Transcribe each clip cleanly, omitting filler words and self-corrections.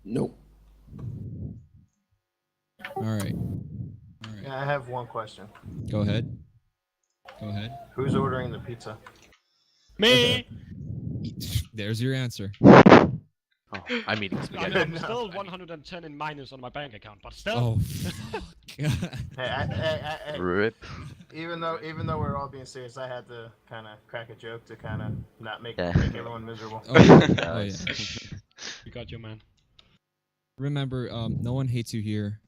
Nope. All right. Yeah, I have one question. Go ahead. Who's ordering the pizza? Me! There's your answer. Oh, I'm eating I spaghetti. mean, I'm still 110 in minus on my bank account, but still. Oh, fuck. Hey, Rip. even though we're all being serious, I had to kind of crack a joke to kind of not make Yeah. everyone miserable. Oh, yeah. You got your man. Remember, no one hates you here.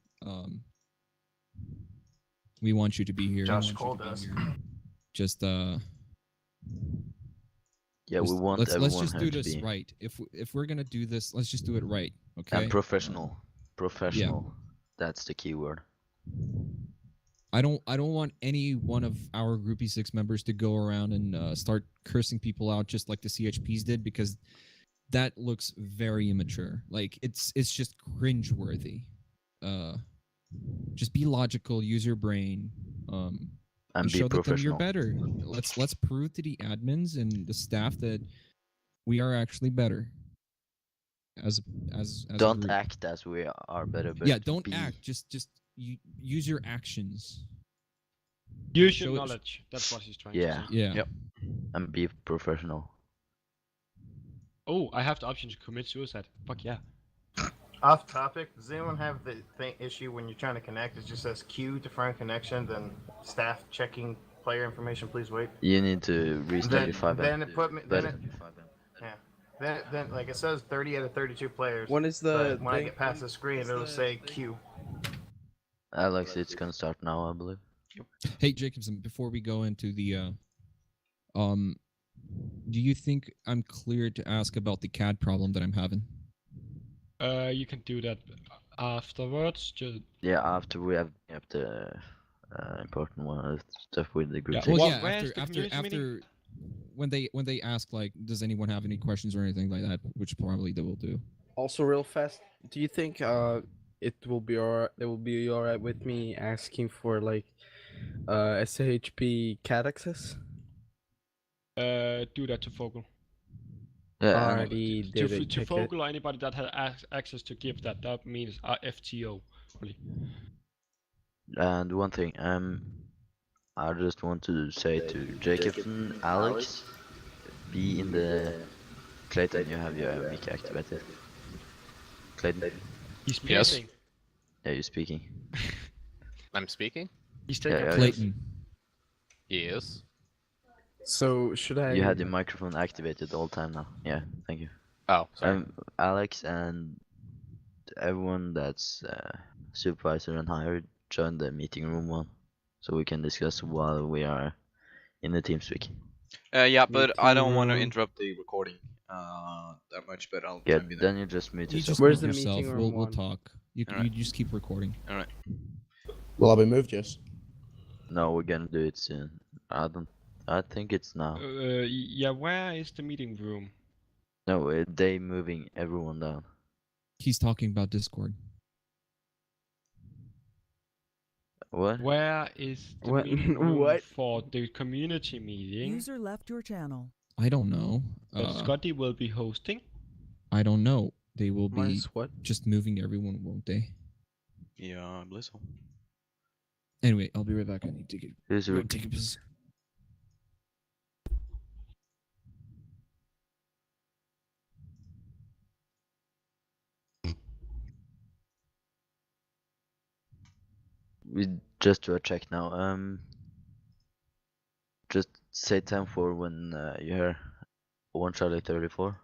We want you to be here. Josh Cole does. Just Yeah, just- we want let's everyone just here do to this be right. If we're gonna do this, let's just do it right. Okay. and professional. Professional. That's the key word. I don't want any one of our Groupie 6 members to go around and start cursing people out just like the CHPs did, because that looks very immature. Like it's just cringeworthy. Just be logical, use your brain, And be show that them you're professional. better. Let's prove to the admins and the staff that we are actually better. As a Don't group. act as we are better, but Yeah, don't be, act. Just use your actions. Use Show your it- knowledge. That's what he's trying Yeah. to say. Yeah. Yep. and be professional. Oh, I have the option to commit suicide. Fuck yeah. Off topic, does anyone have the issue when you're trying to connect? It just says queue to find connection, then staff checking player information, please wait. You need to restart your 5M. Then it put me. But Then like it says 30 out of 32 players. When is the but when I thing- get past the screen, it'll say queue. Alex, it's gonna start now, I believe. Hey Jacobson, before we go into the do you think I'm clear to ask about the CAD problem that I'm having? You can do that afterwards. Just Yeah, after we have the important one stuff with the group. Yeah, six. Well, Well, yeah, where's the community after when they ask like, does anyone have any questions or anything like that, which probably they will do. Also, real fast, do you think it will be alright? It will be alright with me asking for like SHP cat access? do that to Focal. Yeah, and Already did To it. check it. Focal or anybody that has access to give that. That means FTO. Probably. and one thing, I just want to say to Jacobson, Alex, be in the Clayton. You have your mic activated. Clayton, He's Yes. piercing. yeah, you're speaking. I'm speaking? He's Yeah, taking yeah. Clayton. Yes. So should I? You had your microphone activated all the time now. Yeah, thank you. Oh, sorry. Alex and everyone that's supervisor and higher, join the meeting room one, so we can discuss while we are in the team speak. Yeah, but I don't want to room. interrupt the recording that much, but I'll Yeah, try and be there. then you just mute You yourself. just Where's mute the yourself. meeting room We'll one? talk. You Alright. just keep recording. Alright. Will I be moved? Yes. No, we're gonna do it soon. I think it's now. Yeah, where is the meeting room? No, they moving everyone down. He's talking about Discord. What? Where is the What? meeting room What? for the community meeting User left your channel. I don't know. that Scotty will be hosting? I don't know. They will be Minus what? just moving everyone, won't they? Yeah, I believe so. Anyway, I'll be right back. I need to get Who's go Rick? take a piss. We just do a check now. Just say 10-4 when you hear 1 Charlie 34.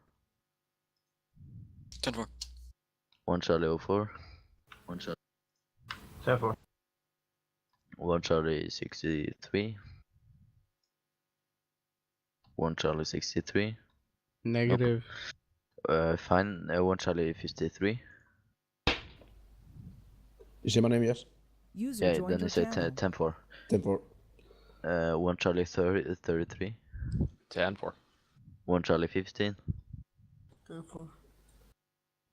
10-4. 1 Charlie 04. 1 Charlie 10-4. 1 Charlie 63. 1 Charlie 63. Negative. Fine. 1 Charlie 53. You say my name? Yes. User Yeah, joined then your you say channel. 10-4. 10-4. 1 Charlie 33. 10-4. 1 Charlie 15. 10-4.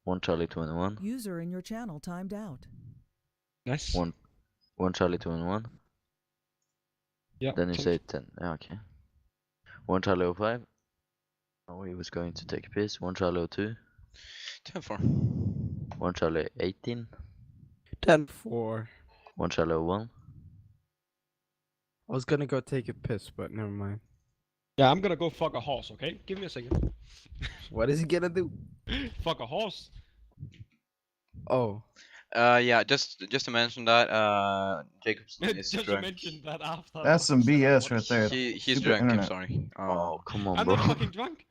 1 Charlie 21. User in your channel timed out. Nice. 1 Charlie 21. Yeah. Then you check. say 10. Yeah, okay. 1 Charlie 05. Oh, he was going to take a piss. 1 Charlie 02. 10-4. 1 Charlie 18. 10-4. 1 Charlie 1. I was gonna go take a piss, but never mind. Yeah, I'm gonna go fuck a horse, okay? Give me a second. What is he gonna do? Fuck a horse? Oh, Yeah, just to mention that, Jacobson is Just to drunk. mention that after. That's some BS What right there. He's Stupid drunk, I'm internet. sorry. Oh, come on, I'm bro. not fucking drunk.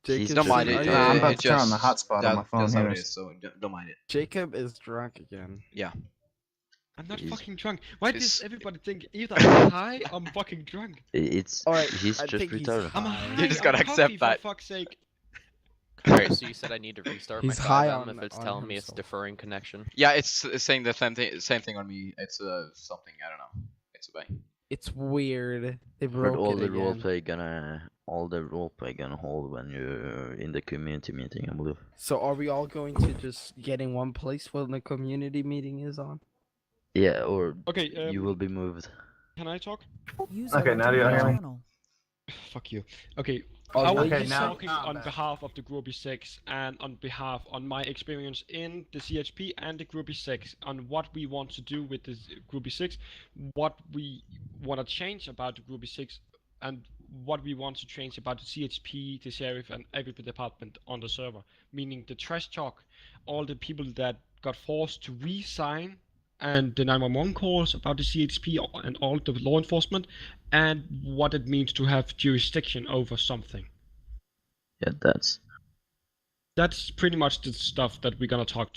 Jacob. Don't mind are it. you- I'm about it to turn on the just- hotspot on my phone That's how here. it is, so don't mind it. Jacob is drunk again. I'm not He's- fucking drunk. Why It's- does everybody think either I'm high or I'm fucking drunk? It's Alright, he's I just think he's retarded. I'm high. high. You just on gotta coffee, accept that. For fuck's sake. Alright, so you said I need to restart He's my high 5M on- if it's on telling me it's himself. deferring connection. Yeah, it's saying the same thing on me. It's something, I don't know. It's a bang. It's weird. They But broke all it the again. roleplay gonna hold when you're in the community meeting, I believe. So are we all going to just get in one place when the community meeting is on? Yeah, or Okay, you will be moved. can I talk? User Okay, now entered do you your hear me? channel. Fuck you. Okay, Oh, I will okay, be now- talking on behalf of the Groupie 6 and on my experience in the CHP and the Groupie 6 on what we want to do with the Groupie 6, what we want to change about the Groupie 6, and what we want to change about the CHP, the sheriff, and every department on the server. Meaning the trash talk, all the people that got forced to resign, and the 911 calls about the CHP and all the law enforcement, and what it means to have jurisdiction over something. Yeah, That's pretty much the stuff that we're gonna talk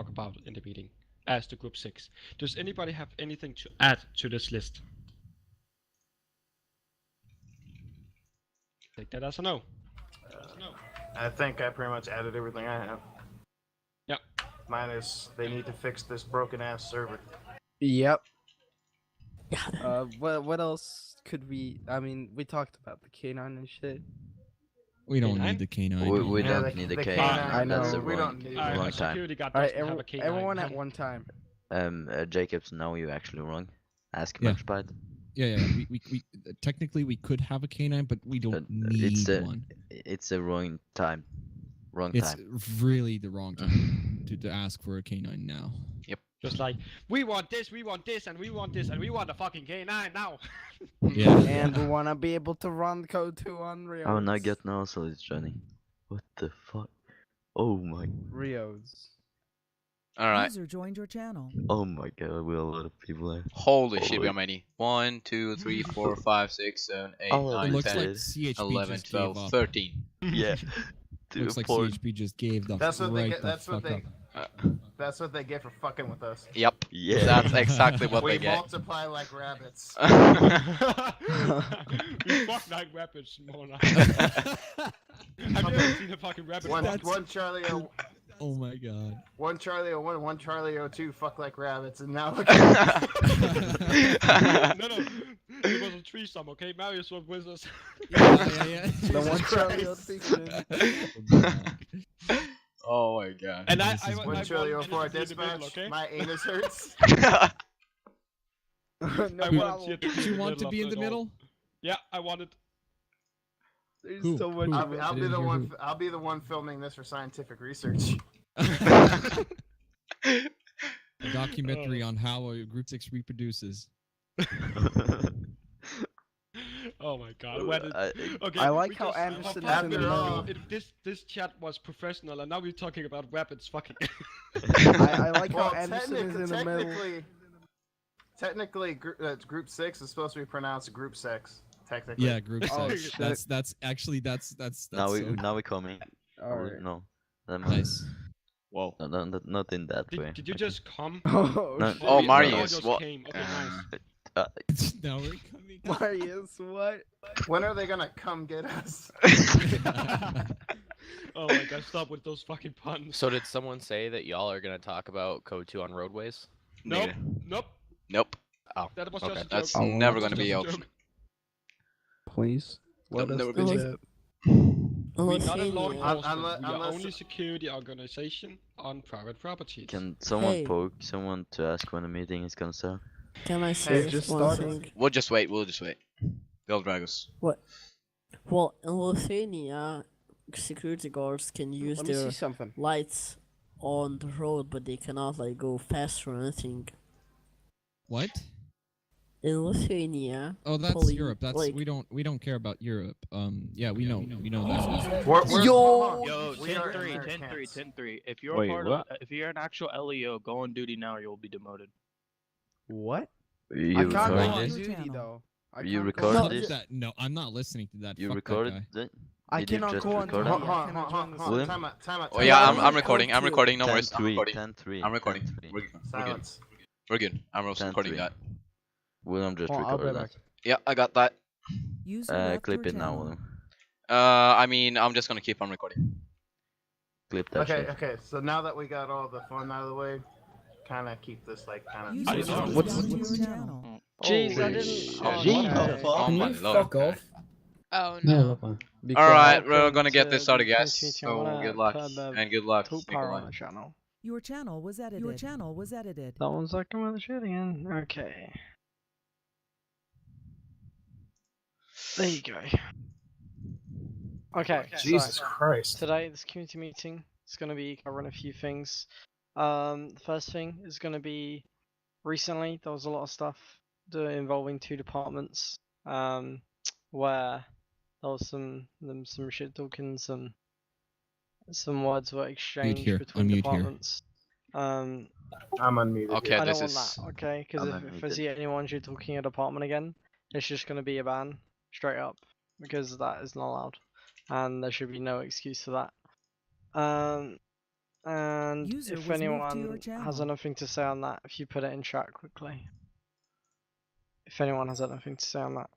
about in the meeting as the group 6. Does anybody have anything to add to this list? Take that as a no. I think I pretty much added everything I have. Yeah. Minus they need to fix this broken ass server. Yep. What else could we? I mean, we talked about the canine and shit. We don't Canine? need the canine. we Yeah, don't need a the K. canine, I know. That's the we wrong, don't need wrong A time. security guard Alright, doesn't have a canine. everyone at one time. Jacobs, now you're actually wrong. Ask Yeah. Maxpite. Yeah. We technically we could have a canine, but we don't need one. It's the wrong time. Wrong It's time. really the wrong time to ask for a canine now. Just like, we want this, and we want this, and we want a fucking canine now. Yeah. And we wanna be able to run code 2 on Rios. Oh, now get no it's Johnny. What the fuck? Oh my. Rios. Alright. User joined your channel. Oh my god, we have a lot of people there. Holy shit, we Holy- are many. 1, 2, 3, 4, 5, 6, 7, 8, Oh, It 9, looks 10, like CHP 11, just 12, gave up. 13. Yeah. Looks like Poor- CHP just gave the That's what they right get. the That's what fuck they. up. That's what they get for fucking with us. Yep. Yeah. That's exactly what We they get. multiply like rabbits. We fuck like rabbits, more like. Have you ever seen a fucking rabbit? One, fuck? one Charlie O, Oh my god. one Charlie O1, one Charlie O2 fuck like rabbits, and now look. No, it was a threesome, okay? Marius was with us. Yeah. The one Jesus Charlie Christ. O'Theakin. Oh my god. And This is One Charlie wanted O4 to be in the middle, dispatch. okay? My anus hurts. No I problem. want you to Do you want to be in of the it all. middle? Yeah, I wanted. There's Who? so much. Who? of it. I'll I be didn't the hear one. who. I'll be the one filming this for scientific research. A documentary on how a Group 6 reproduces. Oh my god. Where did... Okay, I like we how just- Anderson is in the middle. This chat was professional, and now we're talking about rabbits fucking. I like Well, how Anderson is in the middle. technically, group 6 is supposed to be pronounced group sex. Technically. Yeah, Group 6. Oh, shit. That's actually that's now we coming. Alright. No. Never mind. nice. Whoa. No, not in that way. Did you just come? Oh, No. shit. Oh, you Marius, just what? came. Okay, nice. Now we're coming. Marius, what? When are they gonna come get us? Oh my god, stop with those fucking puns. So did someone say that y'all are gonna talk about Code 2 on roadways? Nope, Neither. nope. Nope. That was Okay. just a joke. That's Oh, never That gonna was be an just a option. joke. Please. Let Don't us never do be- that. We're not a law Un- enforcement. unle- We are unless- only security organization on private properties. Can someone Hey. poke someone to ask when the meeting is gonna start? Can I Hey, say just one started. thing? We'll just wait. They'll drag us. Well, in Lithuania, security guards can use Let me see their something. lights on the road, but they cannot like go faster or anything. What? In Lithuania, Oh, that's police Europe. That's like we don't care about Europe. Yeah, we know that. Yo, Yo, we are 10-3, 10-3, Americans. 10-3. If you're Wait, part what? of, if you're an actual LEO, go on duty now, or you'll be demoted. What? You I can't go recording on this? duty Channel. though. I You can't go record on Fuck this? duty. that. No, I'm not listening to that. You Fuck recorded that guy. it? I Did you cannot just go on record duty. it? I cannot join the William? Time out, time out. Oh time yeah, out. I'm Record recording. I'm too. recording. No worries. I'm 10-3, recording. 10-3, I'm recording. 10-3. We're good. Silence. We're good. I'm also recording 10-3. that. William just Hold on, I'll be recorded back. Yeah, I got that. User it. left Clip your it now, channel. William. I mean, I'm just gonna keep on recording. Clip that Okay, shit. okay. So now that we got all the fun out of the way, kind of keep this like kind User of. left What's- your channel. Jeez, I Holy didn't. shit. Oh, Jeez. okay. Oh Can my you lord. fuck off? Oh no. Be All right, quiet. we're gonna get to this started, the guys. community meeting. I So wanna good luck put the and good luck. Talk power on the channel. Your channel was edited. Your channel was edited. That one's like I'm the shit again. Okay. There you go. Okay. Jesus so Christ. today this community meeting is going to be covering a few things. The first thing is going to be recently there was a lot of stuff involving two departments. Where there was some shit talking, some words were exchanged here, between unmute here. departments. I'm unmuted. Okay, I this don't is. want that, okay? Because I'm if I see anyone shit talking a department again, it's just gonna be a ban straight up because that is not allowed, and there should be no excuse for that. And User if was moved to your anyone has channel. anything to say on that, if you put it in chat quickly. If anyone has anything to say on that.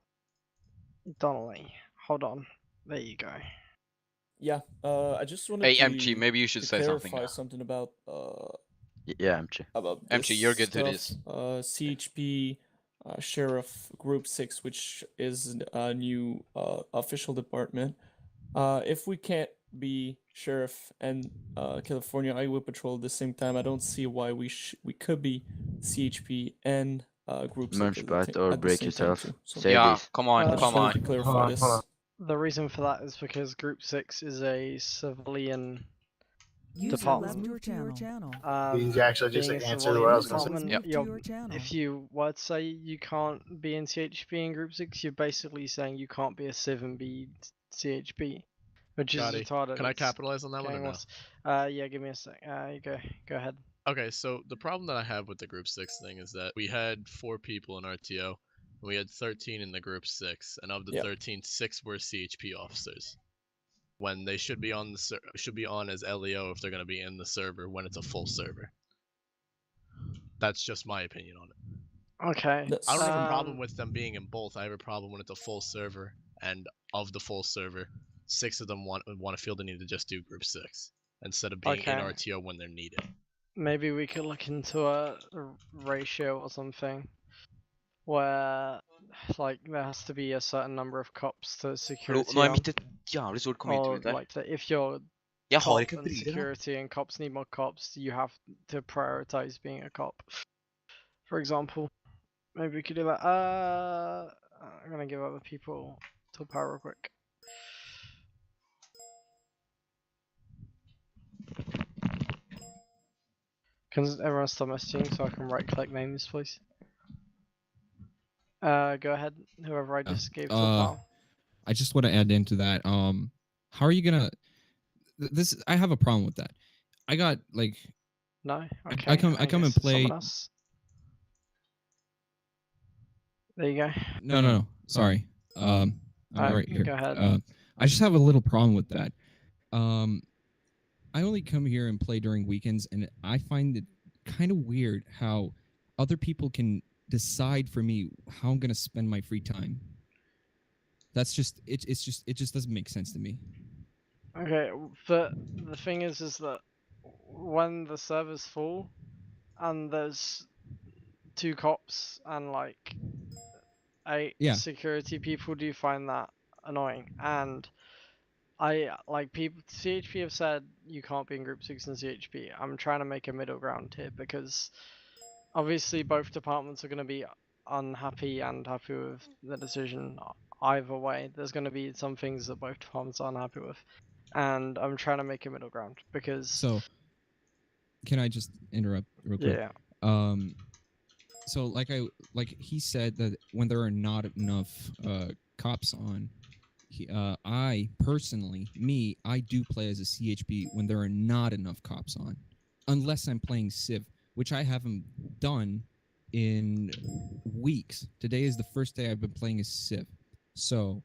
Donnelly, hold on. There you go. Yeah, I just wanted Hey, to, MG, maybe you should to say something clarify now. something about Yeah, MG. MG, you're good to stuff, CHP Sheriff Group 6, which is a new official department. If we can't be Sheriff and California Highway Patrol at the same time, I don't see why we could be CHP and Group 6 Munch at bite the or at the break same yourself. time too. So, Say Yeah, this. come on, I just come wanted to on. clarify Hold on, this. hold on. The reason for that is because Group 6 is a civilian User department. left your channel. These actually just being a answered what I was civilian gonna say. department, Moved to you're- your channel. if you were to say you can't be in CHP in Group 6, you're basically saying you can't be a Civ and be CHP, which is Scotty, retarded. can I It's capitalize on that one or getting no? worse. Yeah, give me a sec. You go ahead. Okay, so the problem that I have with the Group 6 thing is that we had 4 people in RTO, and we had 13 in the Group 6, and of the Yeah. 13, 6 were CHP officers. When they should be on should be on as LEO if they're going to be in the server when it's a full server. That's just my opinion on it. Okay. I don't have a problem with them being in both. I have a problem when it's a full server, and of the full server, 6 of them want to feel the need to just do Group 6 instead of being in Okay. RTO when they're needed. Maybe we could look into a ratio or something where, like, there has to be a certain number of cops to security. Nå er on, mitt et jævlig stort or community der. like if you're Jeg har cop ikke and briller, da. security and cops need more cops, you have to prioritize being a cop. For example, maybe we could do that. I'm gonna give other people to power real quick. Can everyone stop messaging so I can right click names, please? Go ahead, whoever I just gave to power. I just want to add into that. How are you gonna? This I have a problem with that. I got like. No. Okay. I come and play. There you go. No. Sorry. I'm right here. Go ahead. I just have a little problem with that. I only come here and play during weekends, and I find it kind of weird how other people can decide for me how I'm gonna spend my free time. That's just it just doesn't make sense to me. Okay, but the thing is that when the server's full and there's 2 cops and like 8 security people, do you find that annoying? And CHP have said you can't be in Group 6 and CHP. I'm trying to make a middle ground here because obviously both departments are going to be unhappy and happy with the decision. Either way, there's going to be some things that both departments are unhappy with, and I'm trying to make a middle ground because can I just interrupt real quick? Yeah. So like he said that when there are not enough cops on, I personally, I do play as a CHP when there are not enough cops on, unless I'm playing Civ, which I haven't done in weeks. Today is the first day I've been playing as Civ. So,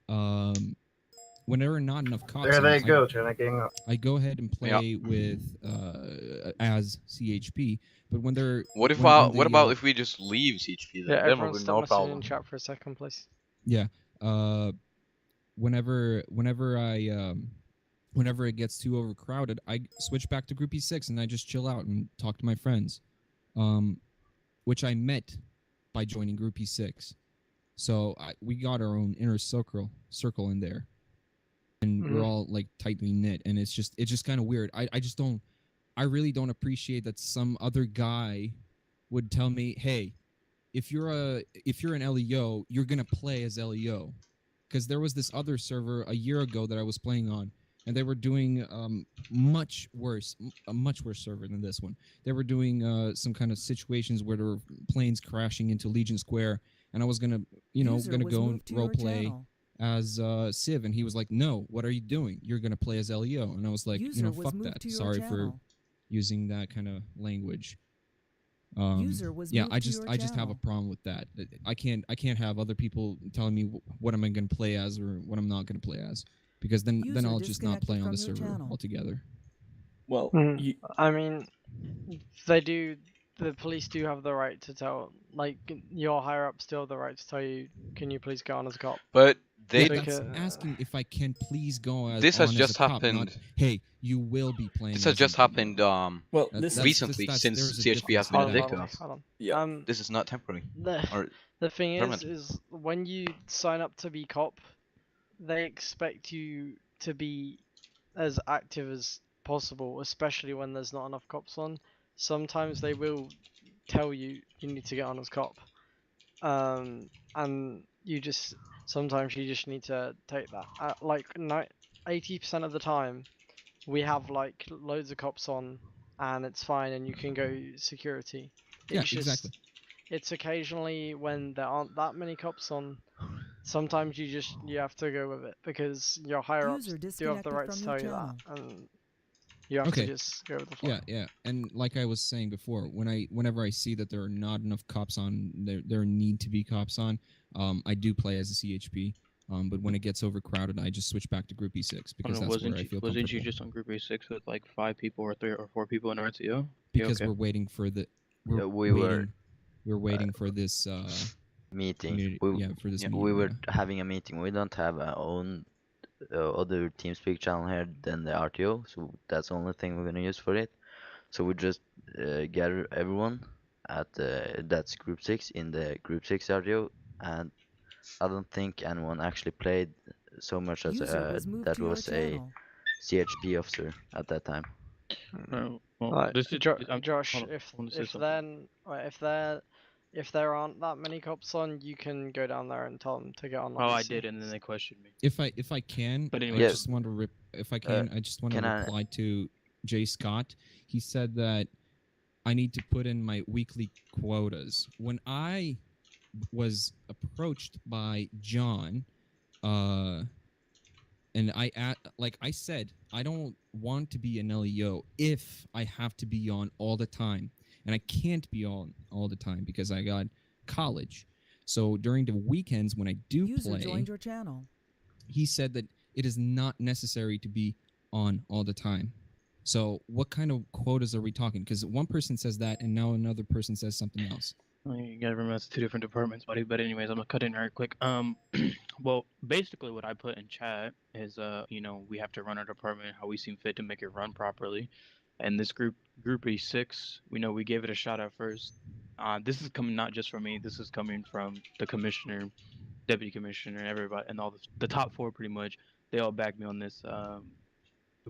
when there are not enough cops There on, they go, trying to gang up. I go ahead and Yeah. play with as CHP. But when they're What if when what they, about if we just leave CHP then? Yeah, Then everyone we'll be stop no messaging problem. in chat for a second, please. yeah, whenever it gets too overcrowded, I switch back to Groupie 6 and I just chill out and talk to my friends, which I met by joining Groupie 6. So we got our own inner circle in there, and we're all like tightly knit, and it's just kind of weird. I really don't appreciate that some other guy would tell me, hey, if you're an LEO, you're gonna play as LEO. Because there was this other server a year ago that I was playing on, and they were doing a much worse server than this one. They were doing some kind of situations where there were planes crashing into Legion Square, and I was gonna go and role play as Civ, and he was like, "No, what are you doing? You're gonna play as LEO," and I was like, "Fuck that. Sorry for using that kind of language." I just have a problem with that. I can't have other people telling me what am I going to play as or what I'm not going to play as, because then I'll just not play on the server altogether. Well, I mean, the police do have the right to tell, like, your higher up still have the right to tell you, can you please go on as a cop? But that's asking if I can please go as this has on just as a happened. Cop, not, hey, you will be playing. This has just happened. Well, recently since CHP has been ridiculous. Hold on. Yeah. This is not temporary. The thing permanent. is when you sign up to be cop, they expect you to be as active as possible, especially when there's not enough cops on. Sometimes they will tell you need to get on as cop, and sometimes you just need to take that. Like 80% of the time, we have like loads of cops on, and it's fine, and you can go security. Exactly. It's occasionally when there aren't that many cops on. Sometimes you have to go with it because your higher ups do have the right to tell you that, and you have to just go with the flow. Yeah, and like I was saying before, whenever I see that there are not enough cops on, there need to be cops on, I do play as a CHP. But when it gets overcrowded, I just switch back to Groupie 6 because that's where I feel comfortable. Wasn't you just on Groupie 6 with like 5 people or 3 or 4 people in RTO? Because we're waiting for the we're waiting for this meeting. For this meeting. We were having a meeting. We don't have our own other TeamSpeak channel here than the RTO, so that's the only thing we're gonna use for it. So we just gather everyone at that's Group 6 in the Group 6 RTO, and I don't think anyone actually played so much as that was a CHP officer at that time. No, Josh, if there aren't that many cops on, you can go down there and tell them to get on. I did, and then they questioned me. If I can, but anyway, I just want to reply to Jay Scott. He said that I need to put in my weekly quotas. When I was approached by John, and I said, I don't want to be an LEO if I have to be on all the time. And I can't be on all the time because I got college. So during the weekends when I do play, joined your channel. He said that it is not necessary to be on all the time. So what kind of quotas are we talking? Because one person says that, and now another person says something else. You gotta remember that's 2 different departments, buddy. But anyways, I'm gonna cut in very quick. Well, basically what I put in chat is, we have to run our department how we seem fit to make it run properly. And this Groupie 6, we gave it a shot at first. This is coming not just from me. This is coming from the commissioner, deputy commissioner, and everybody, and all the top 4 pretty much. They all backed me on this.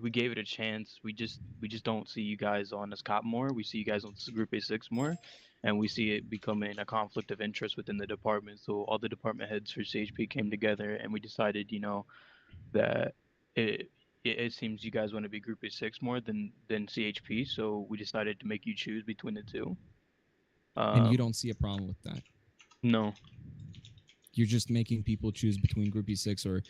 We gave it a chance. We just don't see you guys on as cop more. We see you guys on Groupie 6 more, and we see it becoming a conflict of interest within the department. So all the department heads for CHP came together, and we decided, that it seems you guys want to be Groupie 6 more than CHP, so we decided to make you choose between the two. And you don't see a problem with that? No. You're just making people choose between Groupie 6 or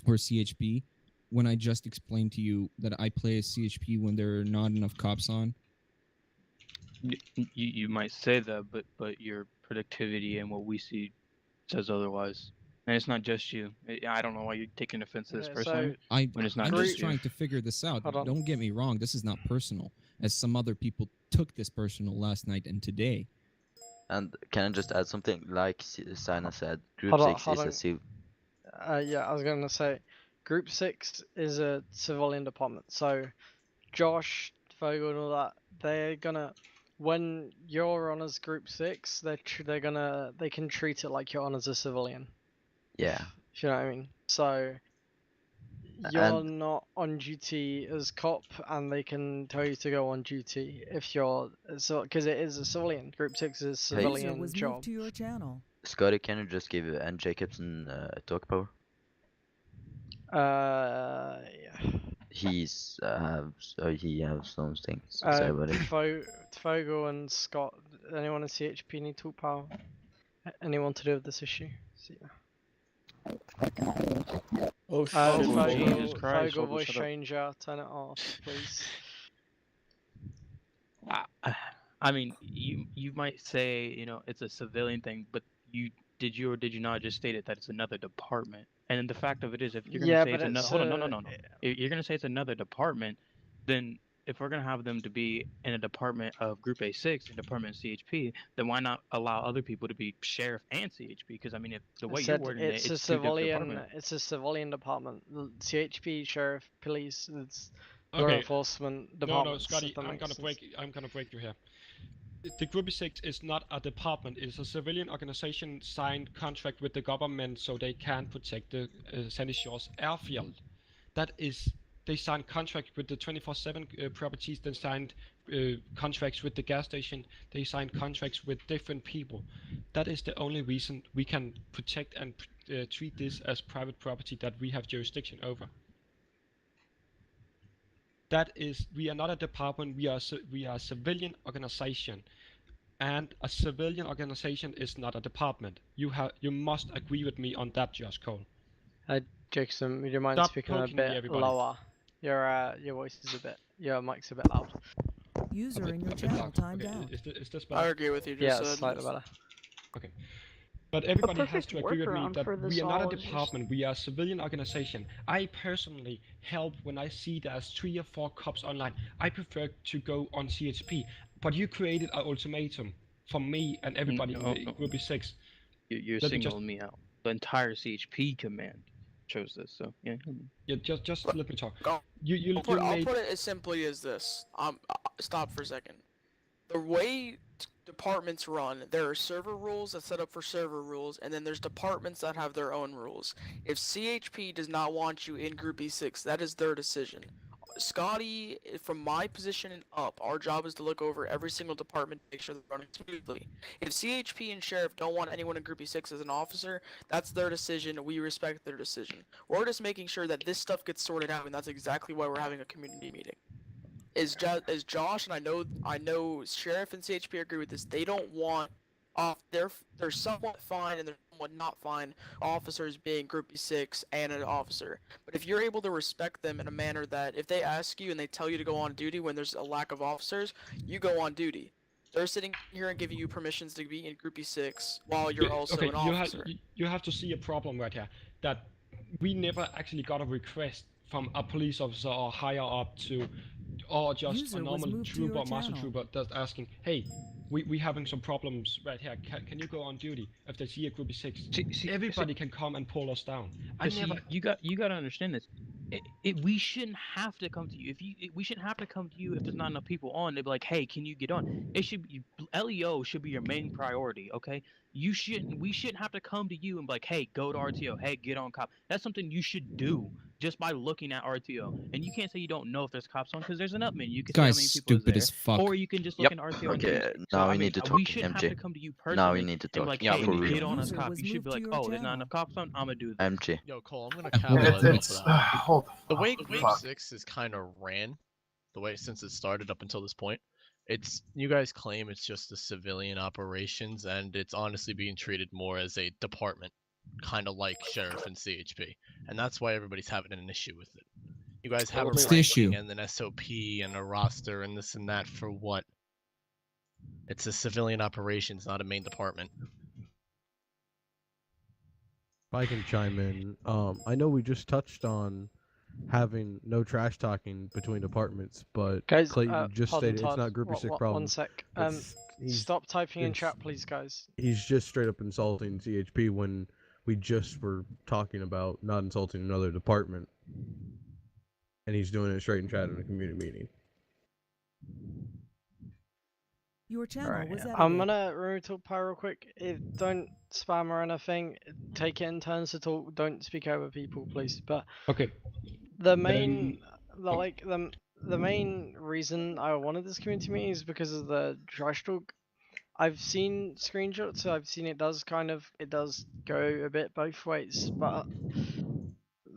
CHP, when I just explained to you that I play a CHP when there are not enough cops on. You might say that, but your productivity and what we see says otherwise. And it's not just you. I don't know why you're taking offense to this personally. I'm when it's not just just you. trying to figure this out. Hold on. Don't get me wrong. This is not personal, as some other people took this personal last night and today. And can I just add something? Like Sina said, Group Hold on, 6 hold is on. a civil. Yeah, I was gonna say, Group 6 is a civilian department. So, Josh, Fogo, and all that, they're gonna, when you're on as Group 6, they can treat it like you're on as a civilian. Yeah. If you know what I mean. So, you're not on duty as cop, and they can tell you to go on duty if you're because it is a civilian. Group 6 is a civilian was job. moved to your channel. Scotty, can you just give N. Jacobson talk power? Yeah. He has some things to say about it. Fogo and Scott, anyone in CHP need talk power? Anyone to do with this issue? Oh Jesus Christ! Fogo Fogo, voice shut up. changer, turn it off, please. I mean, you might say, it's a civilian thing, but did you not just state it that it's another department? And then the fact of it is, if you're gonna say it's another, hold on, no. If you're gonna say it's another department, then if we're gonna have them to be in a department of Group A6 and department of CHP, then why not allow other people to be sheriff and CHP? Because I mean, if the way you're wording it's it, a it's two different civilian. departments. It's a civilian department. CHP, sheriff, police. It's law Okay. enforcement No, department. Scotty, I'm gonna break you here. The Group 6 is not a department. It's a civilian organization signed contract with the government so they can protect the Sandy Shores airfield. That is, they signed contract with the 24/7 properties. They signed contracts with the gas station. They signed contracts with different people. That is the only reason we can protect and treat this as private property that we have jurisdiction over. That is, we are not a department. We are a civilian organization. And a civilian organization is not a department. You must agree with me on that, Josh Cole. Jackson, would you mind Stop speaking a poking me, bit everybody. lower? Your voice is your mic's a bit loud. User in your A bit channel loud. timed Okay, out. is this better? I agree with you. Yeah, slightly better. Okay. But everybody has perfect to agree with me workaround that for this we are not a all is just- department, we are a civilian organization. I personally help when I see there's 3 or 4 cops online. I prefer to go on CHP. But you created an ultimatum for me and everybody in the Group 6. You're Let me singling me out. The entire CHP command chose this, so yeah. Yeah, just let me talk. I'll made... put it as simply as this. Stop for a second. The way departments run, there are server rules that's set up for server rules, and then there's departments that have their own rules. If CHP does not want you in Group E6, that is their decision. Scotty, from my position and up, our job is to look over every single department to make sure they're running smoothly. If CHP and Sheriff don't want anyone in Group E6 as an officer, that's their decision, and we respect their decision. We're just making sure that this stuff gets sorted out, and that's exactly why we're having a community meeting. As Josh and I know Sheriff and CHP agree with this. They don't want they're somewhat fine and they're somewhat not fine officers being Group E6 and an officer. But if you're able to respect them in a manner that if they ask you and they tell you to go on duty when there's a lack of officers, you go on duty. They're sitting here and giving you permissions to be in Group E6 while you're also an officer. You have to see a problem right here. That we never actually got a request from a police officer or higher up to, or just User a was normal moved to trooper your or master channel. trooper that's asking, hey, we having some problems right here. Can you go on duty if they see a Group 6? Everybody can come and pull us down. You got to understand this. We shouldn't have to come to you. We shouldn't have to come to you if there's not enough people on. They'd be like, hey, can you get on? It should be LEO should be your main priority. Okay, we shouldn't have to come to you and be like, hey, go to RTO. Hey, get on cop. That's something you should do. just by looking at RTO. And you can't say you don't know if there's cops on because there's an up menu. You can say how Guy's many people is stupid there, as fuck. or you can just look Yep. in RTO and Okay, see. So now I we mean, need to we talk, shouldn't have MJ. to come to you Now we personally need to and be talk. like, Yeah, hey, for get real. on us User cops. was You should be moved like, to your oh, there's not channel. enough cops on. I'm gonna do this. MJ. Yo, Cole, I'm gonna It's, capitalize it's off of that. hold The way fuck. Group 6 is kind of ran, the way since it started up until this point, it's you guys claim it's just the civilian operations, and it's honestly being treated more as a department, kind of like sheriff and CHP, and that's why everybody's having an issue with it. You guys have a What's the issue? ranking and an SOP and a roster and this and that for what? It's a civilian operations, not a main department. If I can chime in, I know we just touched on having no trash talking between departments, but Guys, Clayton just pardon, stated it's Todd. not Group of 6 One problem. sec. He's- Stop typing in it's- chat, please, guys. He's just straight up insulting CHP when we just were talking about not insulting another department. And he's doing it straight in chat in a community meeting. Your channel Alright, was edited. I'm gonna remove talk power real quick. Don't spam or anything. Take it in turns to talk. Don't speak over people, please. But Okay. the main, the main reason I wanted this community meeting is because of the trash talk. I've seen screenshots, so I've seen it does go a bit both ways, but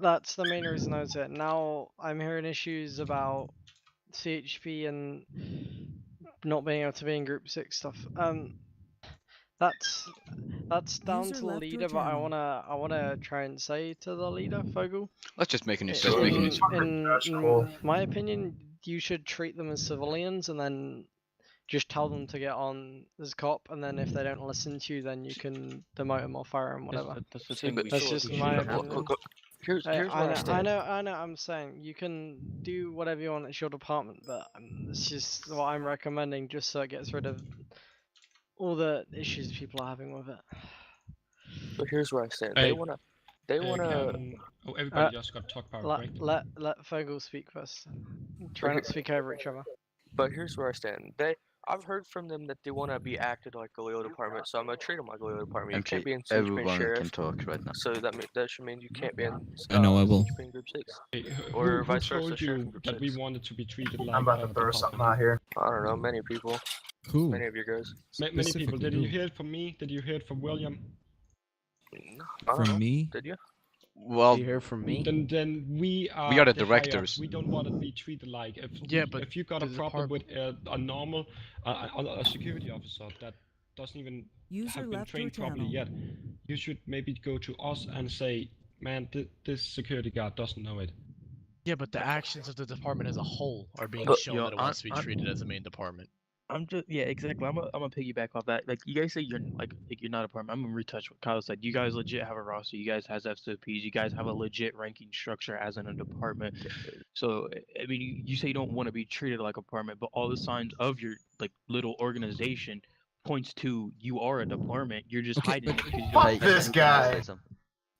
that's the main reason I was it. Now I'm hearing issues about CHP and not being able to be in Group 6 stuff. That's down User to the left your leader, but I channel. wanna try and say to the leader, Fogel. Let's just make a new In, server. in my opinion, you should treat them as civilians and then just tell them to get on as cop, and then if they don't listen to you, then you can demote them or fire them, whatever. That's the See, thing. but we That's should- just we my should have- opinion. Here's Hey, where I stand. I know. I'm saying you can do whatever you want. It's your department, but it's just what I'm recommending, just so it gets rid of all the issues people are having with it. But here's where I stand. Hey, They wanna. Oh, everybody just got talk power, right? Let Fogel speak first. Try not to speak over each other. But here's where I stand. I've heard from them that they want to be acted like a Leo department, so I'm gonna treat them like a Leo department. You can't be in CHP and Everyone sheriff, can talk right now. so that should mean you can't be in. I know I will. CHP and Group 6, Hey, or who vice versa. told Sheriff you and Group that we 6. wanted to be treated like I'm about a to throw department? something out here. I don't know, many people, Who? many of you guys. Many people. Specifically Did who? you hear it from me? Did you hear it from William? No, I don't know. From me? Did you? Well, Do you hear from me? Then we are. are the higher directors. ups. We don't want to be treated like Yeah, but if you got a the problem with a normal a security officer that doesn't even User have been left your trained properly channel. yet, you should maybe go to us and say, man, this security guard doesn't know it. Yeah, but the actions of the department as a whole are being But, shown yo, that it wants to be I'm- treated as a main department. I'm just exactly. I'm gonna piggyback off that. Like you guys say you're like you're not a department. I'm gonna retouch what Kyle said. You guys legit have a roster. You guys has SOPs. You guys have a legit ranking structure as in a department. So I mean, you say you don't want to be treated like a department, but all the signs of your like little organization points to you are a department. You're just Okay, hiding but- it because you Fuck don't. this guy.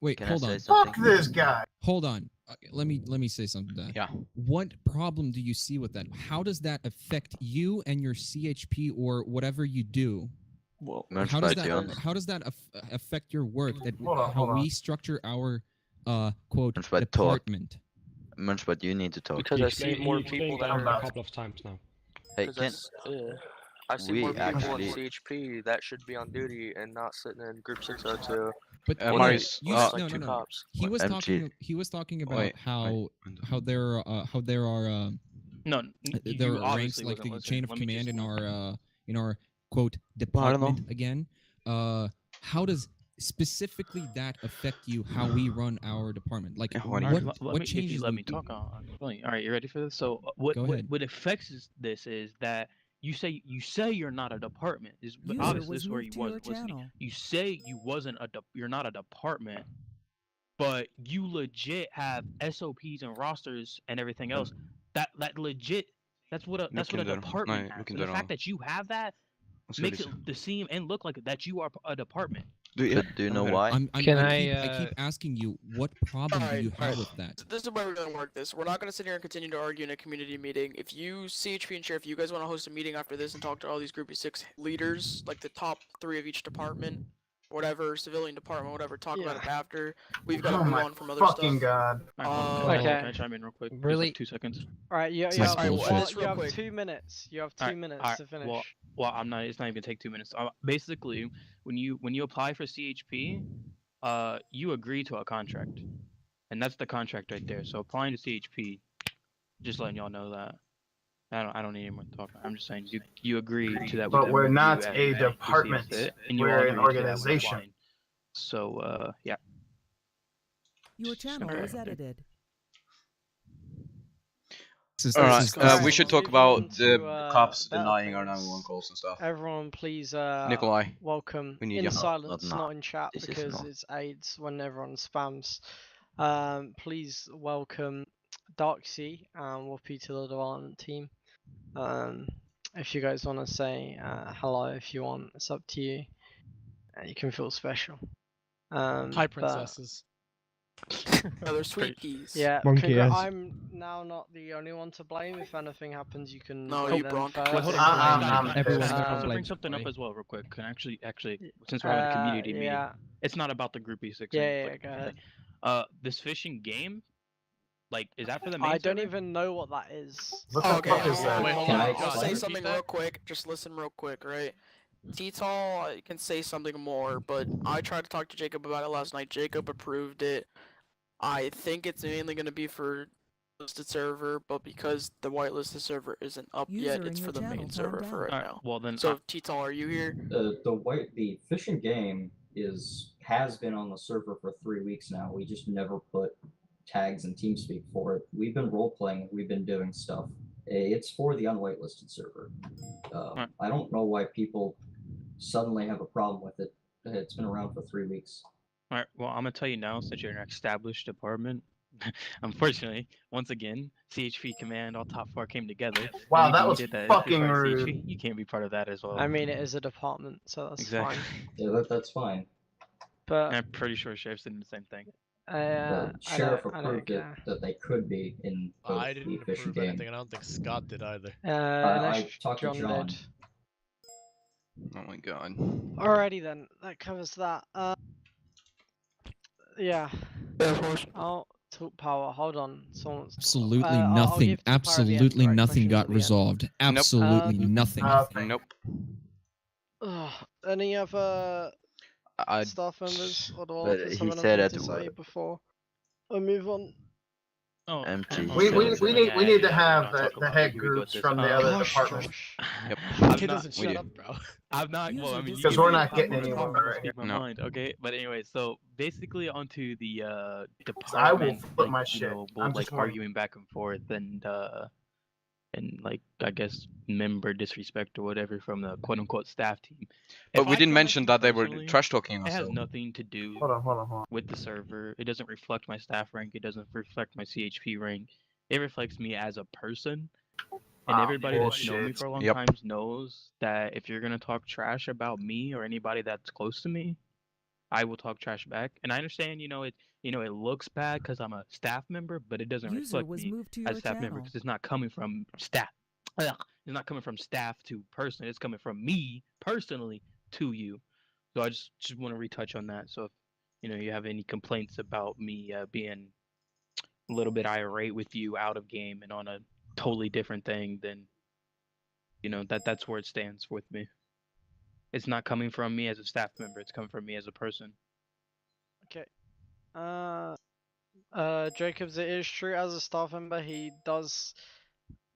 Wait, Can hold I say on. something? Fuck this guy. Hold on. Let me say something to that. Yeah. What problem do you see with that? How does that affect you and your CHP or whatever you do? Well, How does that affect your work? That Hold how on. we structure our quote Munchbat, talk. department. Munchbat, you need to talk. because He I see explained- more he explained people that that are. a couple of times now. Hey, Because I see we more people actually- in CHP that should be on duty and not sitting in Group 6 O2. But Or Marius, you, like no, two no, no. cops. He was MG. talking. He was talking about Wait, how there are No, you there are ranks obviously like wasn't the listening. chain of Let me command just- in our quote Well, I don't know. department again. How does specifically that affect you? How we run our department? Like Yeah, what why Alright, not? let what me, if changes? you let do- me talk on explain. All right, you ready for this? So Go ahead. what affects this is that you say you're not a department. But User obviously was this is where moved you to your wasn't listening. channel. You say you're not a department, but you legit have SOPs and rosters and everything else. That legit that's what a department has. And the fact that you have that makes it to seem and look like that you are a department. Do you know why? I keep asking you, what problem do you have with that? This is where we're gonna work this. We're not gonna sit here and continue to argue in a community meeting. If you, CHP and Sheriff, you guys want to host a meeting after this and talk to all these Groupie 6 leaders, like the top 3 of each department, whatever, civilian department, whatever, talk about it after. We've got Oh to move my on from other fucking stuff. god. Alright, can I chime in real quick? Just Really? like 2 seconds. Alright, you That's have, bullshit. well, Just you real have quick. 2 minutes. You have 2 Alright, minutes alright, to finish. Well, I'm not. It's not even gonna take 2 minutes. Basically, when you apply for CHP, you agree to a contract, and that's the contract right there. So applying to CHP, just letting y'all know that. I don't need any more talk. I'm just saying you agree to that. But we're with not them a you see it department. fit, and you We're all an agree to that when organization. applying. So yeah. Your channel is edited. Alright, we should talk Moving on about the to, cops better denying our things. 911 calls and stuff. Everyone, please Nikolai, welcome we need in you. silence, Not now. not in chat, This is because not. it's AIDS when everyone spams. Please welcome Darksea and Whoopi to the development team. If you guys want to say hello, if you want, it's up to you. You can feel special. Hi, princesses. They're sweet peas. Yeah, Monkey ass. I'm now not the only one to blame. If anything happens, you can No, blame you them Bronk. first. Wait, hold on. I'm Everyone pissed. can Also blame bring something up somebody. as well, real quick. Can actually, since we're having a community meeting, yeah. it's not about the Group E6. Yeah, go ahead. This fishing game, like, is that for the main I don't server? even know what that is. What the fuck is that? Wait, hold Can on. I Josh, say repeat something that? real quick? Just listen real quick, right? T-Tall can say something more, but I tried to talk to Jacob about it last night. Jacob approved it. I think it's mainly going to be for listed server, but because the whitelisted server isn't up yet, User it's in for your the main channel server timed for out. right now. Well then, So T-Tall, are you here? The fishing game has been on the server for 3 weeks now. We just never put tags and TeamSpeak for it. We've been role playing. We've been doing stuff. It's for the unwhitelisted server. I don't know why people suddenly have a problem with it. It's been around for 3 weeks. Alright, well, I'm gonna tell you now, since you're an established department, unfortunately, once again, CHP Command, all top 4 came together. Wow, Anything that you was did that is fucking part of rude. CHP, you can't be part of that as well. I mean, it is a department, so that's Exactly. fine. Yeah, that's fine. But I'm pretty sure Sheriff's doing the same thing. The sheriff I don't approved it care. that they could be in both I the didn't fishing approve game. anything, and I don't think Scott did either. I talked to John. did. Oh my god. Alrighty then, that covers that. Yeah. I'll talk power. Hold on. Someone's Absolutely I'll nothing. give to power at the end, Absolutely right, nothing questions at got the end. resolved. Absolutely nothing. Nope. Any other I- staff members or but developers he have said anything to that say before I move on? Oh, MG. We need to have the head groups from the other departments. Yep. Kid doesn't shut up, bro. I'm not. Well, I mean, Because we're not getting anywhere right speak my No. mind. Okay, but anyway, so basically onto the I will department. flip my you shit. know, I'm both, like just warning. arguing back and forth and like I guess member disrespect or whatever from the quote unquote staff team. But If we I didn't feel mention that they were personally, trash talking It us. has so- nothing to do Hold on. with the server. It doesn't reflect my staff rank. It doesn't reflect my CHP rank. It reflects me as a person. And everybody that's known me bullshit. for a long Yep. time knows that if you're gonna talk trash about me or anybody that's close to me, I will talk trash back. And I understand, it looks bad because I'm a staff member, but it doesn't User reflect was me moved to as a your staff member channel. because it's not coming from staff. It's not coming from staff to person. It's coming from me personally to you. So I just want to retouch on that. So if you have any complaints about me being a little bit irate with you out of game and on a totally different thing, then that's where it stands with me. It's not coming from me as a staff member. It's coming from me as a person. Okay. Jacobs, it is true as a staff member he does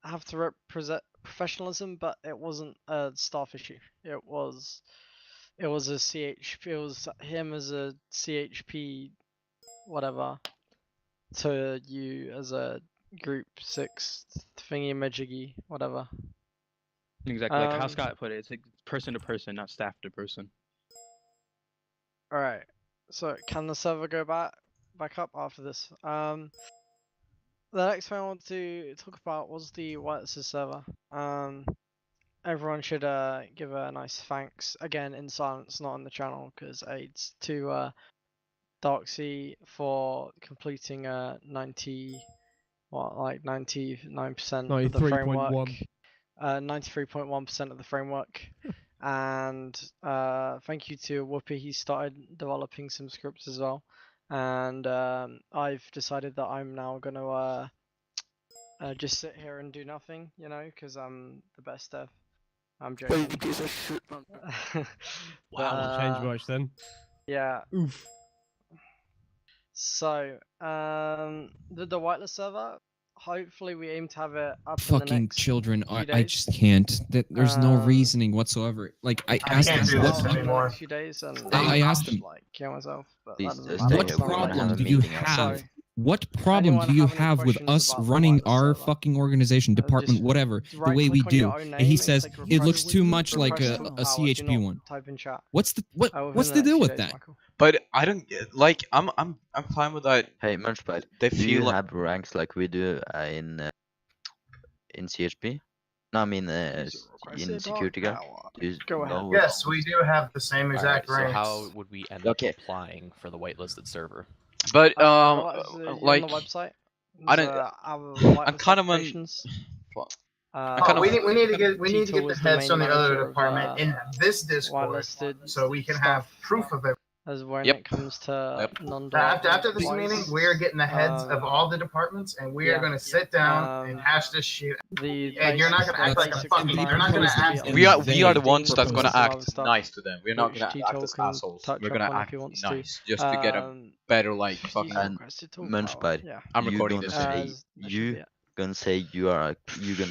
have to represent professionalism, but it wasn't a staff issue. It was a CHP. It was him as a CHP, whatever, to you as a Group 6 thingy majiggy, whatever. Exactly, like how Scott put it. It's like person to person, not staff to person. Alright, so can the server go back up after this? The next thing I want to talk about was the whitelisted server. Everyone should give a nice thanks, again in silence, not on the channel, because aids to Darksea for completing 99% of the framework. 93.1% of the framework, and thank you to Whoopi. He started developing some scripts as well, and I've decided that I'm now gonna just sit here and do nothing, you know, because I'm the best dev. I'm joking. Wow, change much then. Yeah. Oof. So, the whitelist server, hopefully we aim to have it up in the Fucking next children, few I days. just can't. There's no reasoning whatsoever. Like I asked can't them, do what this In the anymore. next few days, and I asked them, like kill myself, but Please, that doesn't stay matter. what here, That's we're not gonna problem have a do you meeting have? outside. What problem Anyone do you have any have with questions us about the running whitelist our server? fucking organization, department, Just whatever, the right way we click on your do? own And he name says click it looks refresh- too much like refresh a talk power, do CHP not one. Type in chat. What's the Within what's the the next deal few with days, that? Michael. But I don't get like I'm fine with that. Hey, Munchbite, They do feel you like have ranks like we do in CHP? No, I mean in security guard. Do you Go know ahead. what- Yes, we do have the same exact Alright, so ranks. how would we end Okay. up applying for the whitelisted server? But On like the website. I don't. I'm kind of We need to get the was the heads main from the other manager of, department in this Discord, whitelisted so we can have proof of it. as when Yep. it comes to After this meeting, we are getting the heads of all the departments, and we are going to sit down and hash this shit. And you're not going to act like a fucking. You're not going to act. we are the ones that's proposes gonna a lot of act stuff, nice to them. We're not gonna which act as Tito can assholes. touch We're gonna upon if act he wants to. nice just to get a better like fucking. And Munchbite, Yeah. I'm you recording gonna this say video. you gonna say you gonna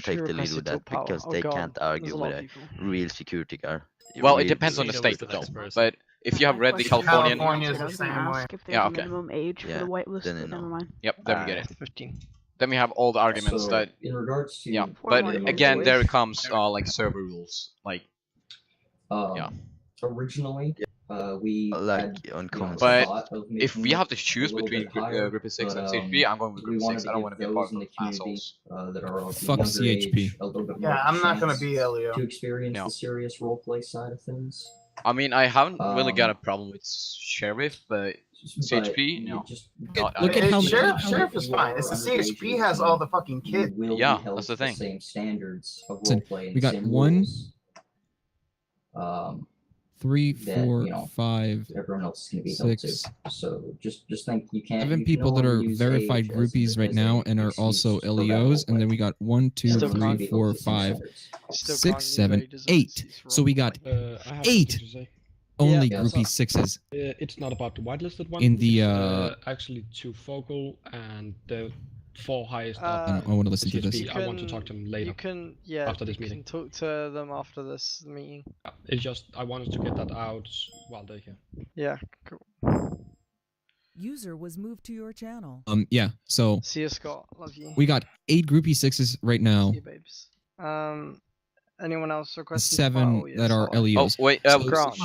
take the lead requested with that talk power. because Oh they God, can't there's argue a lot with of a people. real security guard. Well, it Real depends on the security state guard. though. But if you have read the Californian, California is the same way. yeah, okay. age Yeah, for the whitelist, then you but never know. mind. Yep, then we get it. 15. Then we have all the arguments So, that in regards to yeah. Four But more years again, away. there comes like server rules. Like yeah. Originally, we Like had, uncommon. But thought of if we making have to it choose a little between bit higher, Group 6 and but, CHP, I'm going with we Group wanted 6. to I don't give want to be a those part in of the community assholes. that are of Fuck younger CHP. age, a little bit more Yeah, I'm not going to chance be Elio. to experience No. the serious roleplay side of things. I mean, I haven't really got a Um, problem with Sheriff, but But CHP, you no. just Not- Look at how Sheriff is fine. It's the CHP has all the fucking you kids. will Yeah, be held that's the to the thing. same standards of Listen, roleplay and we got same 1, rules. 3, that, 4, you know, 5, everyone else is going to be held to. 6, So just think you can't. 7 you can people that only are use verified age as groupies right now an and are excuse also for bad LEOs, and roleplay. then we got 1, 2, Everyone 3, should be 4, held to the same 5, standards. Still 6, can't 7, invade his 8. So we got I have something 8 to say. only Yeah, groupie so- 6s. It's not about the whitelisted one. In the, it's, actually 2 focal and the 4 highest up. I want to listen to this. CHP. I want to talk to them later. You can, after this you meeting. can talk to them after this meeting. It's just I wanted to get that out while they're here. Yeah, cool. User was moved to your channel. Yeah, so See you, Scott. Love you. we got 8 groupie 6s right now, See you, babes. Anyone else requesting? 7 that are LEOs. Oh wait, So Grant.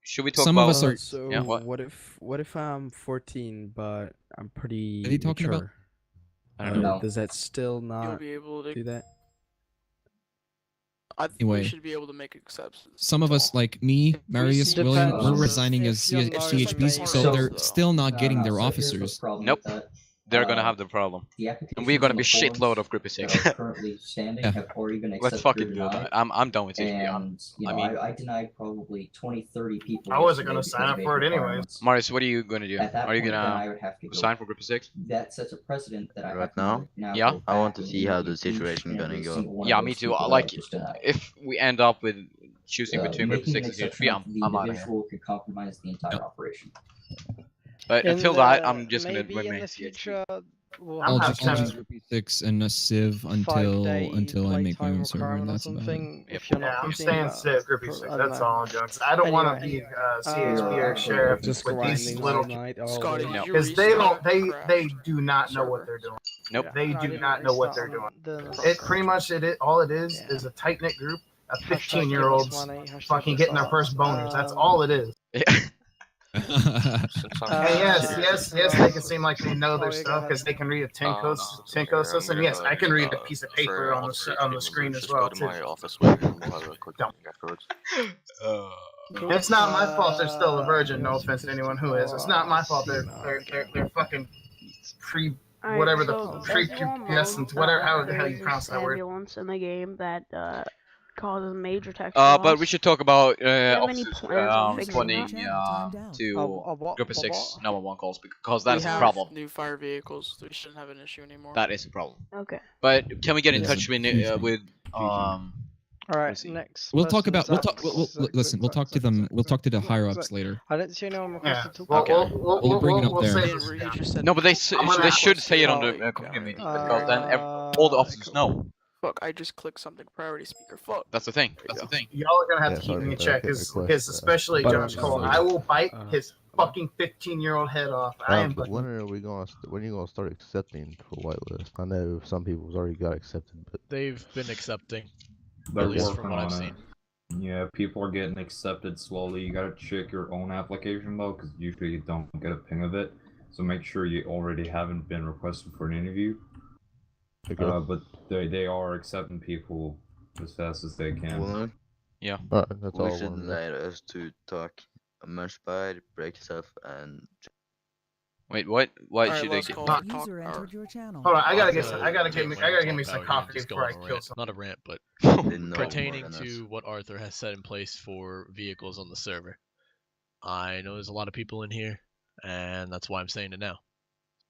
should we talk some about? of us are. So Yeah, what? what if I'm 14 but I'm pretty Are you talking about? mature? I don't know. Does that still You'll not be able to. do that? I think Anyway. we should be able to make exceptions. Some of us, like me, Marius, William, Depends. we're resigning as If you're not CHPs, amazing, so they're though. still not getting No, their so here's the officers. problem Nope. with that. They're gonna have the problem, The and applications we're gonna on be the shitload forums of Group 6. that are currently standing Yeah. have already been Let's accepted fucking or do denied. that. I'm done with CHP. And you know, I mean- I denied probably 20-30 people. I wasn't yesterday gonna because sign up of for age it anyways. requirements. Marius, what are you gonna do? At that Are you point, then I gonna would have to go. sign for Group 6? That sets a precedent that I Right have to now? now Yeah. go I want back to see and how the each situation and gonna every go. single one Yeah, of me those too. people that Like, I just denied. if we end up with choosing between Group Making an 6 and exception CHP, of the I'm out of here. individual could compromise the entire operation. But In until that, the- I'm just gonna maybe in remain the CHP. future, we'll I'll have just like use a groupie 6 and a Civ until 5-day I make my playtime own server, requirement and or that's about it. something. If you're Yeah, not I'm keeping staying that, safe, Groupie I 6. don't That's know. all I'm doing. 'Cause I don't want to Anyway, be CHP or sheriff Just with these grinding little all night, all Scotty, day. did you because they don't restart? they do not know what they're doing. Nope. They I do didn't not know what restart they're on doing. the It pretty much all it is a tight knit group of Hashtag give us 15-year-olds money, hashtag fucking getting their restart. first boners. That's all it is. And yes, they can seem like they know their stuff because they can read a 10 code system. Yes, I can read a piece of paper on the screen as well too. It's not my fault they're still a virgin. No offense to anyone who is. It's not my fault they're fucking pre whatever the pre-pubescent whatever how the hell you pronounce that word. Ambulance in the game that causes major tax But we should talk about you have any officers plans on fixing spawning that? to Group 6 number 1 calls because We that is a have problem. new fire vehicles, so we shouldn't have an issue anymore. That is a problem. Okay. But can we get in Yes. touch with Alright, next. We'll talk person about. is We'll talk. Zax. Listen. We'll talk to them. We'll talk to the higher ups later. I didn't see anyone Yeah. requested to Well, talk. We'll bring it up there. say this down. No, but they I'm gonna they have should to say it on see- the community meeting because then all the officers know. Fuck, I just clicked something. Priority speaker. Fuck. That's the thing. That's the thing. Y'all are gonna have Yeah, to keep sorry me in about check, that. because especially But, Josh Cole, I will bite his fucking 15-year-old head off. I am But when are we going? When are you going to start accepting for whitelist? I know some people's already got accepted, but They've been accepting, They're at least working from what I've on seen. it. Yeah, people are getting accepted slowly. You gotta check your own application though, because usually you don't get a ping of it. So make sure you already haven't been requested for an interview. Okay. But they are accepting people as fast as they can. Well, Yeah. Alright, that's all I we wanted should to know. let us to talk much by break stuff and Wait, what? Why Alright, should they let's get? call User it talk. entered your channel. Hold on, I gotta I'm get some. gonna I gotta take give me. my I gotta laptop give me some out here and coffee just go before I on a kill rant. someone. Not a rant, but Didn't know pertaining more than to us. what Arthur has set in place for vehicles on the server. I know there's a lot of people in here, and that's why I'm saying it now.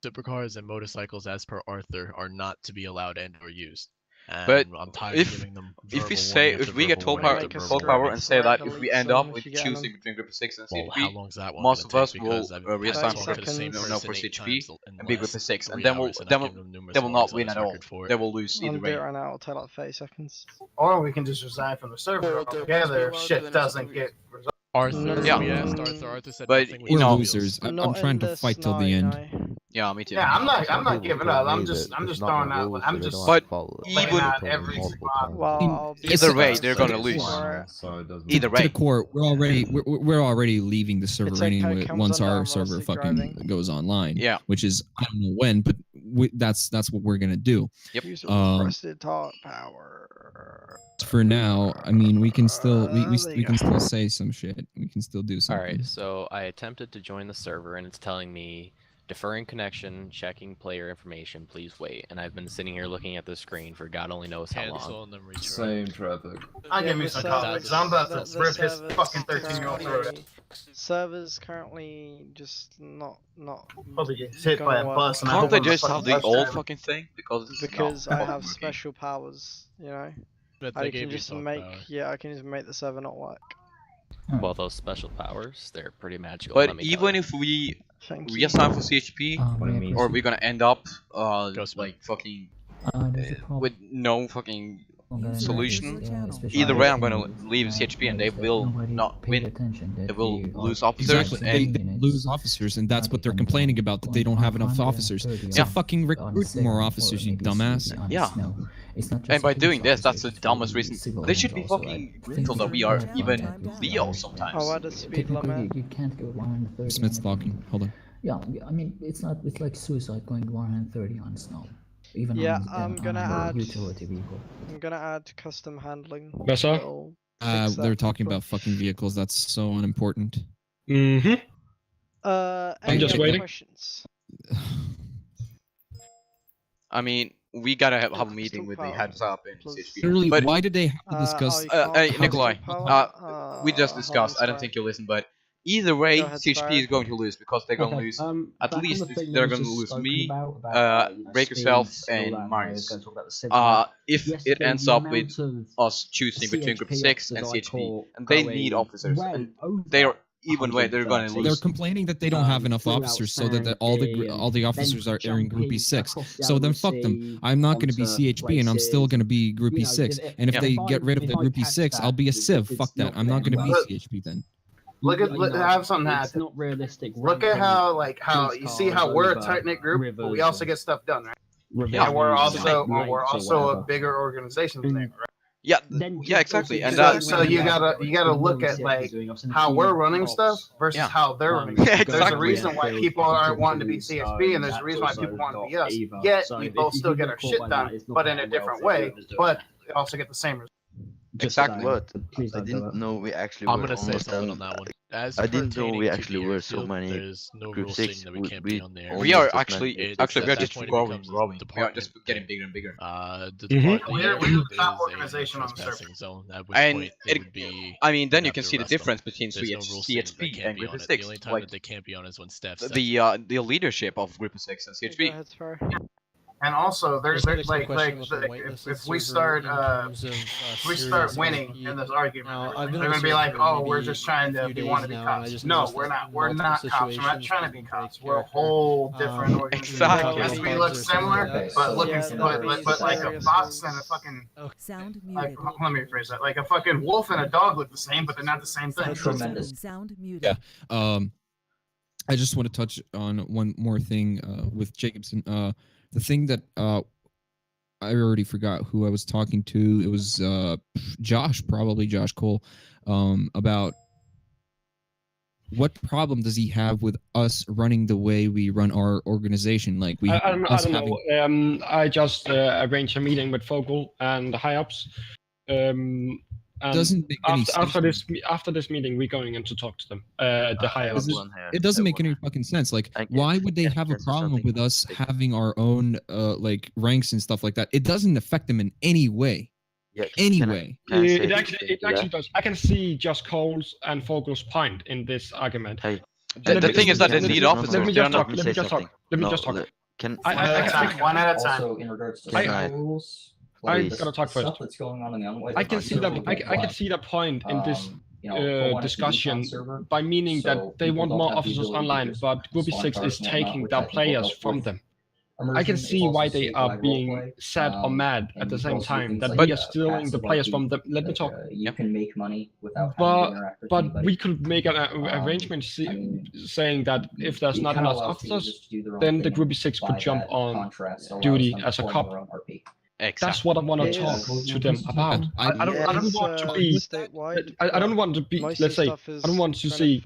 Supercars and motorcycles, as per Arthur, are not to be allowed and/or used. And But I'm tired of if giving them if we verbal say warning after if we get verbal toll warning power, after Make a toll verbal power warning. and say that if delete we end some up if with you get 'em. choosing between Group 6 and Well, CHP, how long's that one most gonna of take? us will Because I've had reassign to for talk to the same seconds. no, person for 8 CHP times in and be less Group than 6, and 3 then hours, and then I've given them numerous they will not warnings on win this at all. record for it. They will lose I'm either gonna do it way. right now. It'll take like 30 seconds. Or we can just resign from the server Well, they're altogether if supposed to be shit allowed for the doesn't next get resolved. Arthur, Yeah. we asked Arthur said But, nothing you with We're know- losers. I'm Not trying in to this fight till the scenario, end. Yeah, me too. Yeah, I'm not Some people giving told up. me I'm that just it's not throwing the out. rules, I'm so they just don't have to But follow it. laying even out Told me every multiple spot. times. Well, I'll be Either way, fast they're and gonna it's lose. alright. So it doesn't. Either To way. the core, we're already leaving the server It's okay, anyway comes once under our unrealistic server fucking driving. goes online. Yeah. Which is I don't know when, but that's what we're gonna do. Yep. User Um, requested talk power. For now, I mean, we can still there you we can go. still say some shit. We can still do something. Alright, so I attempted to join the server and it's telling me deferring connection, checking player information, please wait. And I've been sitting here looking at the screen for God only knows how Cancel long. and then retry. Same traffic. I'll Yeah, give me the some server- coffee, 'cause I'm about the to rip his server's fucking 13-year-old throat. currently- Server's currently just not Probably get hit by a gonna bus and I Can't hope they I'm a just have fucking the bus old driver. fucking thing? Because it's because not I have fucking working. special powers, you know. But I they can gave you just talk make power. I can just make the server not work. Well, those special powers, they're pretty magical. But let me tell even you. if we Thank you. reassign for CHP, or we're gonna end up like fucking with no fucking solution. Either way, I'm gonna leave CHP and they will not win. They will lose officers. Exactly. And They lose officers, and that's what they're complaining about, that they don't have enough officers. So Yeah. fucking recruit more officers, you dumbass. Yeah. And by doing this, that's the dumbest reason. They should be fucking grateful that we are even Leo sometimes. Oh, at a speed limit. You can't go 130. Smith's talking. Hold on. Yeah, I mean, it's like suicide going 130 on snow. Even Yeah, on, I'm gonna on a add utility vehicle. I'm gonna add custom handling. Yes, sir. It'll fix They're that talking quickly. about fucking vehicles. That's so unimportant. Mm-hmm. Any just other waiting. questions? I mean, we gotta have a meeting with the heads up and CHP. Literally, But why did they have to discuss? hey, Nikolai, we just discussed. I don't think you listened, but either way, Go ahead, CHP Spire. is going to lose because they're gonna Okay, lose. back At on least the thing that they're was gonna just lose spoken me, about, Break speeds, Yourself, all and that, and Marius. going to talk about the civil If Yes, it the ends up with amount of us choosing between Group CHP 6 and officers I CHP, call and they going need officers, well and over they're even way they're gonna 130. They're lose. complaining that they don't have enough throughout officers, so that all Sandy, the and officers then are in Group jumping E6. across the So then fuck them. Sea I'm not going to be onto CHP, and I'm still places. going to be Group You know, E6. if- And if if they I- get rid of if the I Group catch E6, I'll that, be a civ. it's Fuck that. not I'm not going to be Look- CHP then. Look at You know, I have something to it's add. not realistic. Look at ranking how police you see cars how we're a over tight knit group, but we rivers also and get stuff done, right? rivers And we're and also lakes or a whatever. bigger organization than they are, right? Yeah, Then yeah, just exactly. also And just So, that, so you gotta look at like how we're running stuff versus Yeah. how they're running. Yeah, Stuff. There's a exactly. reason why people aren't wanting to be CSP, and there's a reason why people want to be us. Yet we both still get our shit done, but in a different way. But we also get the same result. Exactly. But Please I don't do didn't it. know we actually I'm were gonna say almost something done. on that one. As I didn't know pertaining we to actually the were so airfield, many. there's no Group rule 6, saying that we can't be on the airfield. We are almost as actually, many. actually, we are At that just point, it growing, becomes a growing. We are department just getting thing. bigger and bigger. The Mhm. department We're airfield the top is a organization on the server. trespassing zone, at which And point it, it would be. I mean, then we'd you have can to see the arrest them. difference between There's no rule saying that they CHP can't and be on Group it. 6. The only time Like that they can't be on is when staff says the leadership of Group 6 and CHP. Go ahead, Sparrow. And also, there's There's like question with the if whitelisted we server start in terms of if we serious start winning RP. in this argument, Now, I've been they're on gonna the be like, server oh, we're maybe just trying a to few be days want to be now, and I cops. just No, noticed we're that not. We're multiple not cops. We're not situations trying to be people break cops. We're a character. whole different organization. Exactly. Yes, we Bugs look or something similar, like that. but looking, Yeah, but like a serious fox and a rules. fucking Sound like, muted. let me rephrase that. Like a fucking wolf and a dog look the same, but they're not the same thing. Tremendous. Sound muted. Yeah. I just want to touch on one more thing with Jacobson. The thing that I already forgot who I was talking to. It was Josh, probably Josh Cole, about what problem does he have with us running the way we run our organization? Like we, I don't know. I just arranged a meeting with Focal and the high ups. And doesn't make any after sense. after this meeting, we're going in to talk to them. The high ups. It doesn't make any fucking sense. Like, why would they have a problem with us having our own like ranks and stuff like that? It doesn't affect them in any way. Yeah, anyway, it actually does. I can see just Cole's and Focal's point in this argument. Hey, the thing is that the lead officers. Let me they're just not. talk. Let me just talk. Let me just talk. Can one at a time. Also, in regards to rules, I gotta talk first. stuff that's going on in the unweighted I can see that. I can see the point in this discussion by meaning that they want more officers online, but Groupie 6 is taking their players from them. I can see why they are being sad or mad at the same time, that we are stealing the players from them. Let me talk. You can make money without But we could make an arrangement saying that if there's not enough officers, then the Groupie 6 could jump on duty as a cop. Exactly. That's what I want to talk to them about. I don't want to be. I don't want to be. Let's say I don't want to see.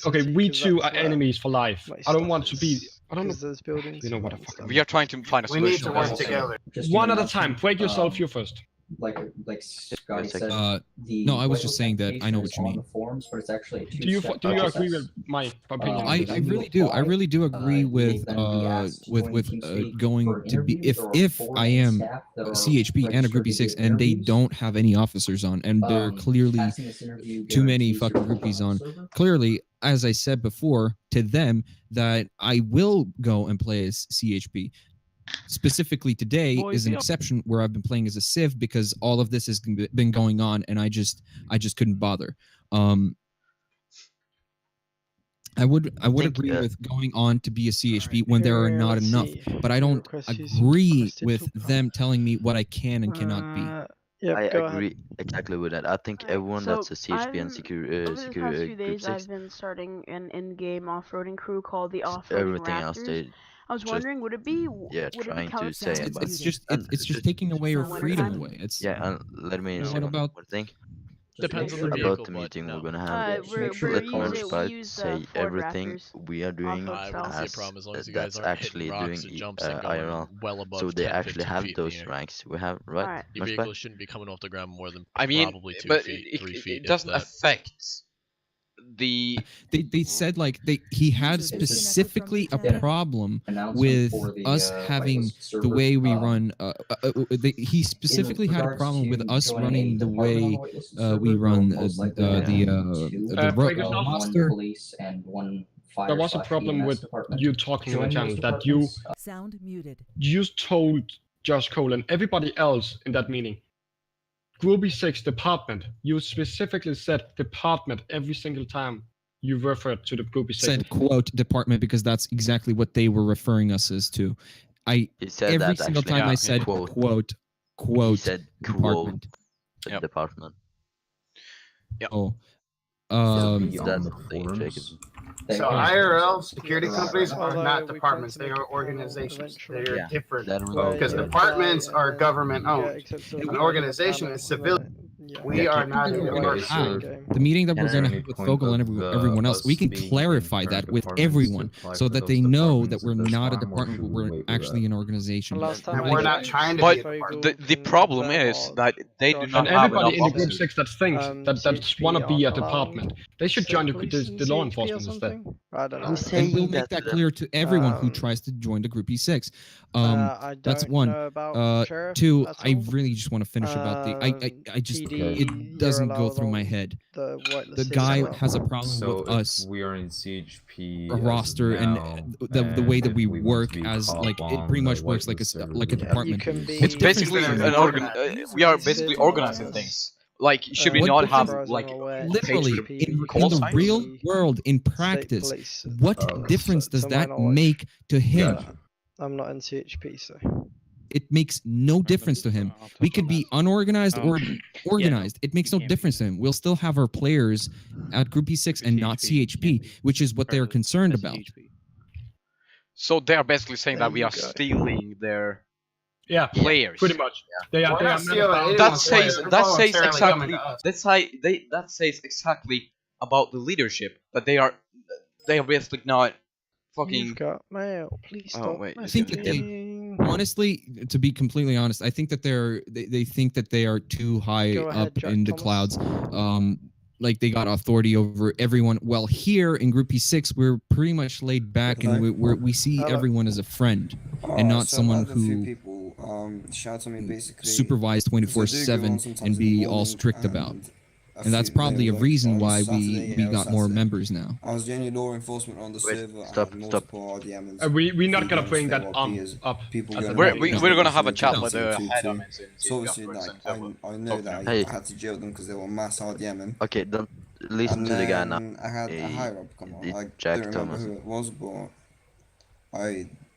Okay, we two are enemies for life. I don't want to be. I don't know. You know what the fuck. We are trying to find a solution. We need to work together. One at a time. Break yourself. You first. Like Scotty said, no, I was just saying that I know what you mean. Forms, but it's actually Do you agree with my opinion? I really do. I really do agree with going to be if I am CHP and a Groupie 6 and they don't have any officers on and there are clearly too many fucking groupies on. Clearly, as I said before to them, that I will go and play as CHP. Specifically today is an exception where I've been playing as a Civ because all of this has been going on and I just couldn't bother. I would agree with going on to be a CHP when there are not enough, but I don't agree with them telling me what I can and cannot be. I agree exactly with that. I think everyone that's a CHP and over the past few days, I've been starting an in-game off-roading crew called the Off-Roading everything else Raptors. they I was wondering, would it be? trying to say it's just taking away your freedom away. It's and let me what about one thing. Depends on the about vehicle, the but meeting no. we're gonna have. Let Orange say everything we are doing I wouldn't see a problem as long as you guys that's aren't actually hitting rocks doing and jumps and going IRL. well above So they 10, actually 15 have feet in the those air. ranks. We have right. Your vehicle shouldn't be coming off the ground more than I mean, probably 2 but feet, 3 feet. it doesn't affect the. They said like he had specifically a problem with us having the way we run. He specifically had a problem with us running the way we run the roster. There was a problem with you talking in the channel that you Sound muted. you told Josh Cole and everybody else in that meeting. Groupie 6 department. You specifically said department every single time you referred to the Groupie 6. Said quote department because that's exactly what they were referring us as to. He said every that single actually. time I said quote He said department. Department. Yep. Oh. That's the thing, Jacob. So IRL security companies are not departments; they are organizations. They are different because departments are government owned. An organization is civilian. We are not The in meeting the we're gonna have, the meeting that we're going to have with Fogel and everyone else, we can clarify that with everyone so that they know that we're not a department, but we're actually an organization. We're not trying to But be a department. the problem is that they do not And have everybody enough in the group officers. 6 that thinks that want to be a department, they should join the law enforcement instead. I don't know. And we'll make that clear to everyone who tries to join the Groupie 6. I That's don't one. know about Sheriff Two, at I all. really just want to finish about the. I just PD, it doesn't go through my head. The guy has a problem with us. We are in CHP. A roster and the way that we work as like it pretty much works like a department. It's basically an organ. We are basically organizing things. Like, should we not have like literally in the real world in practice? What difference does that make to him? I'm not in CHP, so it makes no difference to him. We could be unorganized or organized. It makes no difference to him. We'll still have our players at Groupie 6 and not CHP, which is what they're concerned about. So they are basically saying that we are stealing their players. Pretty much. They are that says exactly about the leadership that they are basically not fucking. You've got mail. Please stop. I think that they, honestly, to be completely honest, I think that they think that they are too high up in the clouds. Like they got authority over everyone. Well, here in Groupie 6, we're pretty much laid back, and we see everyone as a friend, and not someone who shout at me basically supervise 24/7 and be all strict about. And that's probably a reason why we got more members now. I was the only law enforcement on the server. Stop. We're not gonna bring that up. We're gonna have a chat with the head admins. So obviously, like, I know that I had to jail them because they were mass RDMing. Okay, don't listen to the guy now. I had a higher up come on. I don't remember who it was, but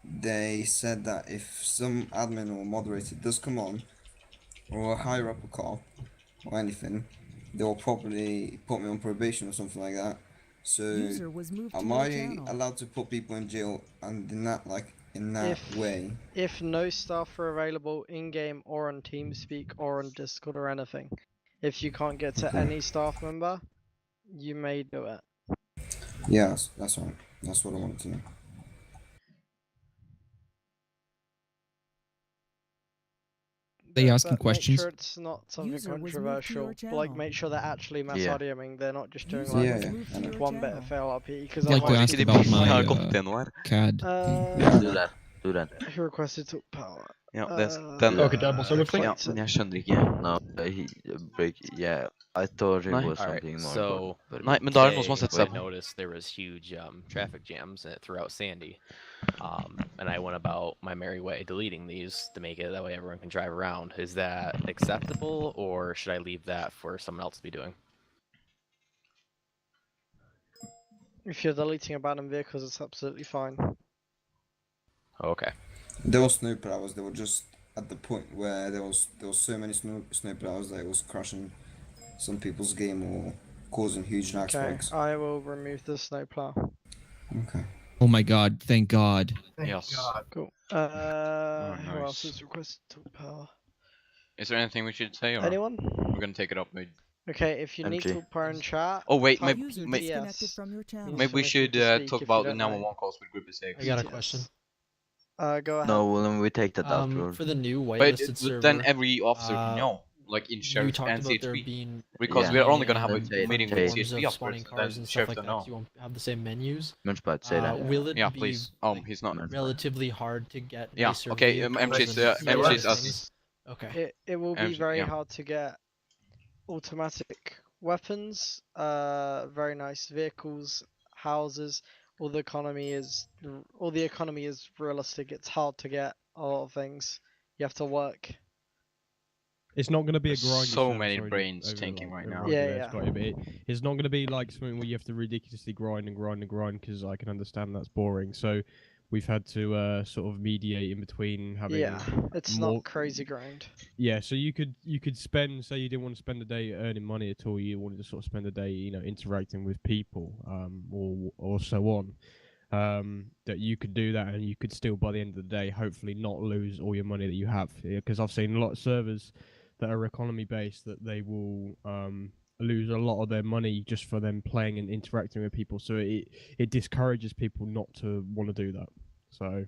they said that if some admin or moderator does come on, or a higher up a call, or anything, they'll probably put me on probation or something like that. So am I allowed to put people in jail and in that way? If no staff are available in game or on TeamSpeak or on Discord or anything, if you can't get to any staff member, you may do it. Yes, that's right. That's what I wanted to know. They asking questions. Make sure it's not something controversial. Like, make sure they're actually mass RDMing. They're not just doing like one bit of fail RP. Because I'd like to ask about my CAD. Do that. Who requested to power? Okay, that was everything. Jag kände ikke. No, yeah, I thought it was something more. So, men det är någon som har sett I noticed there was huge traffic jams throughout Sandy. And I went about my merry way deleting these to make it that way everyone can drive around. Is that acceptable, or should I leave that for someone else to be doing? If you're deleting abandoned vehicles, it's absolutely fine. Okay. There were sniper hours. They were just at the point where there was so many sniper hours that it was crashing some people's game or causing huge lag spikes. I will remove the snowplow. Okay. Oh my god! Thank God. Yes. Cool. Who else is requested to power? Is there anything we should say, or anyone? We're gonna take it up with. Okay, if you need to power in chat. Oh wait, maybe we should talk about the 911 calls with Group 6. I got a question. Go ahead. No, well, we take that afterwards. For the new whitelisted server. Then every officer know, like in Sheriff and CHP, because we're only gonna have a meeting with CHP officers, then Sheriff don't know. You won't have the same menus. Say that. Will it be please. He's not Relatively hard to get? Okay. MC's us. Okay. It will be very hard to get automatic weapons, very nice vehicles, houses. All the economy is realistic. It's hard to get a lot of things. You have to work. It's not going to be a grind. So many brains thinking right now. Yeah. It's not going to be like something where you have to ridiculously grind, because I can understand that's boring. So we've had to sort of mediate in between having. Yeah, it's not crazy grind. Yeah, so you could spend, say you didn't want to spend a day earning money at all, you wanted to sort of spend a day, interacting with people, or so on. That you could do that, and you could still, by the end of the day, hopefully not lose all your money that you have. Because I've seen a lot of servers that are economy based, that they will lose a lot of their money just for them playing and interacting with people. So it discourages people not to want to do that. So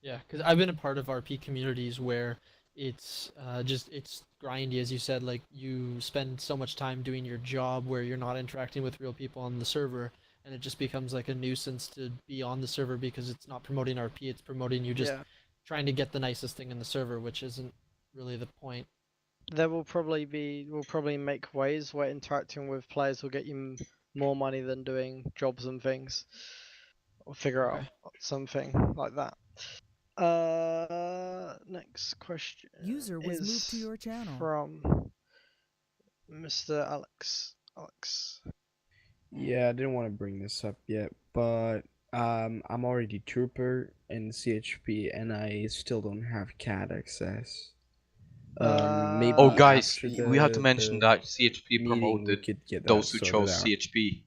yeah, because I've been a part of RP communities where it's it's grindy, as you said. Like, you spend so much time doing your job where you're not interacting with real people on the server, and it just becomes like a nuisance to be on the server because it's not promoting RP, it's promoting you just trying to get the nicest thing in the server, which isn't really the point. There will probably make ways where interacting with players will get you more money than doing jobs and things, or figure out something like that. Next question. User was moved to your channel. From Mr. Alex. Yeah, I didn't want to bring this up yet, but I'm already trooper in CHP and I still don't have CAD access. Maybe oh guys, after we have to the mention that CHP meeting, we promoted could get those that who sorted chose out. CHP.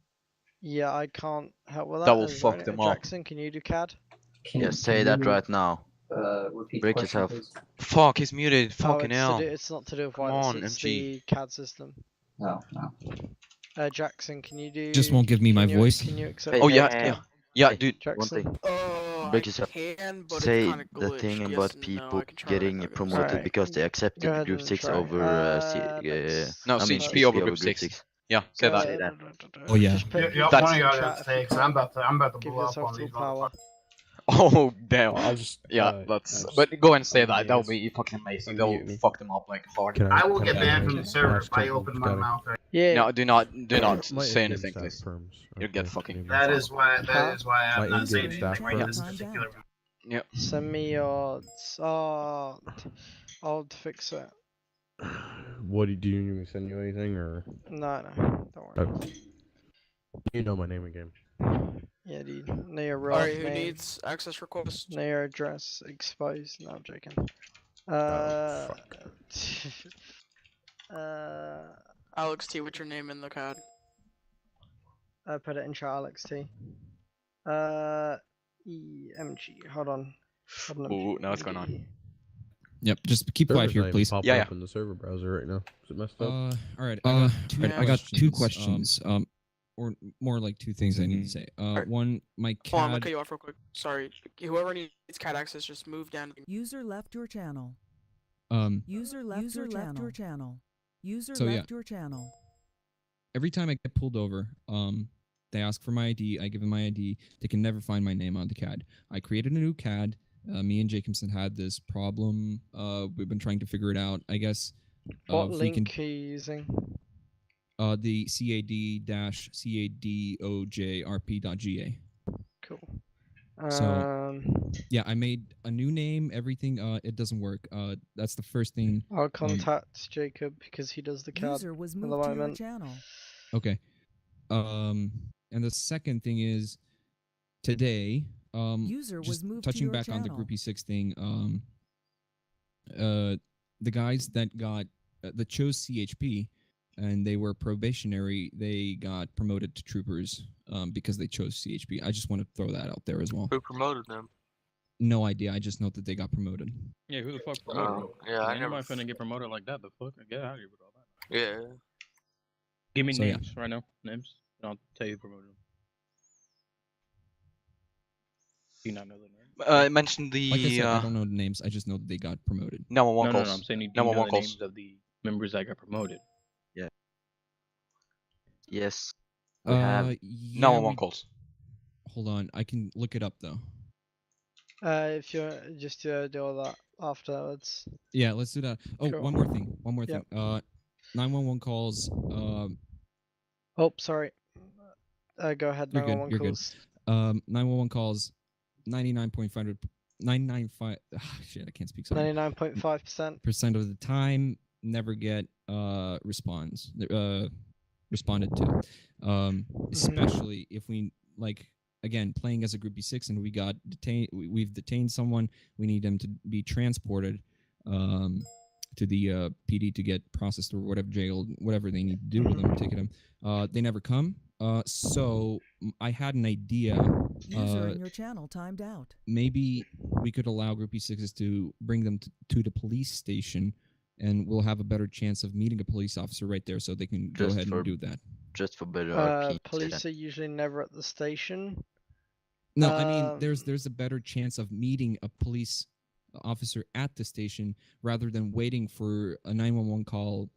Yeah, I can't help with that. That will Is fuck there them any- up. Jackson, can you do CAD? Yeah, say that right now. Repeat the Break question, yourself. please. Fuck, he's muted. Fucking hell. It's not to do with Come wireless, on, it's MG. the CAD system. No, no. Jackson, can you do? Just won't give me my voice. Can you accept? Oh yeah, dude. One thing. Oh, Break I yourself. can, but Say it's kind of the glitched. thing Yes about and no, people I can try getting it. Okay. promoted Alright. because they Go accepted ahead Group and 6 try. over No, I mean, CHP over over Group 6. 6. Yeah, say Go that. ahead. Oh yeah. Just put Yeah, That's- one of y'all chat got if to you stay, 'cause I'm about to Give blow up yourself on full these power. motherfuckers. Oh damn. I'll just that's. just But go and say unmute that. That would me. be fucking amazing. Unmute They'll me. fuck them up like hard. I will get I- banned I- from the server if I Hashtag open my gotta- mouth. Right? Yeah. No, do not My say in-game anything, stat please. firms. You'll get fucking. That is why Huh? I'm My not saying in-game anything stat right this firms. particular. Yep. Send me your. I'll fix it. What do you need me to send you anything or? No, don't worry. Oh. You know my name again. Yeah, dude. Know your real Alright, who name. needs access request? Know your address exposed. No, I'm joking. Alex T, what's your name in the CAD? I put it in chat, Alex T. EMG. Hold on. Ooh, now what's going on? Yep, just keep quiet Server's here, not even please. popping Yeah, up in the server browser right now. Is it messed up? All right. I got two questions. Or more like two things I need to say. One, my Hold on, I'll CAD. cut you off real quick. Sorry. Whoever needs CAD access, just move down. User left your channel. User left your channel. User So, yeah. left your channel. Every time I get pulled over, they ask for my ID. I give them my ID. They can never find my name on the CAD. I created a new CAD. Me and Jacobson had this problem. We've been trying to figure it out. I guess. What if we link can, are you using? the CAD-CADOJRP.GA. Cool. So yeah, I made a new name. Everything. It doesn't work. That's the first thing. I'll contact Jacob because he does the CAD User was at the moved to your moment. channel. Okay. And the second thing is today. User was just moved to touching your back on the channel. Groupie 6 thing. The guys that got that chose CHP and they were probationary, they got promoted to troopers because they chose CHP. I just want to throw that out there as well. Who promoted them? No idea. I just know that they got promoted. Yeah, who the fuck promoted them? Yeah, I Ain't never. nobody finna get promoted like that. The fuck? Get out of here with all that. Yeah. Give me So, yeah. names right now. Names. And I'll tell you who promoted them. Do you not know the name? Mention the. Like I said, I don't know the names. I just know that they got promoted. 911 No, calls. I'm saying do you 911 know the calls. names of the members that got promoted. Yeah. Yes. We have. Yeah, 911 calls. Hold on, I can look it up though. If you just do all that afterwards. Yeah, let's do that. Oh, Cool. one more thing. Yep. 911 calls. Oh, sorry. Go ahead. You're good. 911 You're good. calls. 911 calls. 995. Shit, I can't speak. Sorry. 99.5%. Percent of the time, never get responded to. Especially if we like again playing as a groupie 6 and we got detained. We've detained someone. We need them to be transported to the PD to get processed or whatever jail, whatever they need to do with them, ticket them. They never come. So I had an idea. User in your channel timed out. Maybe we could allow groupie 6s to bring them to the police station and we'll have a better chance of meeting a police officer right there, so they can go ahead and do that. Just for better RP. Police are usually never at the station. No, I mean there's a better chance of meeting a police officer at the station rather than waiting for a 911 call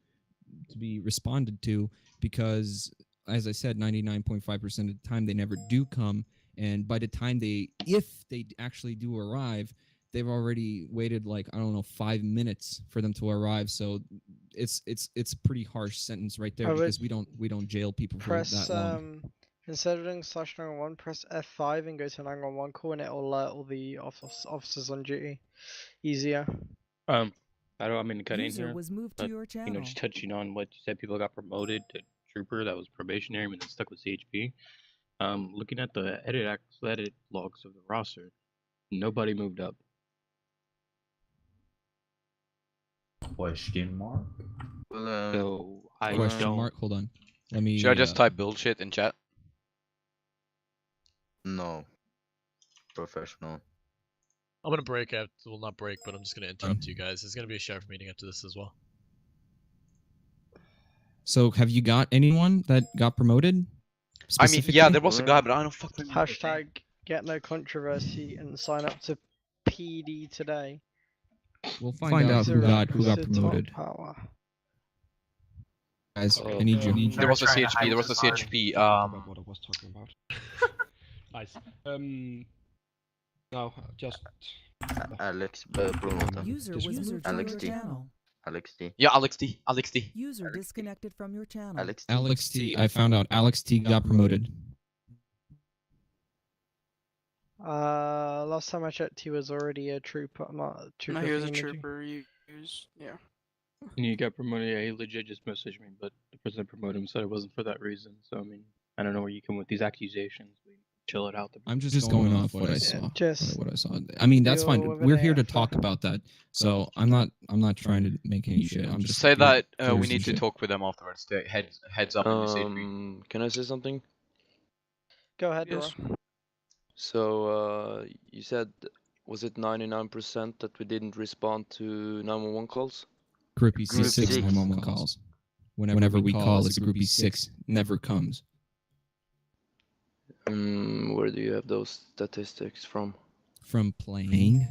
to be responded to, because as I said, 99.5% of the time they never do come, and by the time if they actually do arrive, they've already waited like, I don't know, 5 minutes for them to arrive. So it's a pretty harsh sentence right there, because we don't jail people for that long. Instead of doing /911, press F5 and go to 911 call, and it'll alert all the officers on duty. Easier. I don't mean to cut in User here, was moved to but your channel. just touching on what you said, people got promoted to trooper that was probationary and then stuck with CHP. Looking at the edit logs of the roster, nobody moved up. Question mark? So I Question don't. mark. Hold on. Let me. Should I just type bullshit in chat? No. Professional. I'm gonna break out. Well, not break, but I'm just gonna interrupt you guys. There's gonna be a sheriff meeting after this as well. So have you got anyone that got promoted? I mean, yeah, there was a guy, but I don't fucking remember. Hashtag get no controversy and sign up to PD today. We'll find out who got promoted. Power. Guys, I need you. There was a CHP. There was a CHP. What I was talking about. Nice. No, just. Alex, User was moved to your channel. Alex T. Yeah, Alex T. Alex T. User disconnected from your channel. Alex T. I found out Alex T got promoted. Last time I checked, he was already a trooper. No, he was a trooper. Yeah. And he got promoted. Yeah, he legit just messaged me, but the person that promoted him said it wasn't for that reason. So I mean, I don't know where you come with these accusations. We chill it out. I'm just going off what I saw. Just what I saw. I mean, that's fine. We're here to talk about that. So I'm not trying to make any shit. I'm just say that we need to talk with them afterwards. Heads up in the safety. Can I say something? Go ahead, Yes. Dora. So you said, was it 99% that we didn't respond to 911 calls? Group E6 911 calls. Whenever we call, it's Group E6 never comes. Where do you have those statistics from? From playing.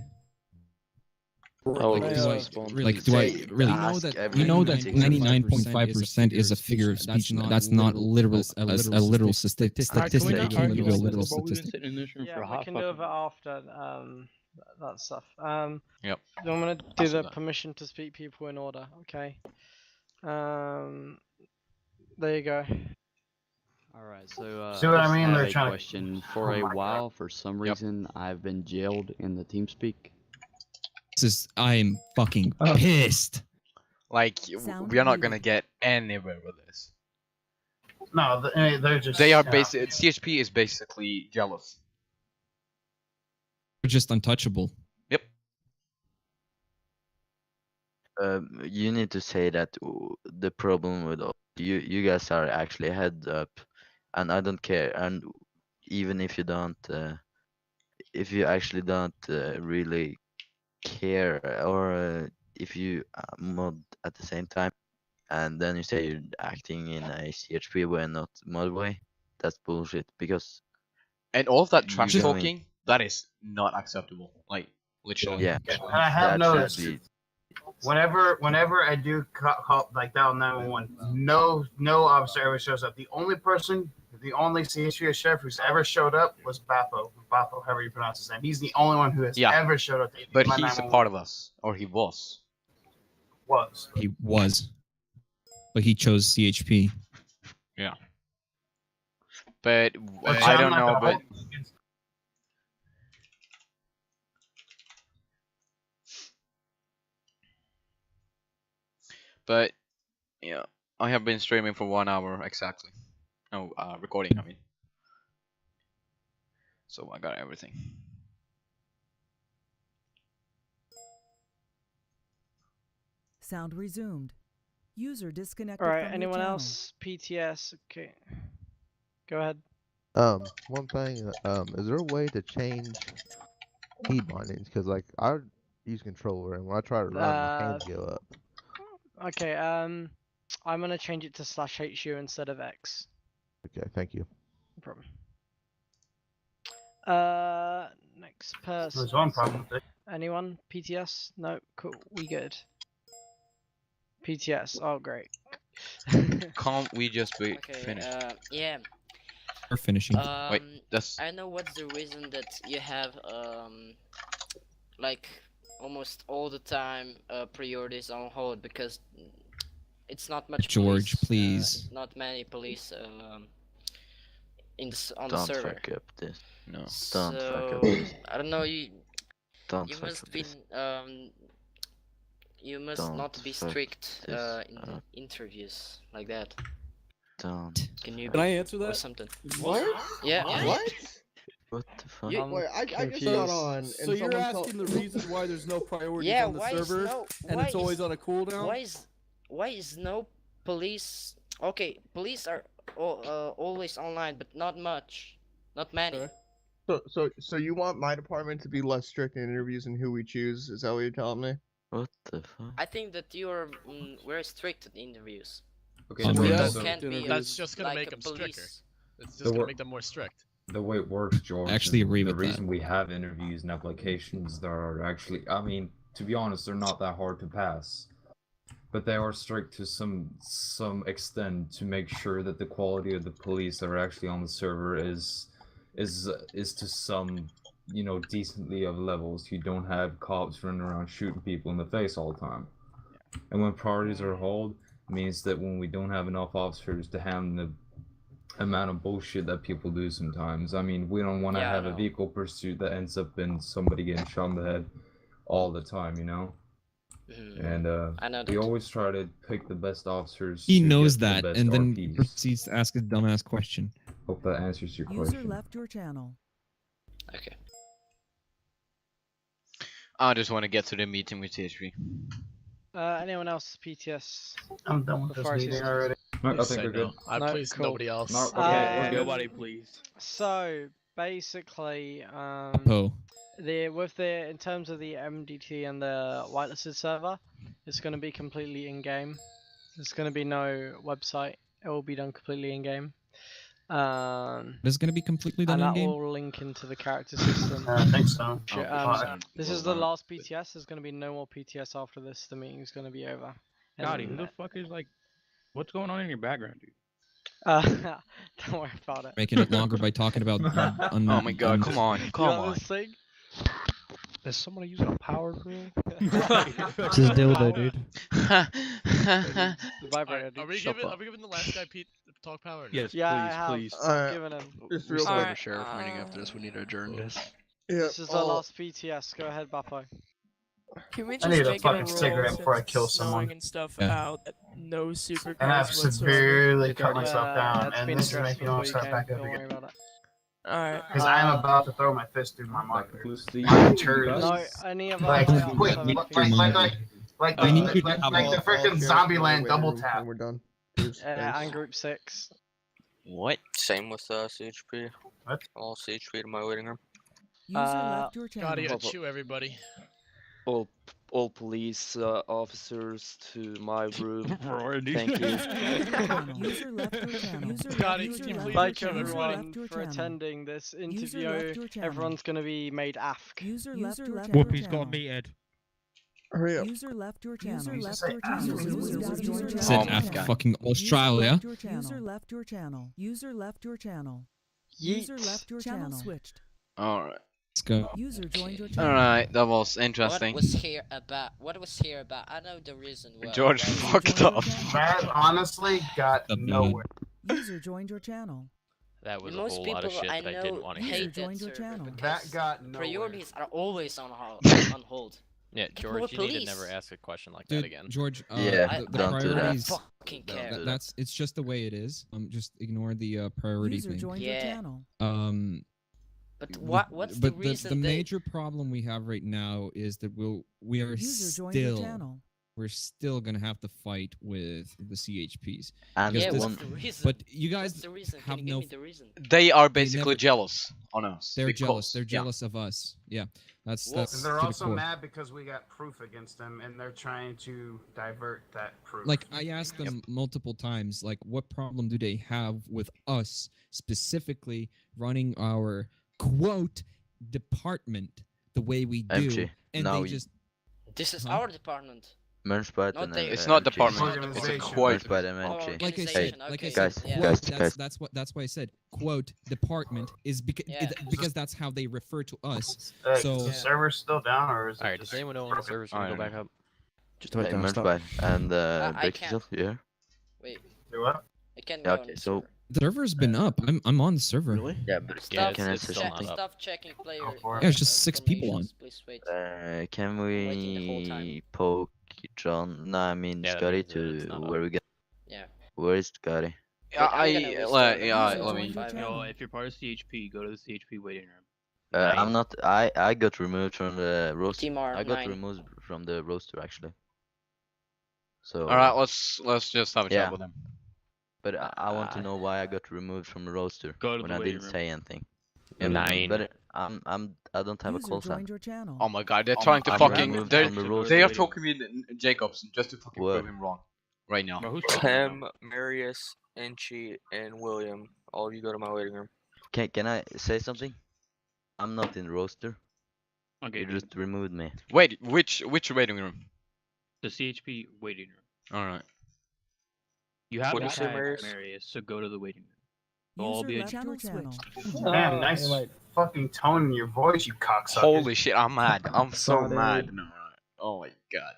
Oh, like, do I really know that? We know that 99.5% is a figure of speech. That's not literal a literal statistic. I can't give you a literal statistic. Yeah, we can do it after that stuff. Yep. I'm gonna do the permission to speak people in order. Okay. There you go. Alright, so See what I mean? have They're a trying to- question. For Oh a my while, for some reason, I've been jailed in the TeamSpeak. I'm fucking pissed. Like, we are not gonna get anywhere with this. No, they're just. They are basically. CHP is basically jealous. They're just untouchable. Yep. You need to say that the problem with you guys are actually head up, and I don't care. And even if you don't, if you actually don't really care, or if you mod at the same time, and then you say you're acting in a CHP way and not mod way, that's bullshit. Because and all of that trash you talking, that is not acceptable. Like literally. Yeah. And I have noticed. Whenever I do call like dial 911, no officer ever shows up. The only CHP sheriff who's ever showed up was Bafo, however you pronounce his name. He's the only one who has ever showed up. But he's a part of us, or he was. He was. But he chose CHP. Yeah. But I don't know, but. But yeah, I have been streaming for 1 hour exactly. No, recording, I mean. So I got everything. Sound resumed. User disconnected. Alright, from anyone your channel. else? PTS, okay. Go ahead. One thing, is there a way to change key bindings? Because like I use controller, and when I try to run, my hands go up. Okay, I'm gonna change it to /HU instead of X. Okay, thank you. No problem. Next person. There's one problem with it. Anyone? PTS? No, cool, we good. PTS, oh great. Can't we just be Okay, finished? yeah. We're finishing. Wait, that's I know what's the reason that you have like almost all the time priorities on hold, because it's not much George, police, please. not many police in the on Don't the server. fuck up this. No, don't So fuck up this. I don't know, you Don't you fuck must up be this. you must Don't not be fuck strict this in the interviews like that. Don't. Can you Can I answer or that? something? What? Yeah. What? What the fuck? Wait, I just got on. And so you're asking the reason why there's no priorities Yeah, on the why is server, no- and why it's always is- on a cooldown? Why is no police? Okay, police are always online, but not much, not many. So you want my department to be less strict in interviews and who we choose? Is that what you're telling me? What the fuck? I think that you are very strict at interviews. Okay, So George, people so- can't be That's just gonna like make a them stricter. police. It's The just gonna wor- make them more strict. The way it works, George. I actually is agree with the that. reason we have interviews and applications that are actually, I mean, to be honest, they're not that hard to pass, but they are strict to some extent to make sure that the quality of the police that are actually on the server is to some, you know, decently of levels. You don't have cops running around shooting people in the face all the time. And when priorities are held, it means that when we don't have enough officers to handle the amount of bullshit that people do sometimes. I mean, we don't want to Yeah, I have a know. vehicle pursuit that ends up in somebody getting shot in the head all the time, you know? And I know we that. always try to pick the best officers. He to knows get that, the best and then RPs. proceeds to ask a dumbass question. Hope that answers your User question. left your channel. Okay. I just want to get to the meeting with THP. Anyone else? PTS? I'm done with this Before I meeting say already. No, I Please think say we're no. good. No, Please, cool. nobody else. No, okay, we're good. Nobody, please. So basically, Oh. in terms of the MDT and the whitelisted server, it's going to be completely in game. There's going to be no website. It will be done completely in game. It's going to be completely done and in that game. will link into the character system. I think so. Shit, this is the last PTS. There's going to be no more PTS after this. The meeting's going to be over. Gotti, who the fuck is like, what's going on in your background, dude? Don't worry about it. Making it longer by talking about. Oh my god, come on, come You know on. this thing? Is somebody using a power grill? It's his dildo, dude. The vibrator, Are we dude. giving the last guy Pete talk power? Or no? Yes, Yeah, I have. please. I've given him. Just We real still have a quick. sheriff meeting after this. We need to adjourn this. Yeah, This is the last PTS. Go ahead, Bappo. Can we I just need a make it fucking a rule cigarette before I since kill it's snowing someone. and stuff Yeah. out that no supercars And I've whatsoever? severely cut myself down, It's and been this is addressed making me want before to you start came. back up Don't worry again. about it. Alright. Because I'm about to throw my fist through my monitor. Lucy. I'm turd. No, any of Like, our quick, other like I need you to the have freaking Zombieland double tap. When we're done. and group 6. What? Same with CHP. What? All CHP to my waiting room. User left your channel. Gotti, chew everybody. All police officers to my room. Priority. Thank you. User left your channel. User Gotti, left can you your please channel. Thank chew User everyone left your for channel. attending this User interview. left your channel. Everyone's going to be made AFK. User left your channel. Whoopi's got metered. Hurry up. User left your channel. User User left left your your channel. channel. User User left your left your Said channel. after fucking Australia. User left your channel. User left your channel. Yeet. User left your channel. Switched. Alright. Let's go. User joined your channel. Alright, that was interesting. What was here about? What was here about? I know the reason. George fucked up. That honestly got nowhere. User joined your channel. That was Most a whole lot of people shit I that I didn't know want to User hear. hate that joined your server channel. because That got nowhere. priorities are always on hold. On hold. Yeah, Get more George, you need to police. never ask a question like that Dude, again. George, Yeah, the don't do that. priorities. Fucking care. That's it's just the way it is. Just ignore the priority User thing. joined your Yeah. channel. But what's the but reason the they... major problem we have right now is that we are User joined your still channel. we're still gonna have to fight with the CHPs. And Because Yeah, this- what's the reason? But you guys What's the reason? have Can you no. give me the reason? They are They basically never- jealous on us. They're jealous. because- They're yeah. jealous of us. Yeah, that's And that's they're to the also core. mad because we got proof against them, and they're trying to divert that proof. Like I asked them multiple times, like what problem do they have with us specifically running our quote department the way we do, MG, and now they just This is Huh? our department. Munchbite Not and they. It's not MG. department. It's a quote. Munchbite and Oh, MG. like I Organization, said, like I okay. said, Guys, Yeah. quote, guys. that's why I said quote department is because Yeah. because that's how they refer to us. Is So the server's still down, or is it Alright, does just anyone know when the server's I gonna go don't back up? Just wait Hey, down. Stop. Munchbite and I break can't. yourself. Yeah. Wait, do what? I can't Yeah, go okay, on the so- server. the server's been up. I'm on the server. Really? Yeah, but Stop, can I it's say still not something? up. stop checking player. for it. Yeah, it's just 6 people on. informations, Please wait. Can waiting the whole we time. poke John? No, I mean Yeah, that Scotty means that it's to not where up. we get. Yeah. Where is Scotty? Yeah, I'm gonna restart it. let me. Five You know, minutes. if you're part of CHP, go to the CHP waiting room. I'm not. I got removed from the roster. Team R, I got 9. removed from the roster actually. So. All right, let's just have a chat Yeah. with him. But I want to know why I got removed from the roster Go to when the I waiting didn't room. say anything. Nine. But I don't have a User call sign. joined your channel. Oh my god, they're I'm- trying to I'm fucking. removed They're, from the they roster. are talking with Jacobson just to fucking What? prove him wrong. Right now. Bro, who's Tim, Marius, Inchi, and William. All of you go to my waiting room. Can I say something? I'm not in the roster. Okay, You just removed me. Wait, which waiting room? the CHP waiting room. All right. You have What to did you say, tag Marius? Marius, so go to the waiting room. They'll all User be left your channel. Man, nice fucking tone in your voice, you cocksucker. Holy shit, I'm mad. I'm so Sorry. mad. No. Oh my god.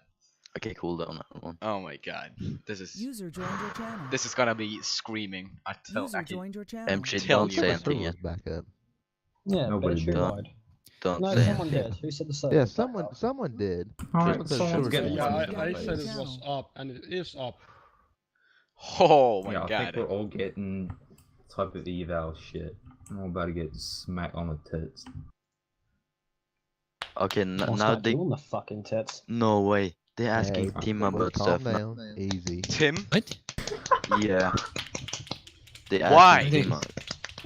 Okay, cool down. Everyone. Oh my god. This is User joined your channel. this is gonna be screaming. I User can. joined your channel. MG, Tell don't you say what. anything yet. Back up. Yeah, Nobody bet you did. lied. Don't No, say someone anything. did. Who said the server? Yeah, was back someone up? someone did. Alright, Someone said someone's sure. getting Yeah, one. I said it was up, and it is up. Oh my Yeah, I think god. we're all getting type of eval shit. I'm all about to get smacked on the tits. Okay, What's now that they. doing the fucking tits? No way. They're asking Hey, Tim calm about stuff. now. down. Easy. Tim? What? Yeah. They Why? asking Tim.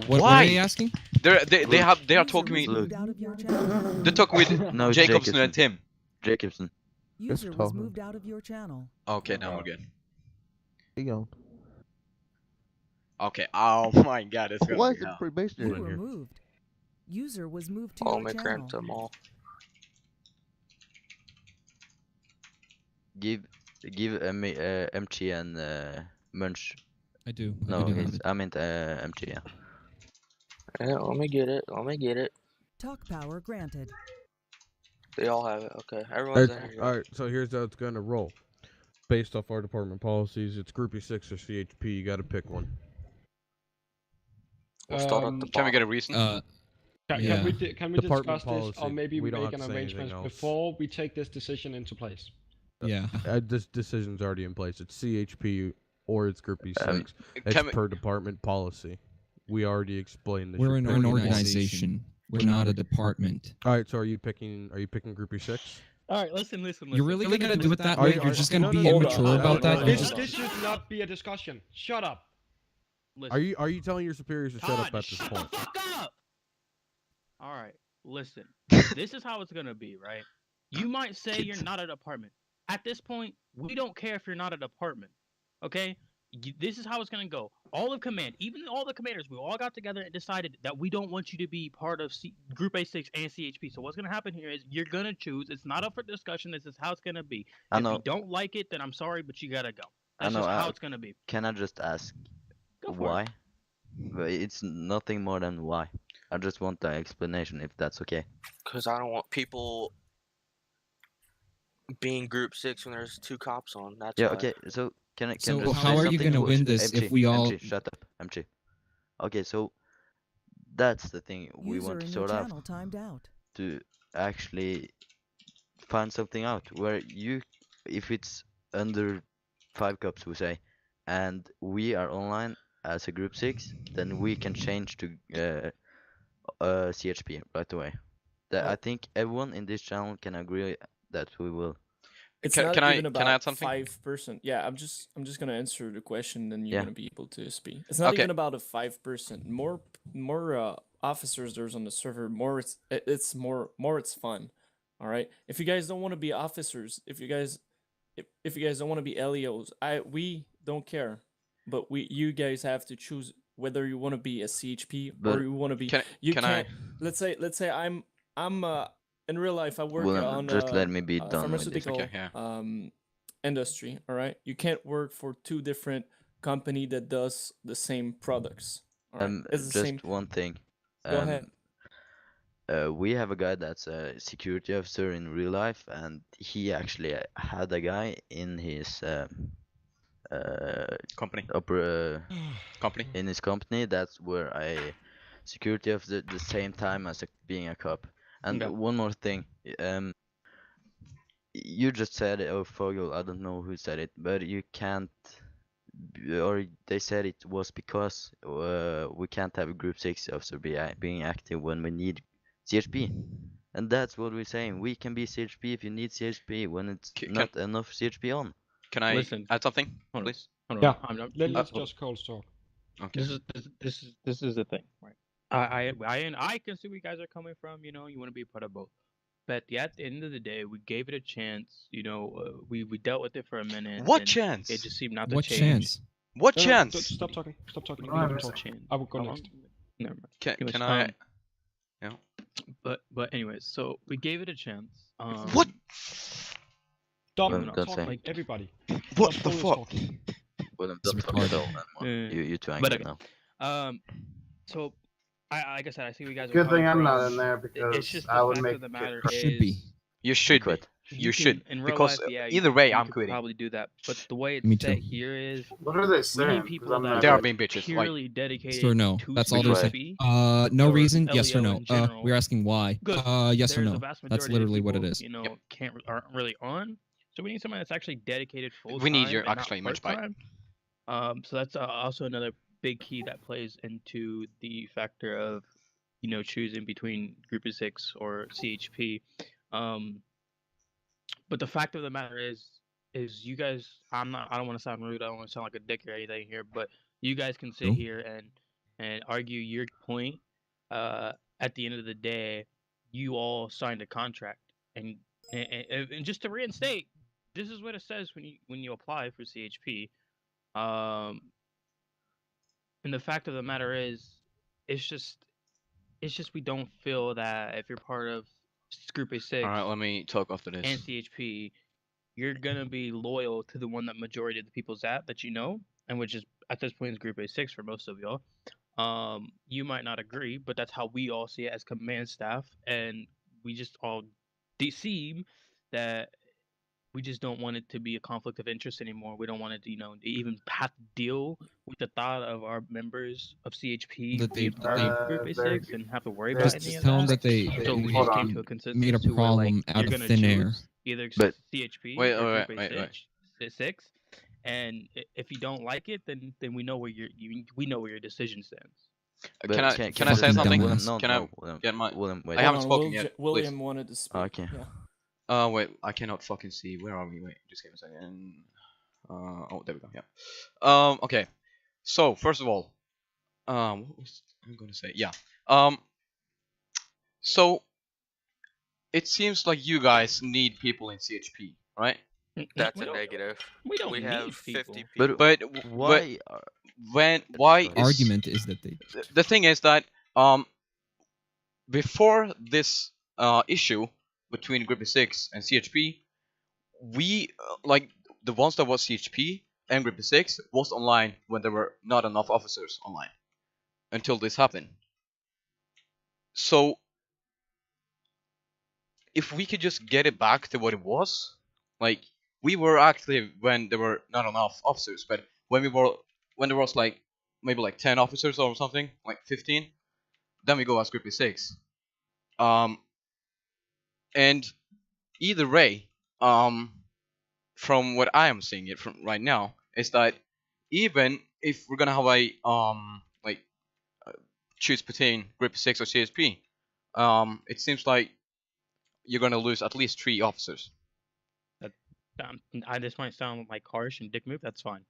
What Why? are they asking? They are User talking was with moved out of your channel. they're talking with No, Jacobson and Tim. Jacobson. User tell was him. moved out of your channel. Okay, now we're good. Keep going. Okay. Oh my god, it's gonna Why be is the hell. probationary You in were here? moved. User was moved to I'll your make channel. them all. Give MG and Munch. I do. No, do have he's, it. I meant MG. Yeah. Yeah, let me get it. Let me get it. Talk power granted. They all have it. Okay, everyone's in here. Alright, so here's how it's gonna roll. Based off our department policies, it's Groupie 6 or CHP, you gotta pick one. We'll start at the Can we get a bottom. reason? Can Yeah. we Department discuss this, or policy, maybe we don't make have an to say anything arrangement else. before we take this decision into place? Yeah. This decision's already in place. It's CHP or it's Groupie 6. It's can we- per department policy. We already explained this. We're an organization. We're not a department. Alright, so are you picking Groupie 6? Alright, listen. You're really gonna do it that Are way? you- You're just gonna no, be no, no, immature no, about no, that? no, You're no, just- This should not be a discussion. Shut up. Are you telling your superiors to shut up at this point? Alright, listen. This is how it's gonna be, right? You might say you're not a department. At this point, we don't care if you're not a department. Okay? This is how it's gonna go. All of command, even all the commanders, we all got together and decided that we don't want you to be part of Group A6 and CHP. So what's gonna happen here is you're gonna choose. It's not up for discussion. This is how it's gonna be. I If know. you don't like it, then I'm sorry, but you gotta go. I That's know. just how it's gonna be. Can I just ask Go for why? it. But it's nothing more than why. I just want the explanation if that's okay. Because I don't want people being Group 6 when there's 2 cops on. That's Yeah. why. Okay. So can I? So just how say are you something? gonna win this MG, if we all- MG, shut up, MG. Okay, so that's the thing we User want to in your sort out. channel timed out. To actually find something out where you, if it's under 5 cups, we say, and we are online as a Group 6, then we can change to CHP right away. That I think everyone in this channel can agree that we will. It's Can, not can I even can I add about something? 5%. Yeah, I'm just gonna answer the question, then you're Yeah. gonna be able to speak. It's not Okay. even about a 5%. More officers there's on the server, it's more it's fun. All right. If you guys don't want to be officers, if you guys don't want to be LEOs, we don't care. But you guys have to choose whether you want to be a CHP or But you want to be. Can You can can't. I? Let's say I'm in real life I work Willem, on just let me be done with this. pharmaceutical Okay, yeah. industry. All right. You can't work for two different company that does the same products. All right. It's the Just same. one thing. Go ahead. We have a guy that's a security officer in real life, and he actually had a guy in his Company. company. In his company, that's where a security officer the same time as being a cop. And Okay. one more thing, you just said it, oh Fogel, I don't know who said it, but you can't, or they said it was because we can't have a group 6 officer being active when we need CHP. And that's what we're saying. We can be CHP if you need CHP when it's not enough CHP on. Can I add something, Hold on, please? hold on. Yeah. I'm Let's just cold talk. Okay. This is the thing, right? I can see where you guys are coming from. You know, you want to be part of both. But yeah, at the end of the day, we gave it a chance. You know, we dealt with it for a minute. What and chance? It just seemed not to What change. chance? What No, chance? Stop talking. Stop talking. Oh, Let me talk. Chance. I will go How long? next. Never mind. Can Anyways, I? Yeah. But anyways, so we gave it a chance. What? Stop Willem, don't say. talking, everybody. What Just the always fuck? talking. Willem, It's don't talk retarded. so anymore. You too But angry okay. now. So like I said, I see where you guys are Good coming thing I'm from. not in there It's because just I the would fact make of the matter Should be. is You should be. quit. You should. in real Because life, yeah. either way, you I'm could quitting. probably do that, but the way Me it's set too. here is What are they we saying? need 'Cause people I'm that not They are in. being bitches. purely dedicated Yes or no? to That's all they're saying. CHP No or reason. Yes or LEO no? in general. We're asking why. Because Yes or there's a no? vast That's majority literally of what people, it is. you know, aren't really on. So we need someone that's actually dedicated full time. We need your and actually not much part bite. time. So that's also another big key that plays into the factor of, you know, choosing between Group of 6 or CHP. But the fact of the matter is you guys. I don't want to sound rude. I don't want to sound like a dick or anything here, but you guys can sit No. here and argue your point. At the end of the day, you all signed a contract, and just to reinstate, this is what it says when you apply for CHP. And the fact of the matter is, it's just we don't feel that if you're part of Group A6 All right, let me talk after this. and CHP, you're gonna be loyal to the one that majority of the people's at that you know, and which is at this point is Group A6 for most of y'all. You might not agree, but that's how we all see it as command staff, and we just all seem that we just don't want it to be a conflict of interest anymore. We don't want it to, you know, even have to deal with the thought of our members of CHP That being part of Group A6 and have to worry about any Just of tell them that. that they So we Hold just on. came to a consensus made a to where, like, problem out you're of gonna thin air. choose either But- CHP Wait, or wait, Group wait, wait. A6, and if you don't like it, then we know where we know where your decision stands. But Can I fucking say something? dumbass. No, Can no, I Willem, get my? Willem, wait. I haven't Hold on, spoken yet. William Please. wanted to speak. Okay. Yeah. Wait, I cannot fucking see. Where are we? Wait, just give me a second. Oh, there we go. Yeah. Okay. So first of all, what was I'm gonna say? Yeah. So it seems like you guys need people in CHP, right? That's a negative. We don't need have people. 50 people. But Why? why The is argument is that they. the thing is that before this issue between Group 6 and CHP, we like the ones that was CHP and Group 6 was online when there were not enough officers online until this happened. So if we could just get it back to what it was, like we were active when there were not enough officers, but when there was like maybe like 10 officers or something, like 15, then we go as Group 6. And either way, from what I am seeing it from right now, is that even if we're gonna have a like choose between Group 6 or CSP, it seems like you're gonna lose at least 3 officers. This might sound like harsh and dick move. That's fine.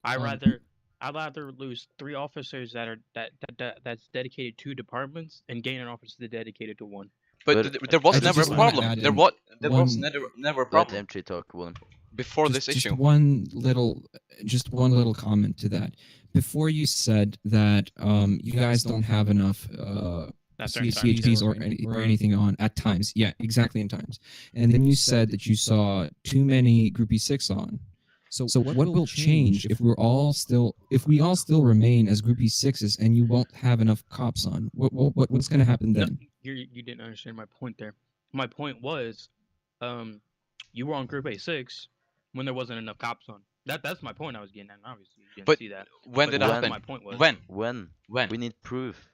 I'd Um, rather lose 3 officers that's dedicated to departments and gain an officer dedicated to one. But there was never a problem. There was never a Let problem M3 talk, William. before this issue. Just one little comment to that. Before you said that you guys don't have enough CHPs or anything on at times. Yeah, exactly in times. And then you said that you saw too many Groupie 6 on. So what will change if we all still remain as Groupie 6s and you won't have enough cops on? What's going to happen then? No, you didn't understand my point there. My point was, you were on Group A6 when there wasn't enough cops on. That's my point I was getting at. Obviously, you didn't see that. When did that happen? My point was When? We need proof.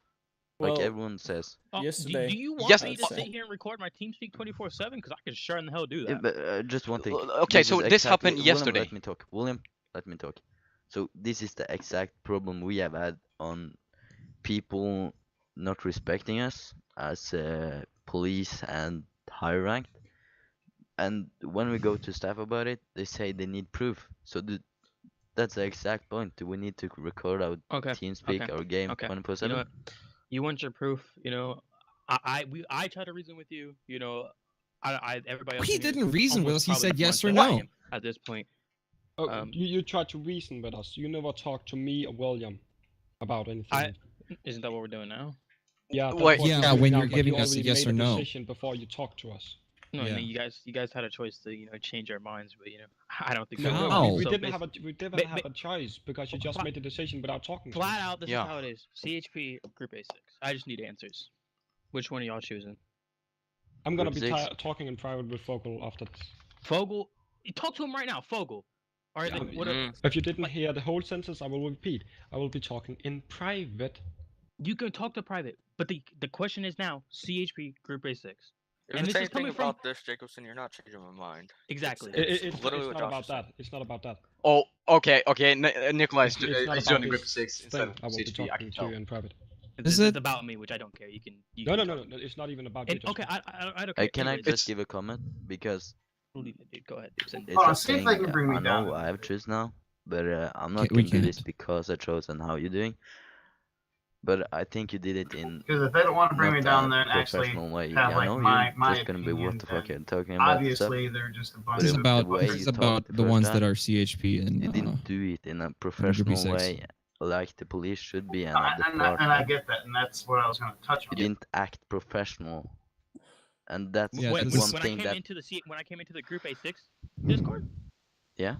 Like everyone says. Yesterday. Do you want me to sit here and record my TeamSpeak 24/7? Because I can sure in the hell do that. Yeah, but just one thing. Okay, so this happened yesterday. Let me talk. William, let me talk. So this is the exact problem we have had on people not respecting us as police and higher ranked. And when we go to staff about it, they say they need proof. So that's the exact point. We need to record our TeamSpeak, our game 24/7. You know what? You want your proof, you know. I try to reason with you, you know. Everybody else. He didn't reason with us. He said yes or no. At this point. You tried to reason with us. You never talked to me or William about anything. Isn't that what we're doing now? Yeah. When you're giving us a yes or no. Before you talk to us. No, I mean, you guys had a choice to change our minds, but I don't think so. We didn't have a choice because you just made the decision without talking. Flat out, this is how it is. CHP Group A6. I just need answers. Which one are y'all choosing? I'm gonna be talking in private with Fogel after this. Fogel, talk to him right now, Fogel. All right. If you didn't hear the whole sentence, I will repeat. I will be talking in private. You can talk to private, but the question is now CHP Group A6. If it's anything about this, Jacobson, you're not changing my mind. Exactly. It's literally not about that. It's not about that. Oh, okay. Nikolai is joining Group 6 instead of I will be CHP. I can talking to you in private. It's about me, which I don't care. You can. No. It's not even about you. Okay, I don't care. Can I just give a comment? Because go ahead. See if they can bring me down. I know I have choose now, but I'm not going to do this because I chose and how you're doing. But I think you did it in because if they don't want to bring me down there and actually way. have I know my just gonna be what the fuck you're talking about. Obviously, they're just a bunch This of is about the ones that are CHP and you didn't do it in a professional way, like the police should be. And I get that, and that's what I was going to touch on. You didn't act professional, and that's one thing that. When I came into the Group A6 Discord. Yeah.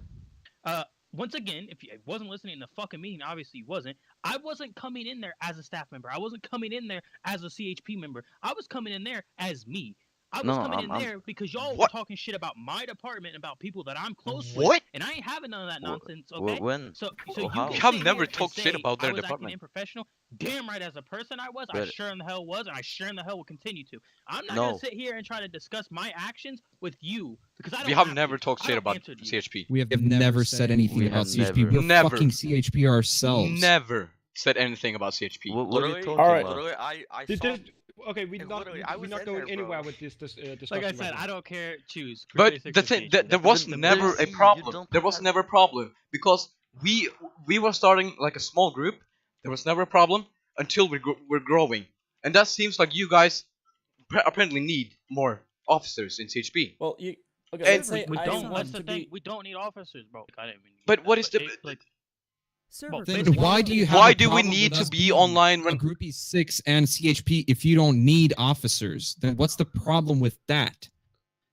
Once again, if you wasn't listening to the fucking meeting, obviously you wasn't. I wasn't coming in there as a staff member. I wasn't coming in there as a CHP member. I was coming in there as me. I was coming in there because y'all were talking shit about my department and about people that I'm close with. And I ain't having none of that nonsense, okay? So you have never talked shit about their department. Unprofessional. Damn right, as a person I was. I sure in the hell was, and I sure in the hell will continue to. I'm not gonna sit here and try to discuss my actions with you because I don't. We have never talked shit about CHP. We have never said anything about CHP. We're fucking CHP ourselves. Never said anything about CHP. What are you talking about? Literally, I saw. Okay, we're not going anywhere with this discussion. Like I said, I don't care. Choose. But the thing, there was never a problem. There was never a problem because we were starting like a small group. There was never a problem until we're growing, and that seems like you guys apparently need more officers in CHP. Well, we don't. What's the thing? We don't need officers, bro. But what is the? Then why do you have why do we need to be online when Groupie 6 and CHP if you don't need officers? Then what's the problem with that?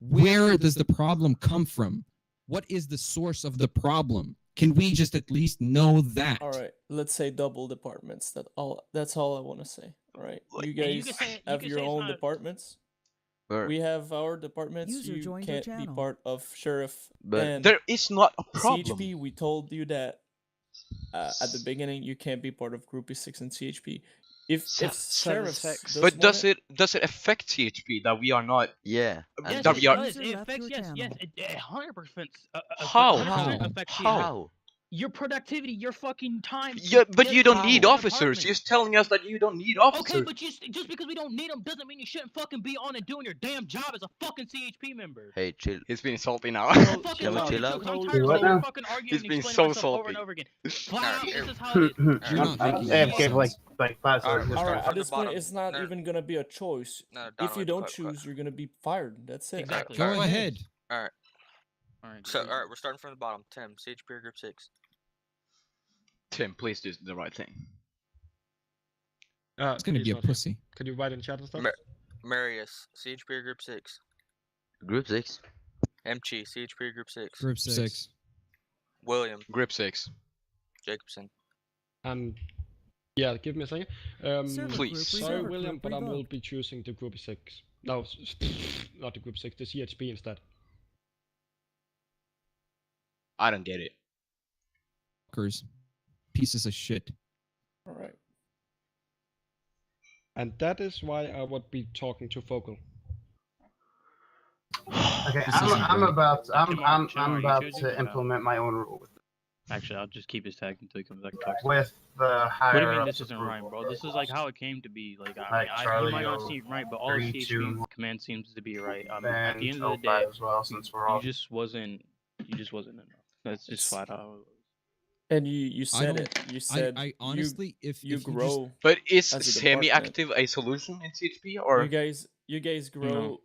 Where does the problem come from? What is the source of the problem? Can we just at least know that? All right, let's say double departments. That's all I want to say. All right, you guys have your own departments. We have our departments. You can't be part of sheriff. But there is not a problem. CHP, we told you that. At the beginning, you can't be part of Groupie 6 and CHP. If sheriffs, but does it affect CHP that we are not? Yeah, that we are. It affects. Yes, it 100%. How? your productivity, your fucking time. Yeah, but you don't How? need officers. You're telling us that you don't need officers. Okay, but just because we don't need them doesn't mean you shouldn't fucking be on and doing your damn job as a fucking CHP member. Hey, chill. He's being salty now. Fucking Can we chill out? I'm tired of you fucking arguing He's and being explaining so myself over and salty. over again. Flat out, this is how it is. You're not making Yeah, any give sense. like 5 seconds. Alright, at this point, it's not even gonna be a choice. If you don't choose, you're gonna be fired. That's it. Exactly. Go ahead. Alright. Alright. So, alright, we're starting from the bottom. Tim, CHP Group 6. Tim, please do the right thing. It's gonna he's be a not here. pussy. Can you write in chat and stuff? Marius, CHP Group 6. Group 6. MG, CHP Group 6. Group 6. William, Group 6. Jacobson. Yeah, give me a second. Please. Sorry, William, but I will be choosing the Group 6. No, not the Group 6, the CHP instead. I don't get it. Pieces of shit. Alright. And that is why I would be talking to Focal. Okay, This isn't I'm great. about Jamar, about you choosing to or no? implement my own rule Actually, I'll just keep his tag until he comes back and talks. with the higher. What do you mean ups this isn't right, approval. bro? This is like how it came to be. Like, Like you Charlie, might not you'll seem right, but all agree CHP to command seems to be right. At Then the end of the 05 day, as well, since we're all you just wasn't enough. That's just flat out. And you said don't- it. You said I honestly, if you if you grow. But is as a semi-active a solution in CHP or? You guys grow.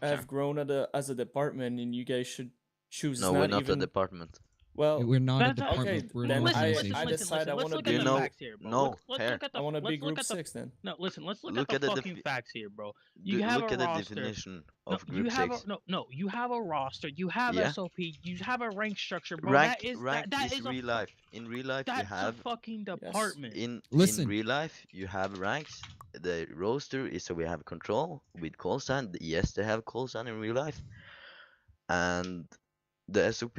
Have grown as a department, and you guys should choose. No, we're not a department. Well, we're not a That's department. okay, We're an then organization. I decide I Let's want to look be. at the No, facts here, bro. no, Let's here. look at the. I want to be let's look group at the- 6 then. No, listen. Let's look Look at at the the fucking facts here, bro. You Look have at a the roster. definition No, of you Group have 6. no. You have a roster. You have Yeah. SOP. You have a rank structure, bro. Rank, that is rank that is is real life. In real life, you That's have a fucking department. in Listen. real life you have ranks. The roster is so we have control with call sign. Yes, they have call sign in real life, and the SOP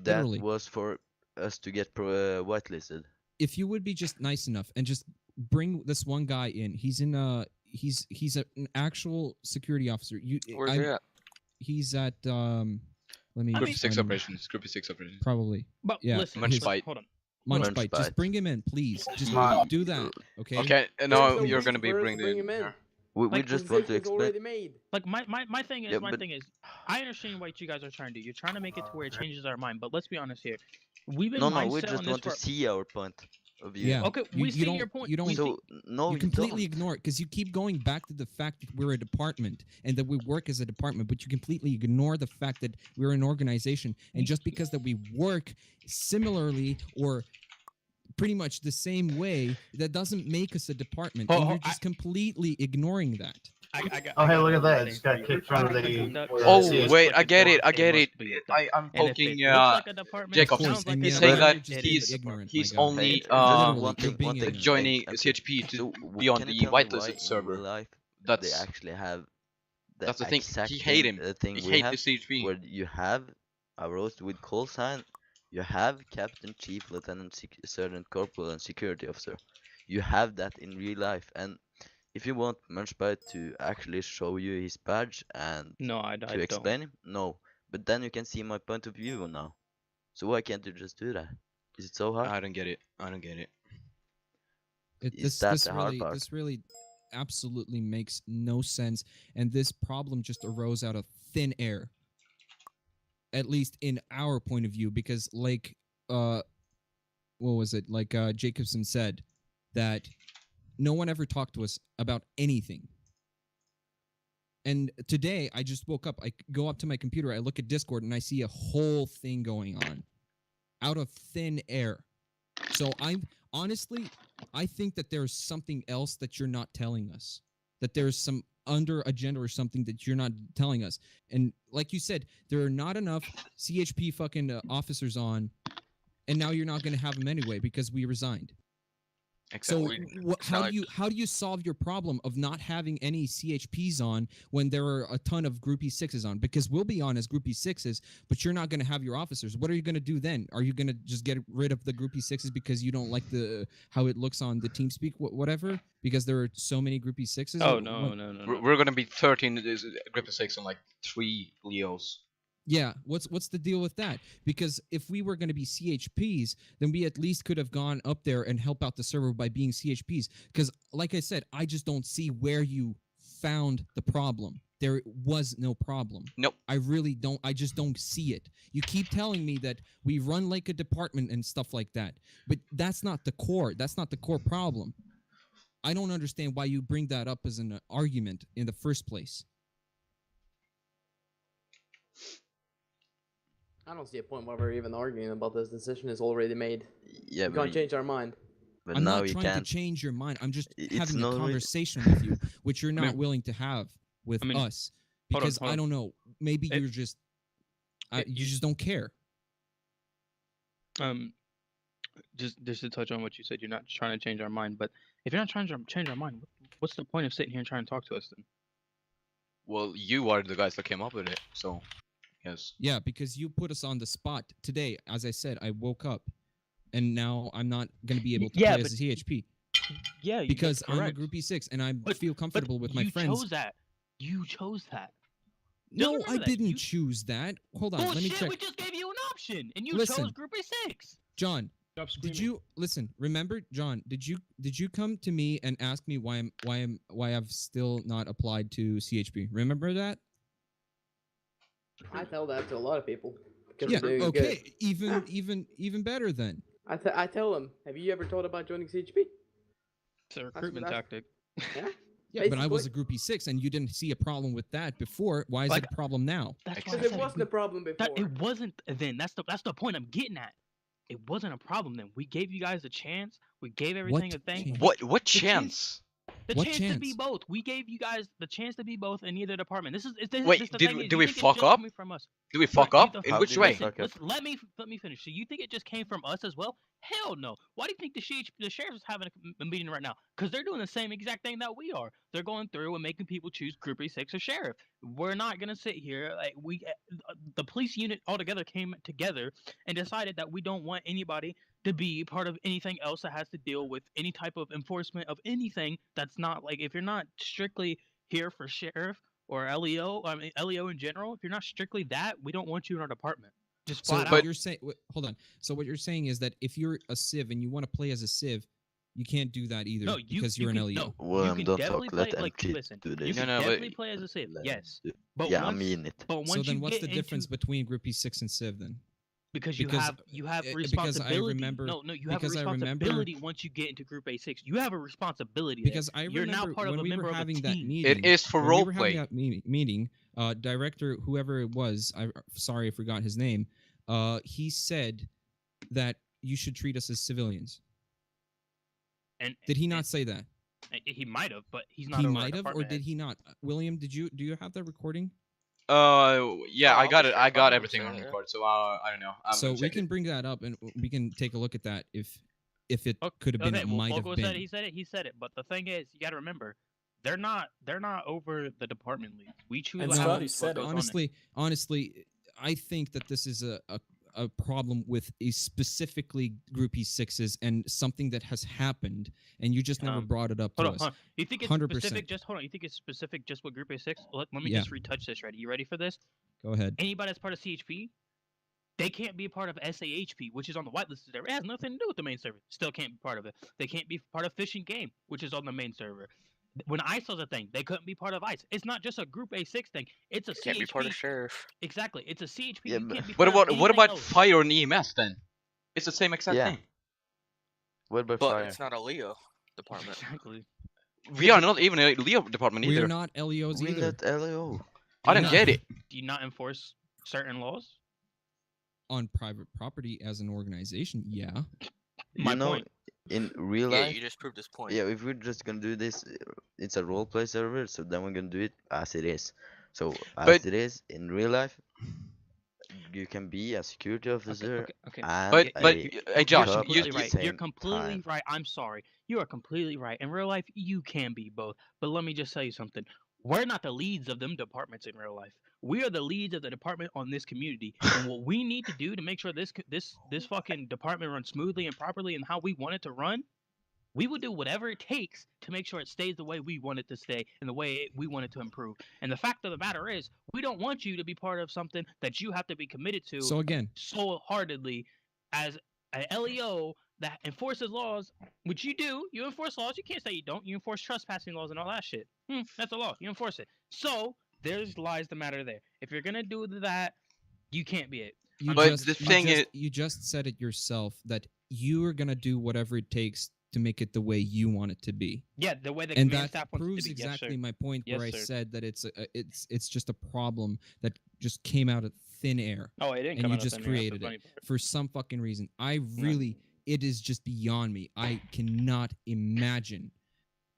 that Literally. was for us to get whitelisted. If you would be just nice enough and just bring this one guy in, he's in he's an actual security officer. Where's he at? He's at let me Group just 6 find him. operations. Group 6 operations. Probably. But Yeah. listen, Munch listen, bite. hold on. Munch bite. Munchbite. Just bring him in, please. Just Come do that. Okay. Okay, There's now no you're reason gonna be for us to bringing bring him in. yeah. We Like, just The want to decision's already explain. made. Like my thing is Yeah, my but- thing is I understand what you guys are trying to do. You're trying to make it to where it changes our mind. But let's be honest here. We've been No, we mindset just on this want to for. see our point of view. Yeah. Okay, we see your point. You don't. We So no, you you completely don't. ignore it because you keep going back to the fact that we're a department and that we work as a department, but you completely ignore the fact that we're an organization. And just because that we work similarly or pretty much the same way, that doesn't make us a department. Oh, and oh, you're just completely ignoring that. Oh, hey, look at that! Just got kicked from the. Oh CS. wait, I get it. I'm And if poking it looks like a department, Jacob. it sounds like and a He's yet saying you're that just he's ignorant, he's my guy. only Hey, Literally, one you're thing, being one thing. ignorant. joining Okay, CHP to so be on can you the tell me why whitelisted in server. real life That's they actually have the that's the thing. exact He hate same, him. thing He we hate have, the CHP. where you have a roster with call sign, you have captain, chief, lieutenant, sergeant, corporal, and security officer. You have that in real life, and if you want Munchbite to actually show you his badge and No, I to don't. explain him, no. But then you can see my point of view now. So why can't you just do that? Is it so hard? I don't get it. I don't get it. Is that the hard part? This really absolutely makes no sense, and this problem just arose out of thin air. At least in our point of view, because like what was it? Like Jacobson said that no one ever talked to us about anything. And today I just woke up, I go up to my computer, I look at Discord, and I see a whole thing going on out of thin air. So I'm honestly, I think that there's something else that you're not telling us. That there's some under agenda or something that you're not telling us. And like you said, there are not enough CHP fucking officers on, and now you're not going to have them anyway because we resigned. Exactly. So how do you solve your problem of not having any CHPs on when there are a ton of Groupie 6s on? Because we'll be on as Groupie 6s, but you're not going to have your officers. What are you going to do then? Are you going to just get rid of the Groupie 6s because you don't like the how it looks on the TeamSpeak, whatever? Because there are so many Groupie 6s? Oh no. We're gonna be 13 Group 6 and like 3 Leos. Yeah, what's the deal with that? Because if we were going to be CHPs, then we at least could have gone up there and help out the server by being CHPs. Because, like I said, I just don't see where you found the problem. There was no problem. Nope. I really don't. I just don't see it. You keep telling me that we run like a department and stuff like that, but that's not the core. That's not the core problem. I don't understand why you bring that up as an argument in the first place. I don't see a point why we're even arguing about this. Decision is already made. Yeah, we can't change our mind. But I'm now not we trying can't. to change your mind. I'm just It's having not a really- conversation with you, which you're not mean- willing to have with I mean, us hold on, because hold I on. don't know. Maybe you're just you just don't care. Just to touch on what you said, you're not trying to change our mind. But if you're not trying to change our mind, what's the point of sitting here and trying to talk to us then? Well, you are the guys that came up with it, so yes. Yeah, because you put us on the spot today. As I said, I woke up, and now I'm not going to be able to Yeah, play as a CHP. Yeah, because that's I'm a correct. groupie 6, and I feel comfortable with my you friends. chose that. You chose that. No, Just I remember that. didn't choose that. Hold on, Bullshit, let me check. we just gave you an option, and you Listen. chose Groupie 6. John, Stop did screaming. you listen? Remember, John? Did you come to me and ask me why I've still not applied to CHP? Remember that? I tell that to a lot of people. Because Yeah. they're doing Okay. good. Even better then. I tell them, have you ever thought about joining CHP? It's a recruitment tactic. Yeah. Yeah, but I was a groupie 6, and you didn't see a problem with that before. Why is it a problem now? That's why I Because it said wasn't a problem before. That it wasn't then. That's the point I'm getting at. It wasn't a problem then. We gave you guys a chance. We gave everything a thing. What chance? The What chance to be chance? both. We gave you guys the chance to be both in either department. This is Wait, this the did thing we- is, did you we think it's fuck just up? coming from us. Did we Right, fuck you up? the- In which way? Listen, let me finish. So you think it just came from us as well? Hell no. Why do you think the sheriff is having a meeting right now? Because they're doing the same exact thing that we are. They're going through and making people choose Groupie 6 or sheriff. We're not gonna sit here like the police unit altogether came together and decided that we don't want anybody to be part of anything else that has to deal with any type of enforcement of anything that's not like if you're not strictly here for sheriff or LEO, I mean LEO in general, if you're not strictly that, we don't want you in our department. Just So flat what out. you're saying? Hold on. So what you're saying is that if you're a civ and you want to play as a civ, you can't do that either No, you, because you you're an can, LEO. no, Well, you can don't definitely talk. play Let like MT listen. do You this. can No, no, definitely but- play as a civ. Let Yes, him do- but yeah, once, I mean it. But once So then, you what's get the difference into, between groupie 6 and civ then? because you because- have because I responsibility. remember- No, you have a because I remember- responsibility once you get into Group A6. You have a responsibility. Because there. I You're remember now part when of a we member were of a having that team. meeting. It is for when we were roleplay. having that meeting, director, whoever it was, sorry I forgot his name. He said that you should treat us as civilians. And Did he not say that? he might have, but he's not. He over our might have, or department did head. he not? William, do you have that recording? Yeah, I got it. I got 100%, everything on yeah. record, so I don't know. I'm So gonna we check can it. bring that up and we can take a look at that if it could have been, Okay, it well, might have Fogo been. said it. He said it. But the thing is, you got to remember, they're not over the department leads. We choose And what Scotty happens, what said it. goes on it. Honestly, I think that this is a problem with a specifically groupie 6s and something that has happened, and you just never brought it up to Hold on, us. hold on. You think it's 100%. specific? Just hold on. You think it's specific just with Group A6? Let me Yeah. just retouch this. Ready? You ready for this? Go ahead. Anybody that's part of CHP, they can't be a part of SAHP, which is on the whitelisted server. It has nothing to do with the main server. Still can't be part of it. They can't be part of Fish and Game, which is on the main server. When ICE was a thing, they couldn't be part of ICE. It's not just a Group A6 thing. It's a Can't CHP. be part of sheriff. Exactly. It's a CHP. Yeah, you but- can't be What part of about anything else. fire and EMS then? It's the same exact Yeah. thing. What about But fire? it's not a Leo department. Exactly. We are not even a Leo department either. We're not LEOs We're either. not LEO. I don't get it. Do you not enforce certain laws? On private property as an organization, yeah. My You know, point. in real Yeah, life, you just proved this point. yeah, if we're just gonna do this, it's a roleplay server, so then we're gonna do it as it is. So as But- it is in real life, you can be a security officer Okay. and But a hey Josh, cop you at the right. same You're completely time. right. I'm sorry. You are completely right. In real life, you can be both. But let me just tell you something. We're not the leads of them departments in real life. We are the leads of the department on this community. And what we need to do to make sure this fucking department runs smoothly and properly and how we want it to run we will do whatever it takes to make sure it stays the way we want it to stay and the way we want it to improve. And the fact of the matter is, we don't want you to be part of something that you have to be committed to So again, so heartedly as an LEO that enforces laws, which you do. You enforce laws. You can't say you don't. You enforce trespassing laws and all that shit. That's a law. You enforce it. So there's lies the matter there. If you're gonna do that, you can't be it. You just said it yourself that you are gonna do whatever it takes to make it the way you want it to be. Yeah, the way the and command that staff wants it proves to be. exactly Yes, sir. my point Yes, where I sir. said that it's just a problem that just came out of thin air. Oh, it didn't and come you out of just thin air, that's the created funny it part. for some fucking reason. It is just beyond me. I cannot imagine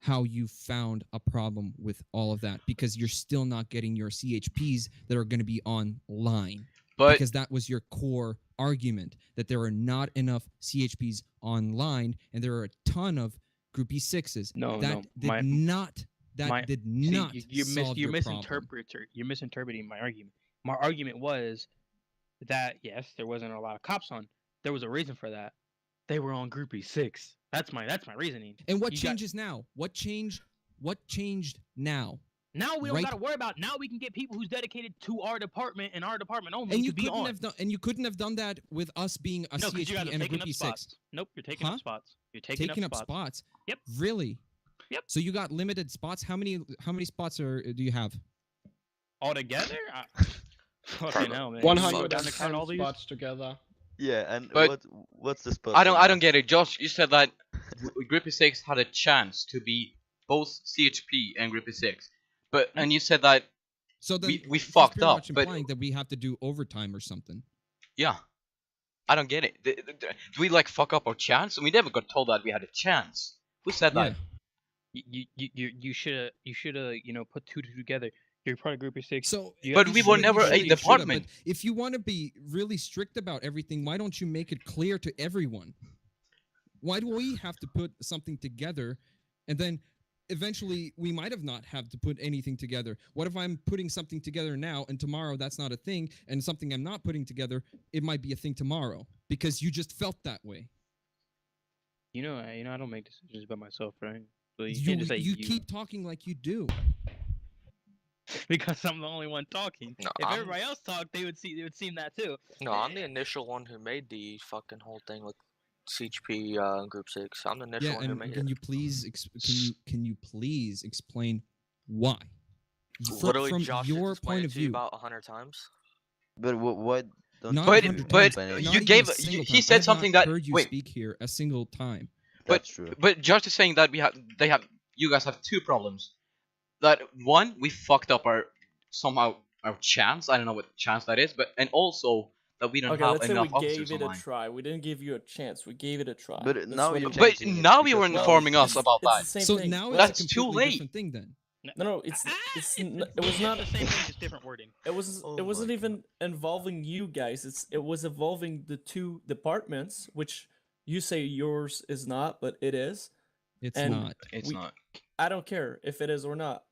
how you found a problem with all of that because you're still not getting your CHPs that are going to be online. Because that was your core argument, that there are not enough CHPs online and there are a ton of Groupie 6s. No, that no. did not solve You're your problem. You're misinterpreting my argument. My argument was that yes, there wasn't a lot of cops on. There was a reason for that. They were on Groupie 6. That's my reasoning. And what changes now? What changed now? Now we don't Right? got to worry about. Now we can get people who's dedicated to our department and our department only And you to be couldn't on. have done. And you couldn't have done that with us being a No, 'cause you guys CHP are and a taking up Groupie 6. spots. Nope, you're taking Huh? up spots. You're taking up spots. Yep. Really? Yep. So you got limited spots. How many spots do you have? Altogether? Fucking hell, man. 110 count all these? spots together. Yeah, and But what's the spot? I don't get it, Josh. You said that Grippy 6 had a chance to be both CHP and Grippy 6, and you said that So then we it's fucked pretty up. much But implying that we have to do overtime or something. yeah, I don't get it. Do we like fuck up our chance? We never got told that we had a chance. Who said that? You should have put two together. You're part of Groupie 6. So, But we were never a department. But if you want to be really strict about everything, why don't you make it clear to everyone? Why do we have to put something together, and then eventually we might have not have to put anything together? What if I'm putting something together now, and tomorrow that's not a thing, and something I'm not putting together, it might be a thing tomorrow because you just felt that way. I don't make decisions by myself, right? So you can't just say you keep talking like you do. Because I'm the only one talking. No, if everybody else talked, it would seem that too. No, I'm the initial one who made the fucking whole thing with CHP Group 6. I'm the initial one who made can it. you please can you please explain why? Literally, from Josh your has explained point it of to you view. about 100 times. But what? But you gave he said something that heard you wait. speak here a single time. But Josh is saying that you guys have two problems. That one, we fucked up our chance. I don't know what chance that is, and also that we don't have let's enough say we officers gave it online. a try. We didn't give you a chance. We gave it a try. But That's now what you're it But is. now you were informing us about It's that. the same So thing. now it's That's a too completely late. different thing then. No, it was not the same thing, just different wording. It wasn't even involving you guys. It was involving the two departments, which you say yours is not, but it is. It's And not. It's not. I don't care if it is or not.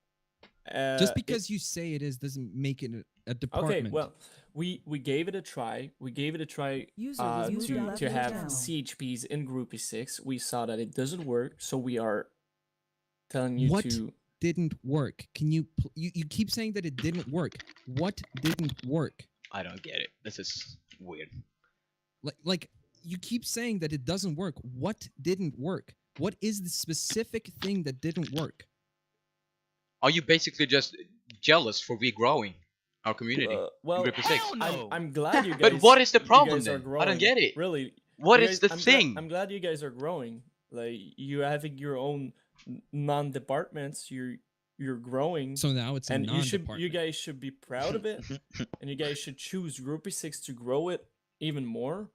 Just because you say it is doesn't make it a department. Okay, well, we gave it a try. We gave it a try to have CHPs in Groupie 6. We saw that it doesn't work, so we are telling you What to. Didn't work? Can you keep saying that it didn't work? What didn't work? I don't get it. This is weird. Like you keep saying that it doesn't work. What didn't work? What is the specific thing that didn't work? Are you basically just jealous for we growing our community? Well, Group of 6? I'm glad you guys. But what is the problem you guys are then? I don't growing. get it. Really, What you is guys- the I'm thing? Glad, I'm glad you guys are growing. Like you having your own non-departments. You're growing. So now it's a and non-department. you guys should be proud of it, and you guys should choose Groupie 6 to grow it even more,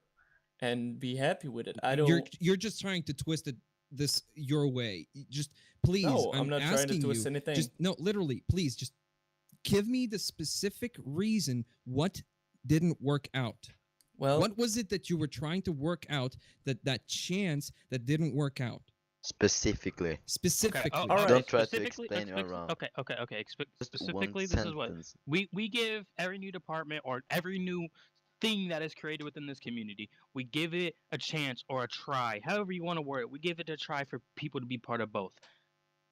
and be happy with it. I don't. You're just trying to twist it your way. Just please. No, I'm not trying to asking twist you, anything. Just no, literally, please, just give me the specific reason what didn't work out. Well, what was it that you were trying to work out that chance that didn't work out? Specifically. Specifically. Okay, all right. Don't try to Specifically- explain let's- your wrong. Okay. Just one Specifically, this is what sentence. we give every new department or every new thing that is created within this community. We give it a chance or a try, however you want to word it. We give it a try for people to be part of both.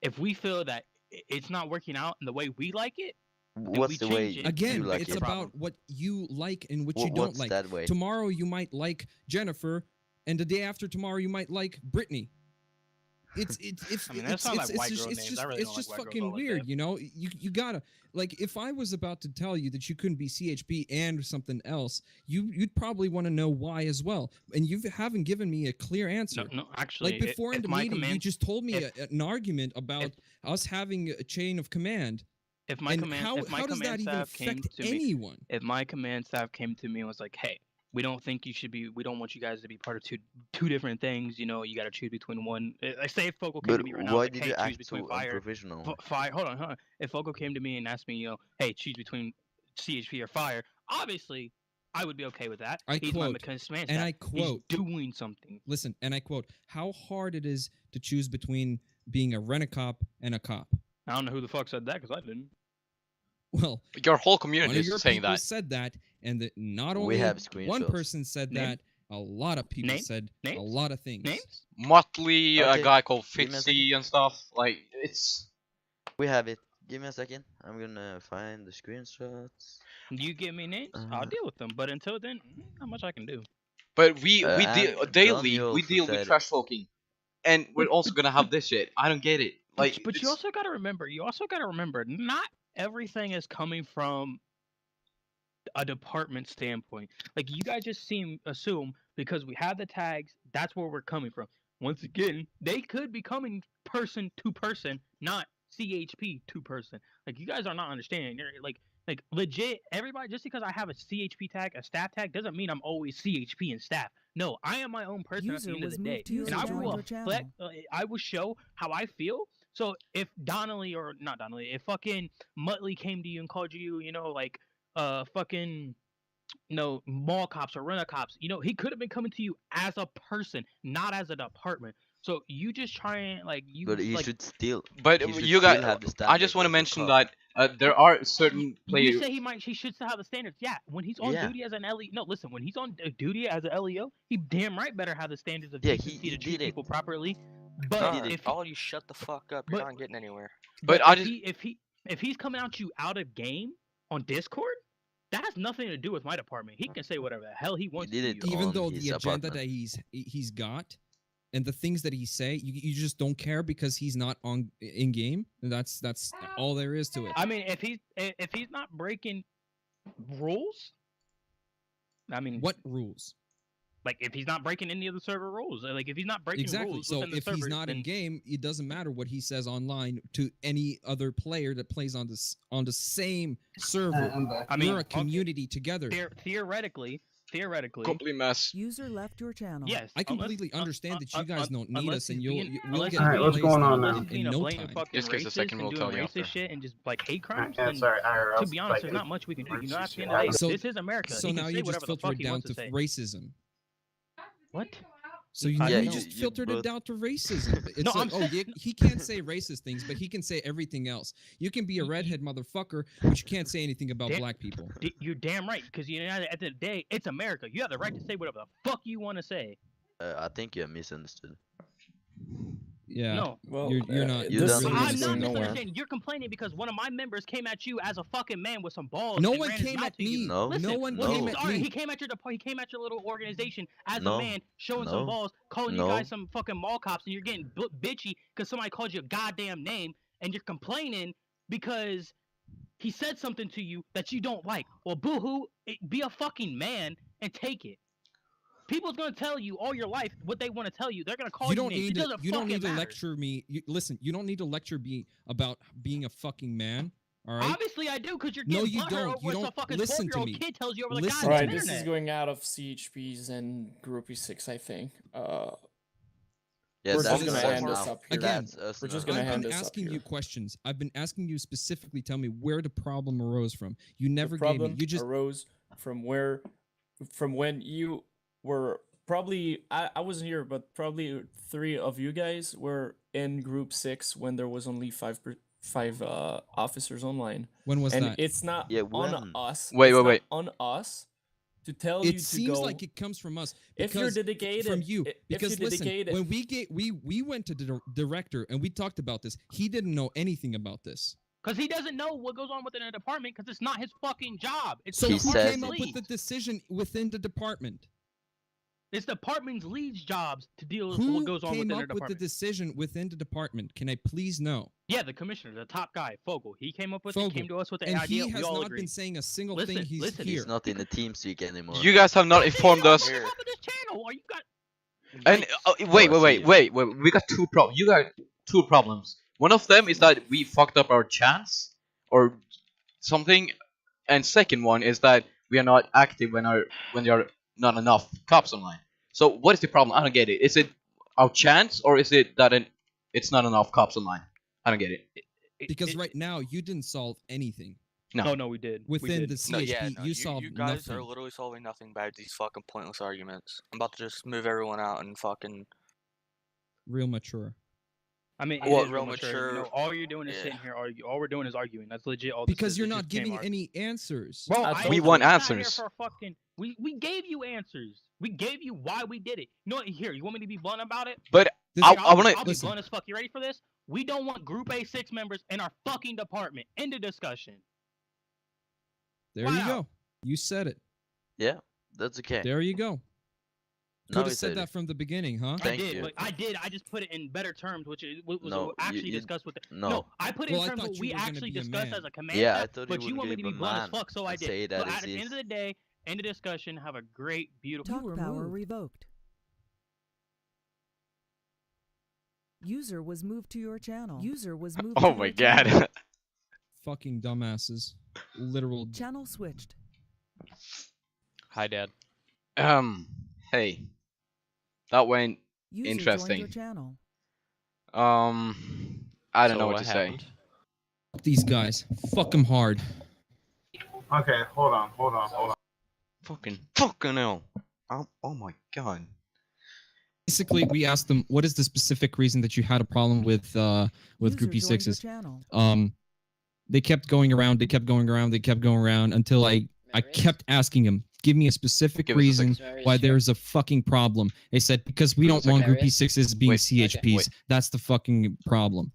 If we feel that it's not working out in the way we like it, what's the way Again, you like it's it? about what you like and what you don't What's like. that way? Tomorrow you might like Jennifer, and the day after tomorrow you might like Brittany. I mean, that sounds like white girl names. I really don't like white girls fucking all like weird, that. you know. You gotta, like, if I was about to tell you that you couldn't be CHP and something else, you'd probably want to know why as well. And you haven't given me a clear answer. No, actually, like before in if the my meeting, you command- just told me if- an argument about us having a chain of command. If my and command, how if my does that command even staff came affect to me, anyone? if my command staff came to me and was like, "Hey, we don't think you should be. We don't want you guys to be part of two different things. You know, you got to choose between one." I say if Focal came But to me right now, why like, did "Hey, you choose act between so fire, unprofessional? fire." Hold on. If Focal came to me and asked me, you know, "Hey, choose between CHP or fire," obviously, I would be okay with that. He's my command staff. and I quote, he's doing something. Listen, and I quote, how hard it is to choose between being a rent-a-cop and a cop. I don't know who the fuck said that because I didn't. Well, your whole one community of your is saying people that. said that, and that not We only have one screenshots. person said Name? that, a lot of people Name? said Names? a lot of things. Names? Motley, Okay, a guy called give me a Fitzy and stuff. Like it's. We have it. Give me a second. I'm gonna find the screenshots. You give me names, I'll deal with them. But until then, not much I can do. But we And deal John, daily. you We also deal with said- trash talking, and we're also gonna have this shit. I don't get it. Like, But you also got to remember. Not everything is coming from a department standpoint. Like you guys just assume because we have the tags, that's where we're coming from. Once again, they could be coming person to person, not CHP to person. Like you guys are not understanding. You're like legit. Everybody, just because I have a CHP tag, a staff tag, doesn't mean I'm always CHP and staff. No, I am my own person at the end of the day, and I will reflect. I will show how I feel. So if Donnelly or not Donnelly, if fucking Muttley came to you and called you, you know, like fucking mall cops or rent cops, you know, he could have been coming to you as a person, not as a department. So you just try and But he should still. But he should you still got. have the I just want to mention that there are certain players. You say he should still have the standards. Yeah, when he's on duty as an LEO. No, listen, when he's on duty as an LEO, he damn right better have the standards of decency to treat people properly. But if all you shut the fuck up, you're not getting anywhere. But if he's coming at you out of game on Discord, that has nothing to do with my department. He can say whatever the hell he wants to you. Even though the agenda that he's got and the things that he say, you just don't care because he's not on in game. That's all there is to it. I mean, if he's not breaking rules, I mean, what rules? Like if he's not breaking any of the server rules, like if he's not breaking rules so within the if servers, he's not in game, it doesn't matter what he says online to any other player that plays on the same server. I mean, we're a community together. Theoretically, complete mess. User left your channel. Yes, I completely understand that you guys don't need us, and we'll get Alright, what's going on now? in no time. Just give us a second, we'll tell you after. Shit and just like hate crimes. Yeah, then, sorry, to be honest, there's not much we can do. You know, at the end of the day, this is America. So He can now say you just whatever the filter fuck it he down wants to say. racism. What? So you just filtered it down to racism. It's No, like, I'm he can't say racist things, but he can say everything else. You can be a redhead motherfucker, but you can't say anything about black people. You're damn right, because you know, at the end of the day, it's America. You have the right to say whatever the fuck you want to say. I think you're misunderstood. Yeah. No. Well, you're not. You don't- I'm not going nowhere. misunderstanding. You're complaining because one of my members came at you as a fucking man with some balls. No and one ran his came mouth at to you. me. No. Listen, No one well, came he's at already- me. He came at your little organization as No. a man, showing No. some balls, calling No. you guys some fucking mall cops, and you're getting bitchy because somebody called you a goddamn name, and you're complaining because he said something to you that you don't like. Well, boo-hoo, be a fucking man and take it. People's gonna tell you all your life what they want to tell you. They're gonna call You you don't names. need It to. doesn't You don't fucking need to matter. lecture me. Listen, you don't need to lecture me about being a fucking man. All right. Obviously, I do, because you're No, getting you butthurt don't. over You what don't some fucking listen to 12-year-old me. kid tells you over the Listen goddamn to Right, me. this is internet. going out of CHPs and Groupie 6, I think. Yeah, We're that's just gonna us end now. this up here. Again, That's us we're just now. gonna I've hand been this up asking here. you questions. I've been asking you specifically. Tell me where the problem arose from. You never The gave me. problem You just arose from when you were probably I wasn't here, but probably 3 of you guys were in Group 6 when there was only 5 officers online. When was and that? it's not Yeah, on when? us. Wait, it's wait, not wait. on us to tell you It to seems go. like it comes from us. If you're dedicated, from you. Because if you're listen, dedicated, when we went to the director and we talked about this, he didn't know anything about this. Because he doesn't know what goes on within a department because it's not his fucking job. It's So the who department's came up with lead. the decision within the department? It's the department's lead's jobs to deal with Who what goes on came within their up with the department. decision within the department? Can I please know? Yeah, the commissioner, the top guy, Fogel. He came up with it, Fogel. came to us with the And idea. he has we all not agreed. been saying a single Listen, thing. He's listen. here. He's not in the TeamSpeak anymore. You guys have not informed us. Top of this channel, or you got And wait, we got two problems. You got two problems. One of them is that we fucked up our chance or something, and second one is that we are not active when there are not enough cops online. So what is the problem? I don't get it. Is it our chance or is it that it's not enough cops online? I don't get it. Because right now you didn't solve anything. No. No, we did. Within the No, CHP, yeah, no, you solved you guys nothing. are literally solving nothing by these fucking pointless arguments. I'm about to just move everyone out and fucking. Real mature. I mean, What, it is real mature. mature? You know, all you're doing is Yeah. sitting here arguing. All we're doing is arguing. That's legit. All Because this you're is. not giving any answers. Bro, We want sat here answers. for fucking. We gave you answers. We gave you why we did it. You know what? Here, you want me to be blunt about it? But I want I'll be listen. blunt as fuck. You ready for this? We don't want Group A6 members in our fucking department. End of discussion. There you go. You said it. Yeah, that's okay. There you go. Now Could have we said said that it. from the beginning, huh? Thank I did. you. But I did. I just put it in better terms, which was No, actually you- discussed with the. no. I put it Well, in I terms of thought what you we were gonna actually be a discussed man. as a command Yeah, I staff, thought but you you would want me to give be a blunt as man fuck, so I and did. say So that at it the end is. of the day, end of discussion. Have a great, beautiful. Talk power revoked. User was moved to your channel. User was moved Oh to my your channel. god. Fucking dumbasses. Literal. Channel switched. Hi, Dad. Hey. That went User joined interesting. your channel. I don't So know what what to say. happened? Fuck these guys. Fuck them hard. Okay, hold on. Fucking hell. Oh my god. Basically, we asked them, what is the specific reason that you had a problem with User Group joined your E6s? channel. They kept going around, until I kept asking them, give me a specific Give us a reason second. why there's a fucking problem. They said, because we don't want Group E6s being CHPs. That's the fucking problem.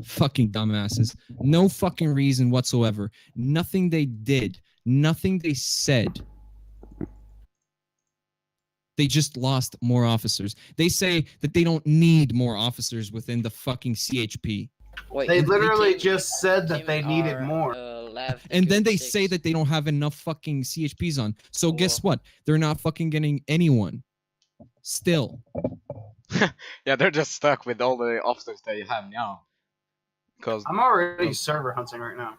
Fucking dumbasses. No fucking reason whatsoever. Nothing they did. Nothing they said. They just lost more officers. They say that they don't need more officers within the fucking CHP. Wait, They literally just said that they needed more. And then they say that they don't have enough fucking CHPs on. So guess what? They're not fucking getting anyone. Still. Yeah, they're just stuck with all the officers they have now. Cause I'm already server hunting right now.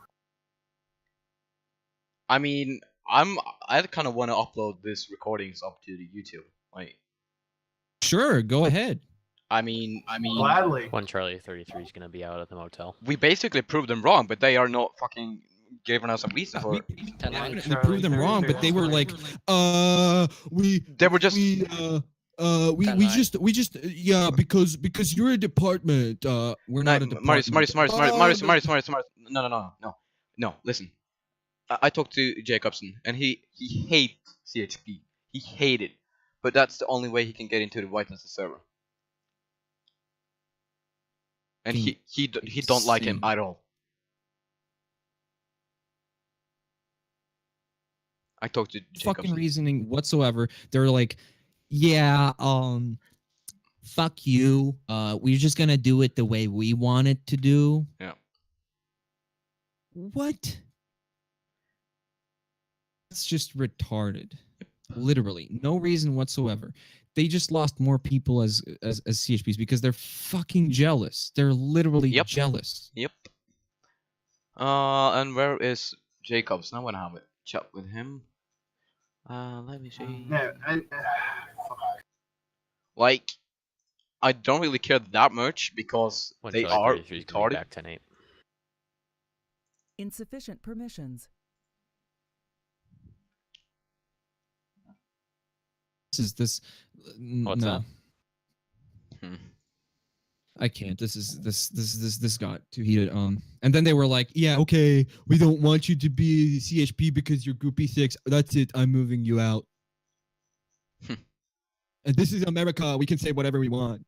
I mean, I kind of want to upload these recordings up to the YouTube. Like, Sure, go ahead. I mean, Gladly. When Charlie 33 is gonna be out at the motel. we basically proved them wrong, but they are not fucking giving us a reason for it. We proved them wrong, but they were like, They were just. we just yeah, because you're a department. We're not a department. Marius. No. Listen, I talked to Jacobson, and he hates CHP. He hated, but that's the only way he can get into the whitelist server. And he don't like him at all. I talked to Jacobson. Fucking reasoning whatsoever. They're like, yeah, fuck you. We're just gonna do it the way we want it to do. Yeah. What? That's just retarded. Literally, no reason whatsoever. They just lost more people as CHPs because they're fucking jealous. They're literally jealous. Yep. And where is Jacobs? I want to have a chat with him. Let me see. Yeah, Like, I don't really care that much because When they Charlie are 33 is gonna be retarded. back 10-8. Insufficient permissions. What's that? I can't. This got too heated. And then they were like, "Yeah, okay, we don't want you to be CHP because you're Groupie 6. That's it. I'm moving you out." And this is America. We can say whatever we want.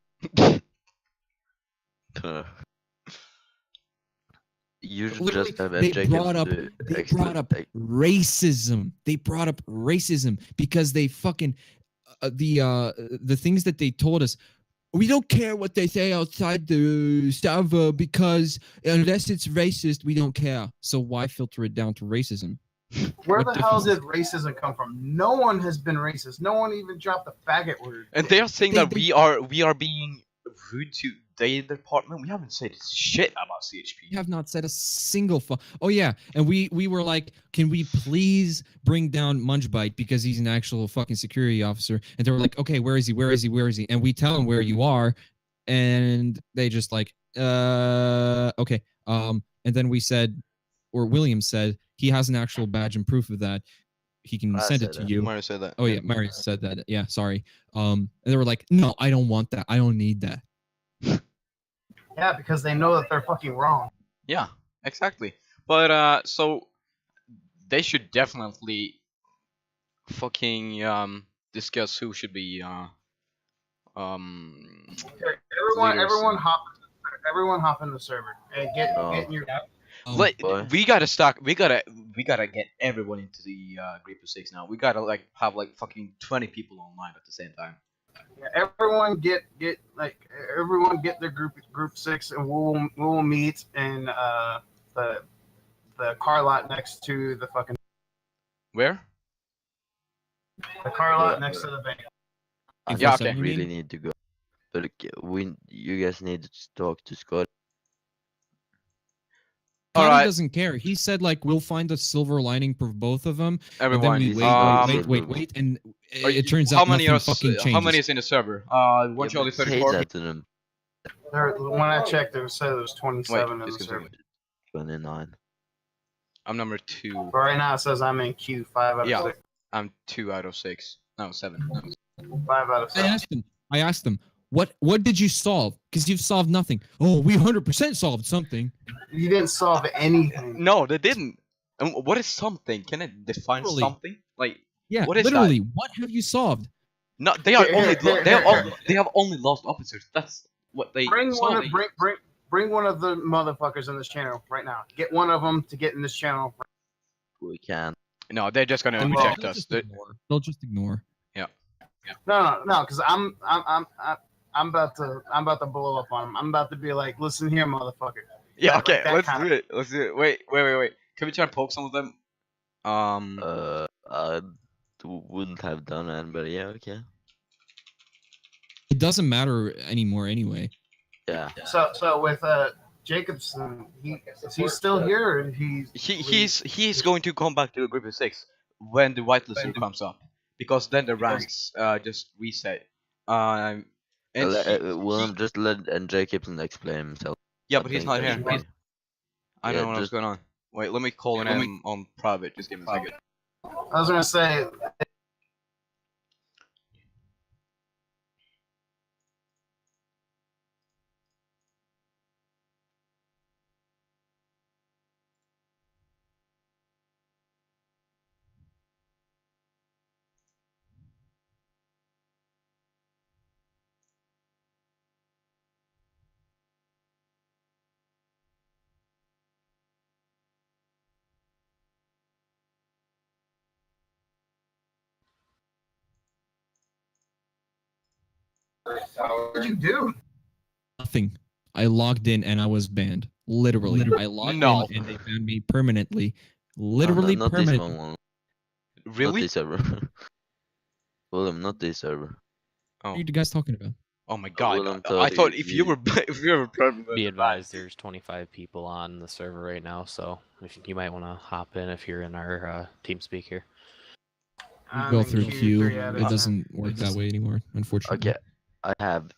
You should Literally, just have they Jacob brought up to racism. They brought up racism because they fucking the things that they told us. We don't care what they say outside the server because unless it's racist, we don't care. So why filter it down to racism? Where What the hell difference- did racism come from? No one has been racist. No one even dropped the faggot word. And they are saying that we are being rude to their department. We haven't said shit about CHP. We have not said a single Oh yeah, and we were like, can we please bring down Munchbite because he's an actual fucking security officer? And they were like, okay, where is he? Where is he? Where is he? And we tell him where you are, and they just like, okay. And then we said, or William said, he has an actual badge and proof of that. He can send it to you. Mario said that. Oh yeah, Mario said that. Yeah, sorry. And they were like, no, I don't want that. I don't need that. Yeah, because they know that they're fucking wrong. Yeah, exactly. But so they should definitely fucking discuss who should be Everyone hop in the server and get in your. We gotta start. We gotta get everyone into the group of 6 now. We gotta like have like fucking 20 people online at the same time. Yeah, everyone get their group 6, and we'll meet in the car lot next to the fucking. Where? The car lot next to the bank. Yeah, okay. I really need to go, but you guys need to talk to Scott. Connie doesn't care. He said like we'll find a silver lining for both of them. Everyone. And then we wait, and it turns out nothing fucking changes. How many is in the server? 1 Charlie 34. Say that to them. When I checked, it said there was 27 in the server. 29. I'm number 2. But right now it says I'm in Q 5 out of 6. I'm 2 out of 6. No, 7. 5 out of 7. I asked them, what did you solve? Because you've solved nothing. Oh, we 100% solved something. You didn't solve anything. No, they didn't. And what is something? Can it define something? Like, yeah, what is literally, that? what have you solved? No, they have only lost officers. That's what they Bring solved. one of the motherfuckers in this channel right now. Get one of them to get in this channel. We can. No, they're just gonna reject us. They'll just ignore. Yeah. No, because I'm about to blow up on him. I'm about to be like, listen here, motherfucker. Yeah, okay, let's do it. Let's do it. Wait. Can we try to poke some of them? I wouldn't have done that, but yeah, okay. It doesn't matter anymore anyway. Yeah. So with Jacobson, is he still here? Or he's going to come back to the group of 6 when the whitelist comes up, because then the ranks just reset. William, just let Jacobson explain himself. Yeah, but he's not here. I don't know what's just going on. Wait, let me call him on private. Just give me a second. I was gonna say. What did you do? Nothing. I logged in and I was banned. Literally. I logged in and they banned me permanently. Literally not permanently. This one. Really? Not this server. William, not this server. What are you guys talking about? Oh my god! I thought if you were permanent. Be advised, there's 25 people on the server right now, so you might want to hop in if you're in our TeamSpeak here. You go through queue. It doesn't work that way anymore, unfortunately. Okay, I have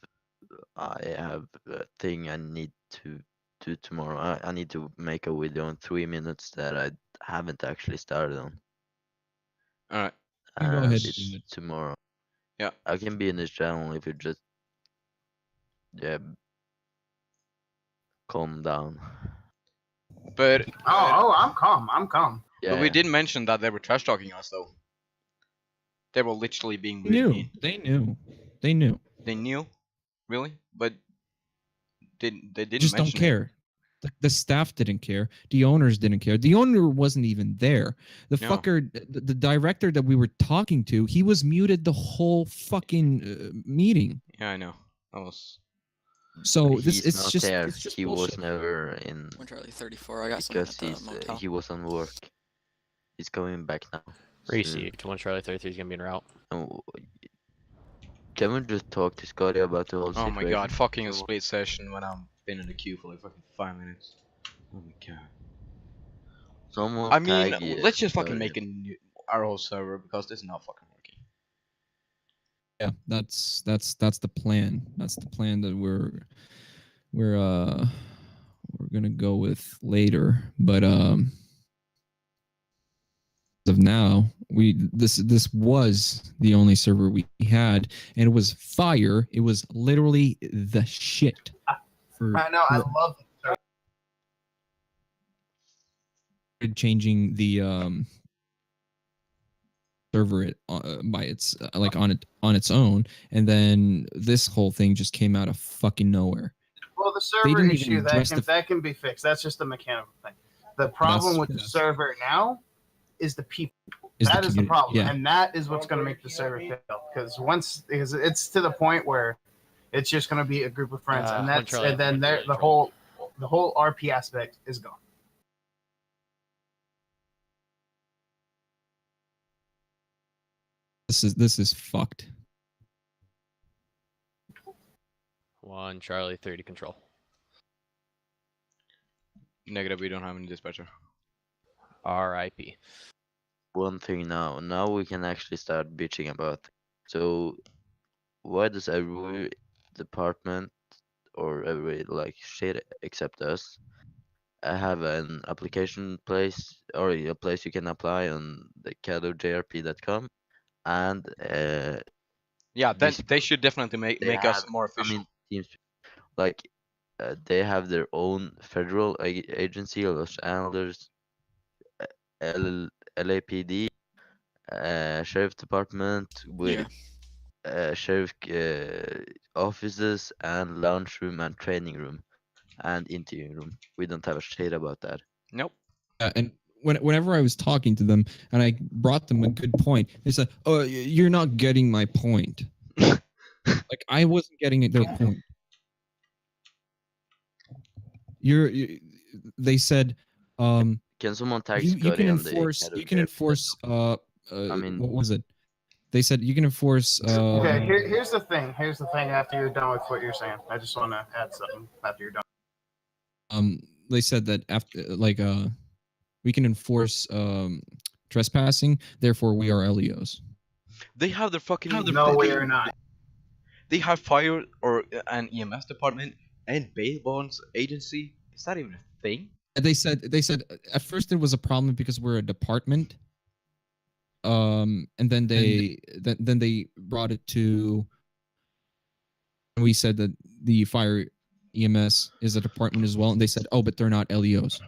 a thing I need to do tomorrow. I need to make a video in 3 minutes that I haven't actually started on. All right. Go ahead. It's tomorrow. Yeah. I can be in this channel if you just calm down. But I'm calm. I'm calm. Yeah, but we yeah. didn't mention that they were trash talking us though. They were literally being really mean. They knew. They knew. They knew, really, but they didn't Just don't mention care. The staff didn't care. The owners didn't care. The owner wasn't even there. The No. fucker, the director that we were talking to, he was muted the whole fucking meeting. Yeah, I know. That was. So He's it's not just there. it's just He bullshit. was never in. Charlie 34. I got some because at the motel. he was on work. He's coming back now. Received. 1 Charlie 33 is gonna be en route. Oh, can we just talk to Scotty about the whole Oh situation? my god, fucking a split session when I'm been in the queue for like fucking 5 minutes. Oh my god. Someone I mean, tag let's just fucking Scotty. make a new, our whole server because this is not fucking working. Yeah, that's the plan. That's the plan that we're gonna go with later. But as of now, this was the only server we had, and it was fire. It was literally the shit. I know. I love it. Changing the server by its like on its own, and then this whole thing just came out of fucking nowhere. Well, the They server didn't issue even address that can be fixed. That's just a mechanical thing. The problem with the server now is the people. That is the problem, yeah. and that is what's going to make the server fail. Because it's to the point where it's just going to be a group of friends, and then the whole RP aspect is gone. This is fucked. 1 Charlie 30 control. Negative, we don't have any dispatcher. R.I.P. One thing now. Now we can actually start bitching about. So, why does every department or every like shit except us have an application place or a place you can apply on the Cadojrp.com and yeah, they should definitely make us more efficient. They have their own federal agency, Los Angeles LAPD, sheriff department with sheriff offices and lounge room and training room and interviewing room. We don't have a shit about that. Nope. And whenever I was talking to them and I brought them a good point, they said, "Oh, you're not getting my point." Like I wasn't getting their point. They said, can someone tag you can enforce I mean, what was it? They said you can enforce Okay, here's the thing. After you're done with what you're saying, I just want to add something after you're done. They said that after we can enforce trespassing, therefore we are LEOs. They have their fucking No, we are not. They have fire or an EMS department and bail bonds agency. Is that even a thing? They said at first there was a problem because we're a department. And then they brought it to. We said that the fire EMS is a department as well, and they said, "Oh, but they're not LEOs."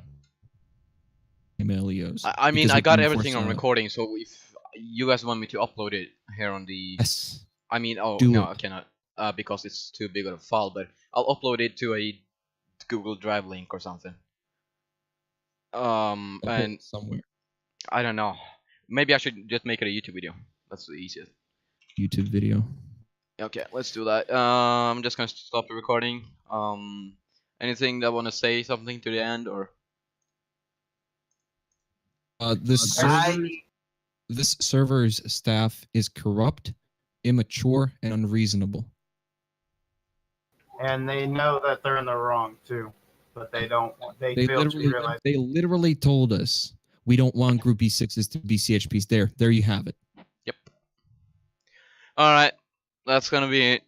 LEOs. I mean, I got everything on recording, so if you guys want me to upload it here on the. Yes. I mean, no, I cannot, because it's too big of a file. But I'll upload it to a Google Drive link or something. And somewhere. I don't know. Maybe I should just make it a YouTube video. That's the easiest. YouTube video. Okay, let's do that. I'm just gonna stop the recording. Anything that want to say something to the end or? This server's staff is corrupt, immature, and unreasonable. And they know that they're in the wrong too, but they don't. They fail to realize. They literally told us we don't want Group E6s to be CHPs. There you have it. Yep. All right, that's gonna be it.